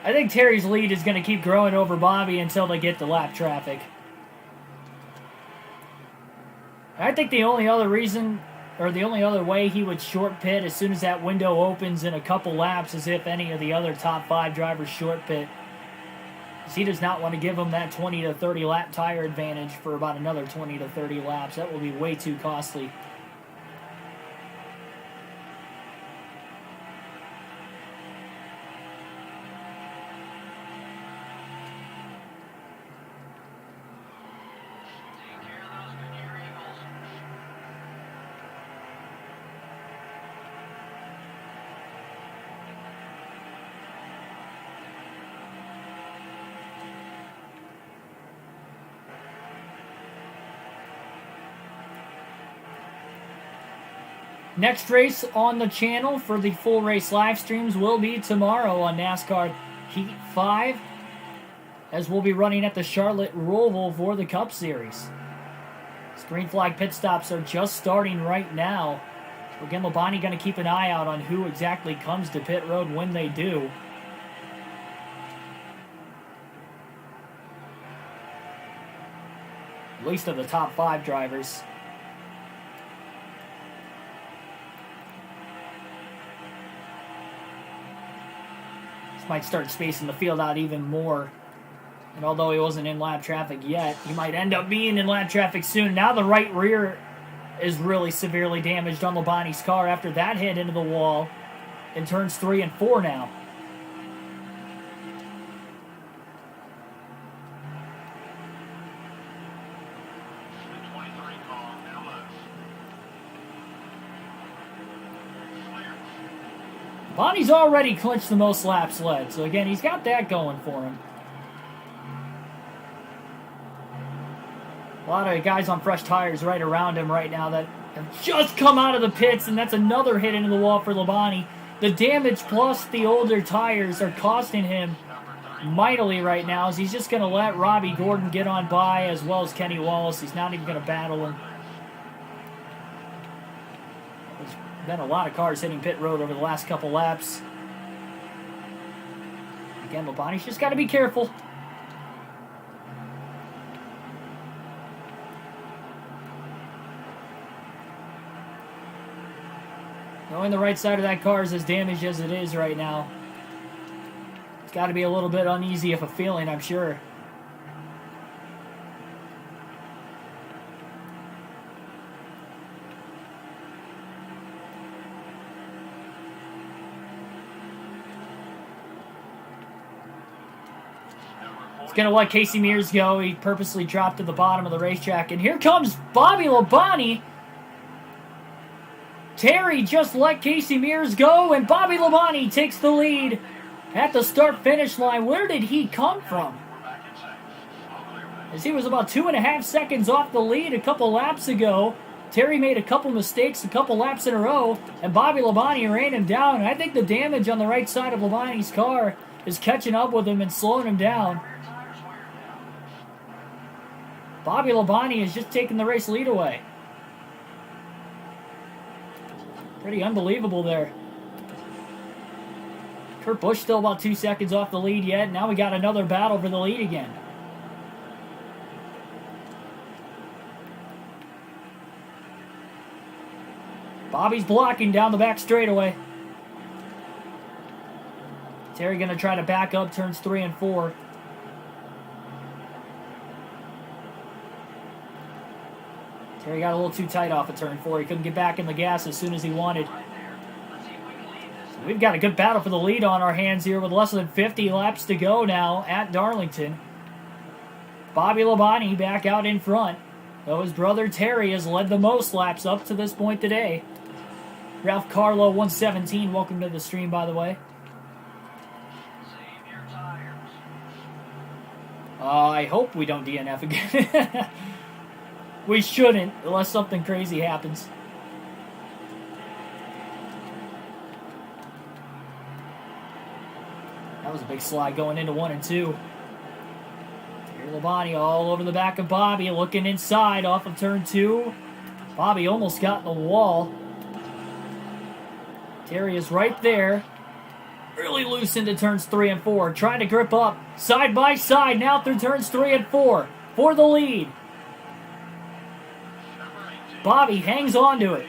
I think Terry's lead is going to keep growing over Bobby until they get to lap traffic. I think the only other reason, or the only other way he would short pit as soon as that window opens in a couple laps is if any of the other top 5 drivers short pit. He does not want to give him that 20 to 30 lap tire advantage for about another 20 to 30 laps. That will be way too costly. Take care of those Goodyear Eagles. Next race on the channel for the full race live streams will be tomorrow on NASCAR Heat 5, as we'll be running at the Charlotte Roval for the Cup Series. Green flag pit stops are just starting right now. Again, Labonte going to keep an eye out on who exactly comes to pit road when they do. At least of the top 5 drivers. Might start spacing the field out even more. And although he wasn't in lap traffic yet, he might end up being in lap traffic soon. Now the right rear is really severely damaged on Labonte's car after that hit into the wall in turns 3 and 4 now. The 23 call, now loose. Clear. Bonnie's already clinched the most laps led, so again, he's got that going for him. A lot of guys on fresh tires right around him right now that have just come out of the pits, and that's another hit into the wall for Labonte. The damage plus the older tires are costing him mightily right now is he's just going to let Robbie Gordon get on by as well as Kenny Wallace. He's not even going to battle him. There's been a lot of cars hitting pit road over the last couple laps. Again, Labonte's just got to be careful. Knowing the right side of that car is as damaged as it is right now. It's got to be a little bit uneasy of a feeling, I'm sure. He's going to let Casey Mears go. He purposely dropped to the bottom of the racetrack. And here comes Bobby Labonte. Terry just let Casey Mears go, and Bobby Labonte takes the lead at the start-finish line. Where did he come from? As he was about 2.5 seconds off the lead a couple laps ago. Terry made a couple mistakes a couple laps in a row, and Bobby Labonte ran him down. I think the damage on the right side of Labonte's car is catching up with him and slowing him down. Bobby Labonte is just taking the race lead away. Pretty unbelievable there. Kurt Busch still about 2 seconds off the lead yet. Now we got another battle for the lead again. Bobby's blocking down the back straightaway. Terry going to try to back up turns 3 and 4. Terry got a little too tight off of turn 4. He couldn't get back in the gas as soon as he wanted. So we've got a good battle for the lead on our hands here with less than 50 laps to go now at Darlington. Bobby Labonte back out in front, though his brother Terry has led the most laps up to this point today. Ralph Carlo 117, welcome to the stream, by the way. I hope we don't DNF again. We shouldn't, unless something crazy happens. That was a big slide going into 1 and 2. Terry Labonte all over the back of Bobby, looking inside off of turn 2. Bobby almost got in the wall. Terry is right there. Really loose into turns 3 and 4. Trying to grip up side by side now through turns 3 and 4 for the lead. Bobby hangs on to it.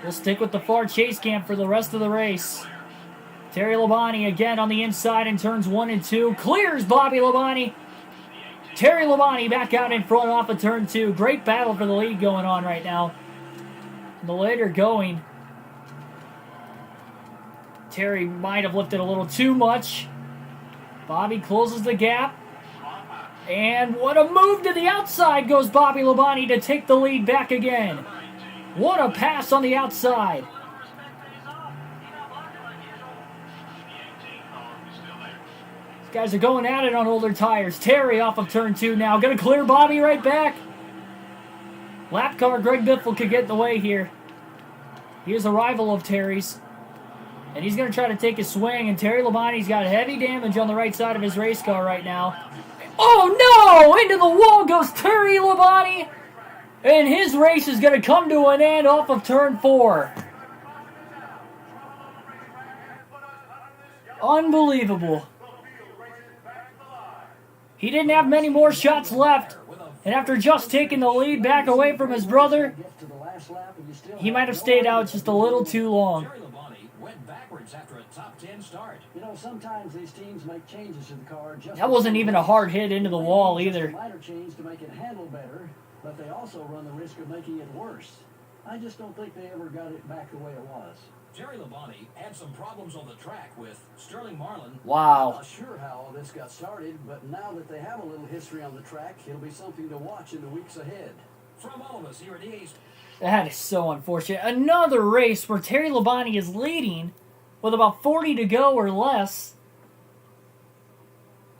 We'll stick with the far chase cam for the rest of the race. Terry Labonte again on the inside in turns 1 and 2. Clears Bobby Labonte. Terry Labonte back out in front off of turn 2. Great battle for the lead going on right now. The later going. Terry might have lifted a little too much. Bobby closes the gap. And what a move to the outside goes Bobby Labonte to take the lead back again. What a pass on the outside. These guys are going at it on older tires. Terry off of turn 2 now. Going to clear Bobby right back. Lap car Greg Biffle could get in the way here. He is a rival of Terry's. And he's going to try to take a swing. And Terry Labonte's got heavy damage on the right side of his race car right now. Oh no! Into the wall goes Terry Labonte. And his race is going to come to an end off of turn 4. Unbelievable. He didn't have many more shots left. And after just taking the lead back away from his brother, he might have stayed out just a little too long. After a top 10 start. You know, sometimes these teams make changes to the car. That wasn't even a hard hit into the wall either. Minor change to make it handle better, but they also run the risk of making it worse. I just don't think they ever got it back the way it was. Terry Labonte had some problems on the track with Sterling Marlin. Wow. I'm not sure how all this got started, but now that they have a little history on the track, it'll be something to watch in the weeks ahead. From all of us here at the East. That is so unfortunate. Another race where Terry Labonte is leading with about 40 to go or less,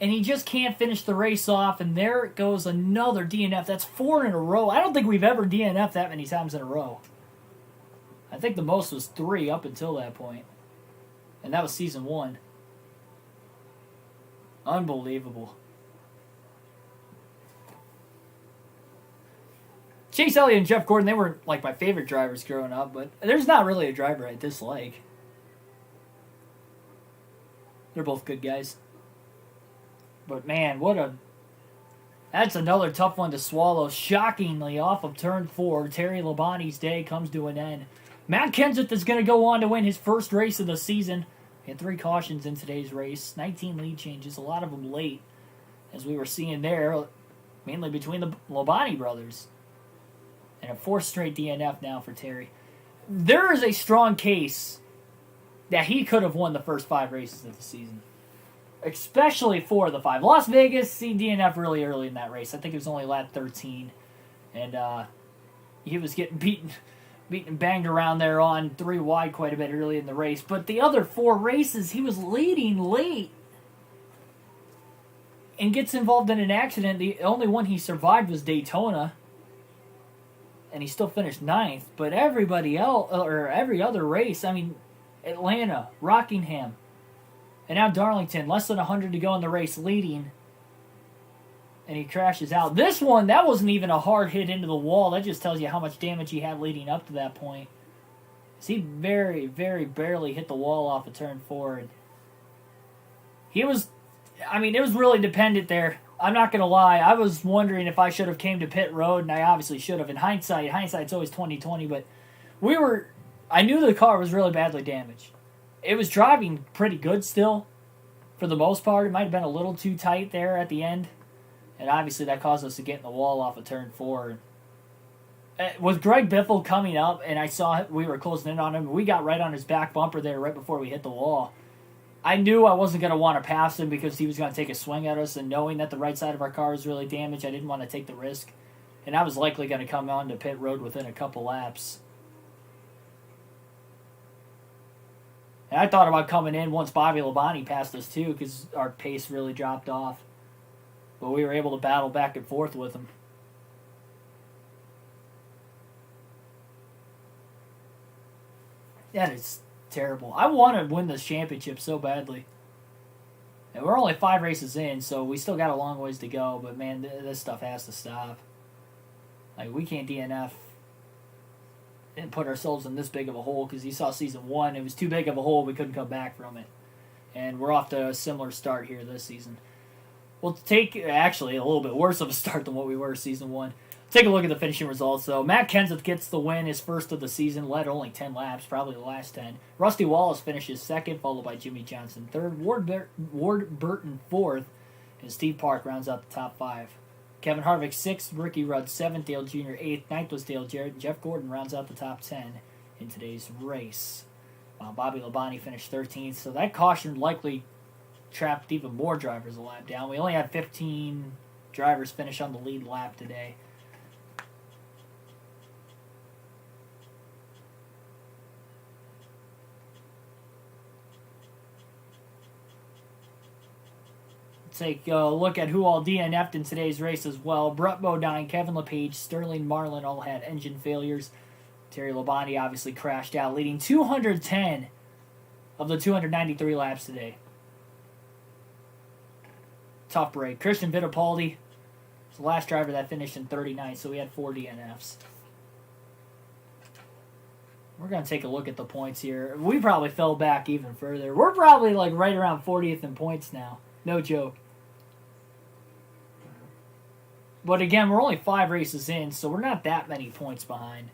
and he just can't finish the race off, and there goes another DNF. That's 4 in a row. I don't think we've ever DNF'd that many times in a row. I think the most was 3 up until that point, and that was season 1. Unbelievable. Chase Elliott and Jeff Gordon, they weren't like my favorite drivers growing up, but there's not really a driver I dislike. They're both good guys. But man, that's another tough one to swallow. Shockingly, off of turn 4, Terry Labonte's day comes to an end. Matt Kenseth is going to go on to win his first race of the season. He had 3 cautions in today's race, 19 lead changes, a lot of them late, as we were seeing there, mainly between the Labonte brothers. And a 4th straight DNF now for Terry. There is a strong case that he could have won the first 5 races of the season. Especially 4 of the 5. Las Vegas, he DNF really early in that race. I think it was only lap 13. And he was getting beaten and banged around there on 3 wide quite a bit early in the race. But the other 4 races, he was leading late. And gets involved in an accident. The only one he survived was Daytona. And he still finished 9th. But everybody else, or every other race, I mean, Atlanta, Rockingham, and now Darlington, less than 100 to go in the race, leading. And he crashes out. This one, that wasn't even a hard hit into the wall. That just tells you how much damage he had leading up to that point. He very, very barely hit the wall off of turn 4. And it was really dependent there. I'm not going to lie. I was wondering if I should have came to pit road, and I obviously should have. In hindsight's always 20/20, but I knew the car was really badly damaged. It was driving pretty good still, for the most part. It might have been a little too tight there at the end, and obviously that caused us to get in the wall off of turn 4. With Greg Biffle coming up, and I saw we were closing in on him, we got right on his back bumper there right before we hit the wall. I knew I wasn't going to want to pass him because he was going to take a swing at us, and knowing that the right side of our car was really damaged, I didn't want to take the risk. And I was likely going to come on to pit road within a couple laps. And I thought about coming in once Bobby Labonte passed us too, because our pace really dropped off. But we were able to battle back and forth with him. That is terrible. I want to win this championship so badly. And we're only 5 races in, so we still got a long ways to go. But man, this stuff has to stop. Like, we can't DNF and put ourselves in this big of a hole, because you saw season 1, it was too big of a hole, we couldn't come back from it. And we're off to a similar start here this season. We'll take, actually, a little bit worse of a start than what we were season 1. Take a look at the finishing results, though. Matt Kenseth gets the win, his first of the season, led only 10 laps, probably the last 10. Rusty Wallace finishes 2nd, followed by Jimmy Johnson 3rd, Ward Burton 4th, and Steve Park rounds out the top 5. Kevin Harvick 6th, Ricky Rudd 7th, Dale Jr. 8th, 9th was Dale Jarrett, and Jeff Gordon rounds out the top 10 in today's race. While Bobby Labonte finished 13th, so that caution likely trapped even more drivers a lap down. We only had 15 drivers finish on the lead lap today. Take a look at who all DNF'd in today's race as well. Brett Bodine, Kevin LePage, Sterling Marlin all had engine failures. Terry Labonte obviously crashed out, leading 210 of the 293 laps today. Tough break. Christian Fittipaldi was the last driver that finished in 39th, so we had 4 DNFs. We're going to take a look at the points here. We probably fell back even further. We're probably like right around 40th in points now. No joke. But again, we're only 5 races in, so we're not that many points behind.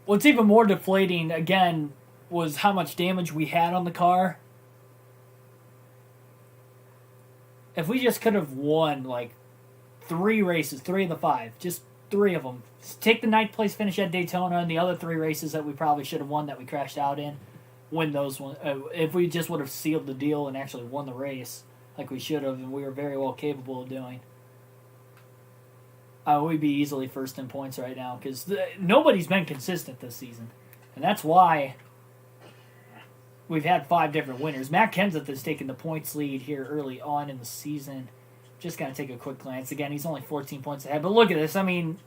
What's even more deflating, again, was how much damage we had on the car. If we just could have won, like, 3 races, 3 of the 5, just 3 of them. Take the 9th place finish at Daytona and the other 3 races that we probably should have won that we crashed out in, win those ones. If we just would have sealed the deal and actually won the race like we should have, and we were very well capable of doing. we'd be easily first in points right now because nobody's been consistent this season. And that's why we've had 5 different winners. Matt Kenseth has taken the points lead here early on in the season. Just going to take a quick glance. Again, he's only 14 points ahead. But look at this. I mean,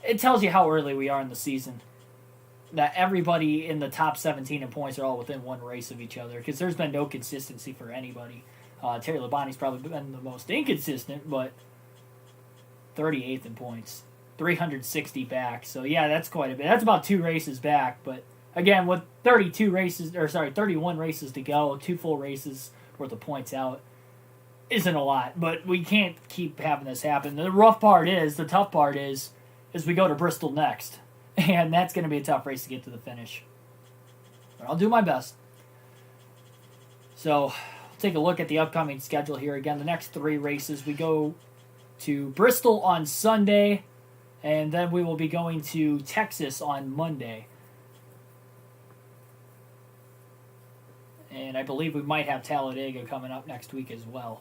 it tells you how early we are in the season. That everybody in the top 17 in points are all within 1 race of each other because there's been no consistency for anybody. Terry Labonte's probably been the most inconsistent, but 38th in points. 360 back. So, yeah, that's quite a bit. That's about 2 races back. But, again, with 31 races to go, 2 full races worth of points out, isn't a lot. But we can't keep having this happen. The tough part is we go to Bristol next. And that's going to be a tough race to get to the finish. But I'll do my best. So, take a look at the upcoming schedule here. Again, the next 3 races. We go to Bristol on Sunday. And then we will be going to Texas on Monday. And I believe we might have Talladega coming up next week as well.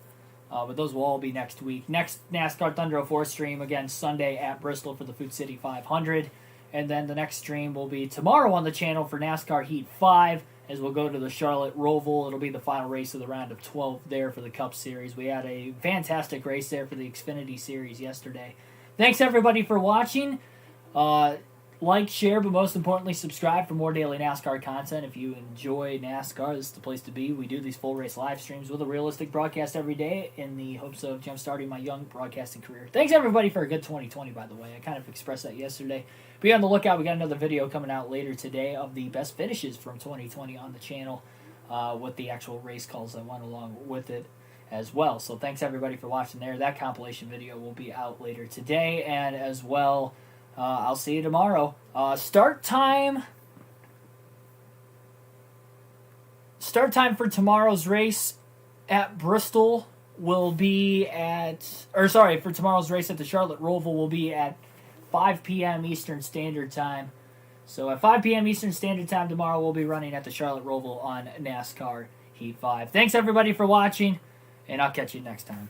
But those will all be next week. Next NASCAR Thunder 04 stream, again, Sunday at Bristol for the Food City 500. And then the next stream will be tomorrow on the channel for NASCAR Heat 5, as we'll go to the Charlotte Roval. It'll be the final race of the round of 12 there for the Cup Series. We had a fantastic race there for the Xfinity Series yesterday. Thanks, everybody, for watching. Like, share, but most importantly, subscribe for more daily NASCAR content. If you enjoy NASCAR, this is the place to be. We do these full race live streams with a realistic broadcast every day in the hopes of jump-starting my young broadcasting career. Thanks, everybody, for a good 2020, by the way. I kind of expressed that yesterday. Be on the lookout. We got another video coming out later today of the best finishes from 2020 on the channel with the actual race calls that went along with it as well. So thanks, everybody, for watching there. That compilation video will be out later today, and as well, I'll see you tomorrow. Start time for tomorrow's race at Bristol will be for tomorrow's race at the Charlotte Roval will be at 5 p.m. Eastern Standard Time. So at 5 p.m. Eastern Standard Time tomorrow, we'll be running at the Charlotte Roval on NASCAR Heat 5. Thanks, everybody, for watching, and I'll catch you next time.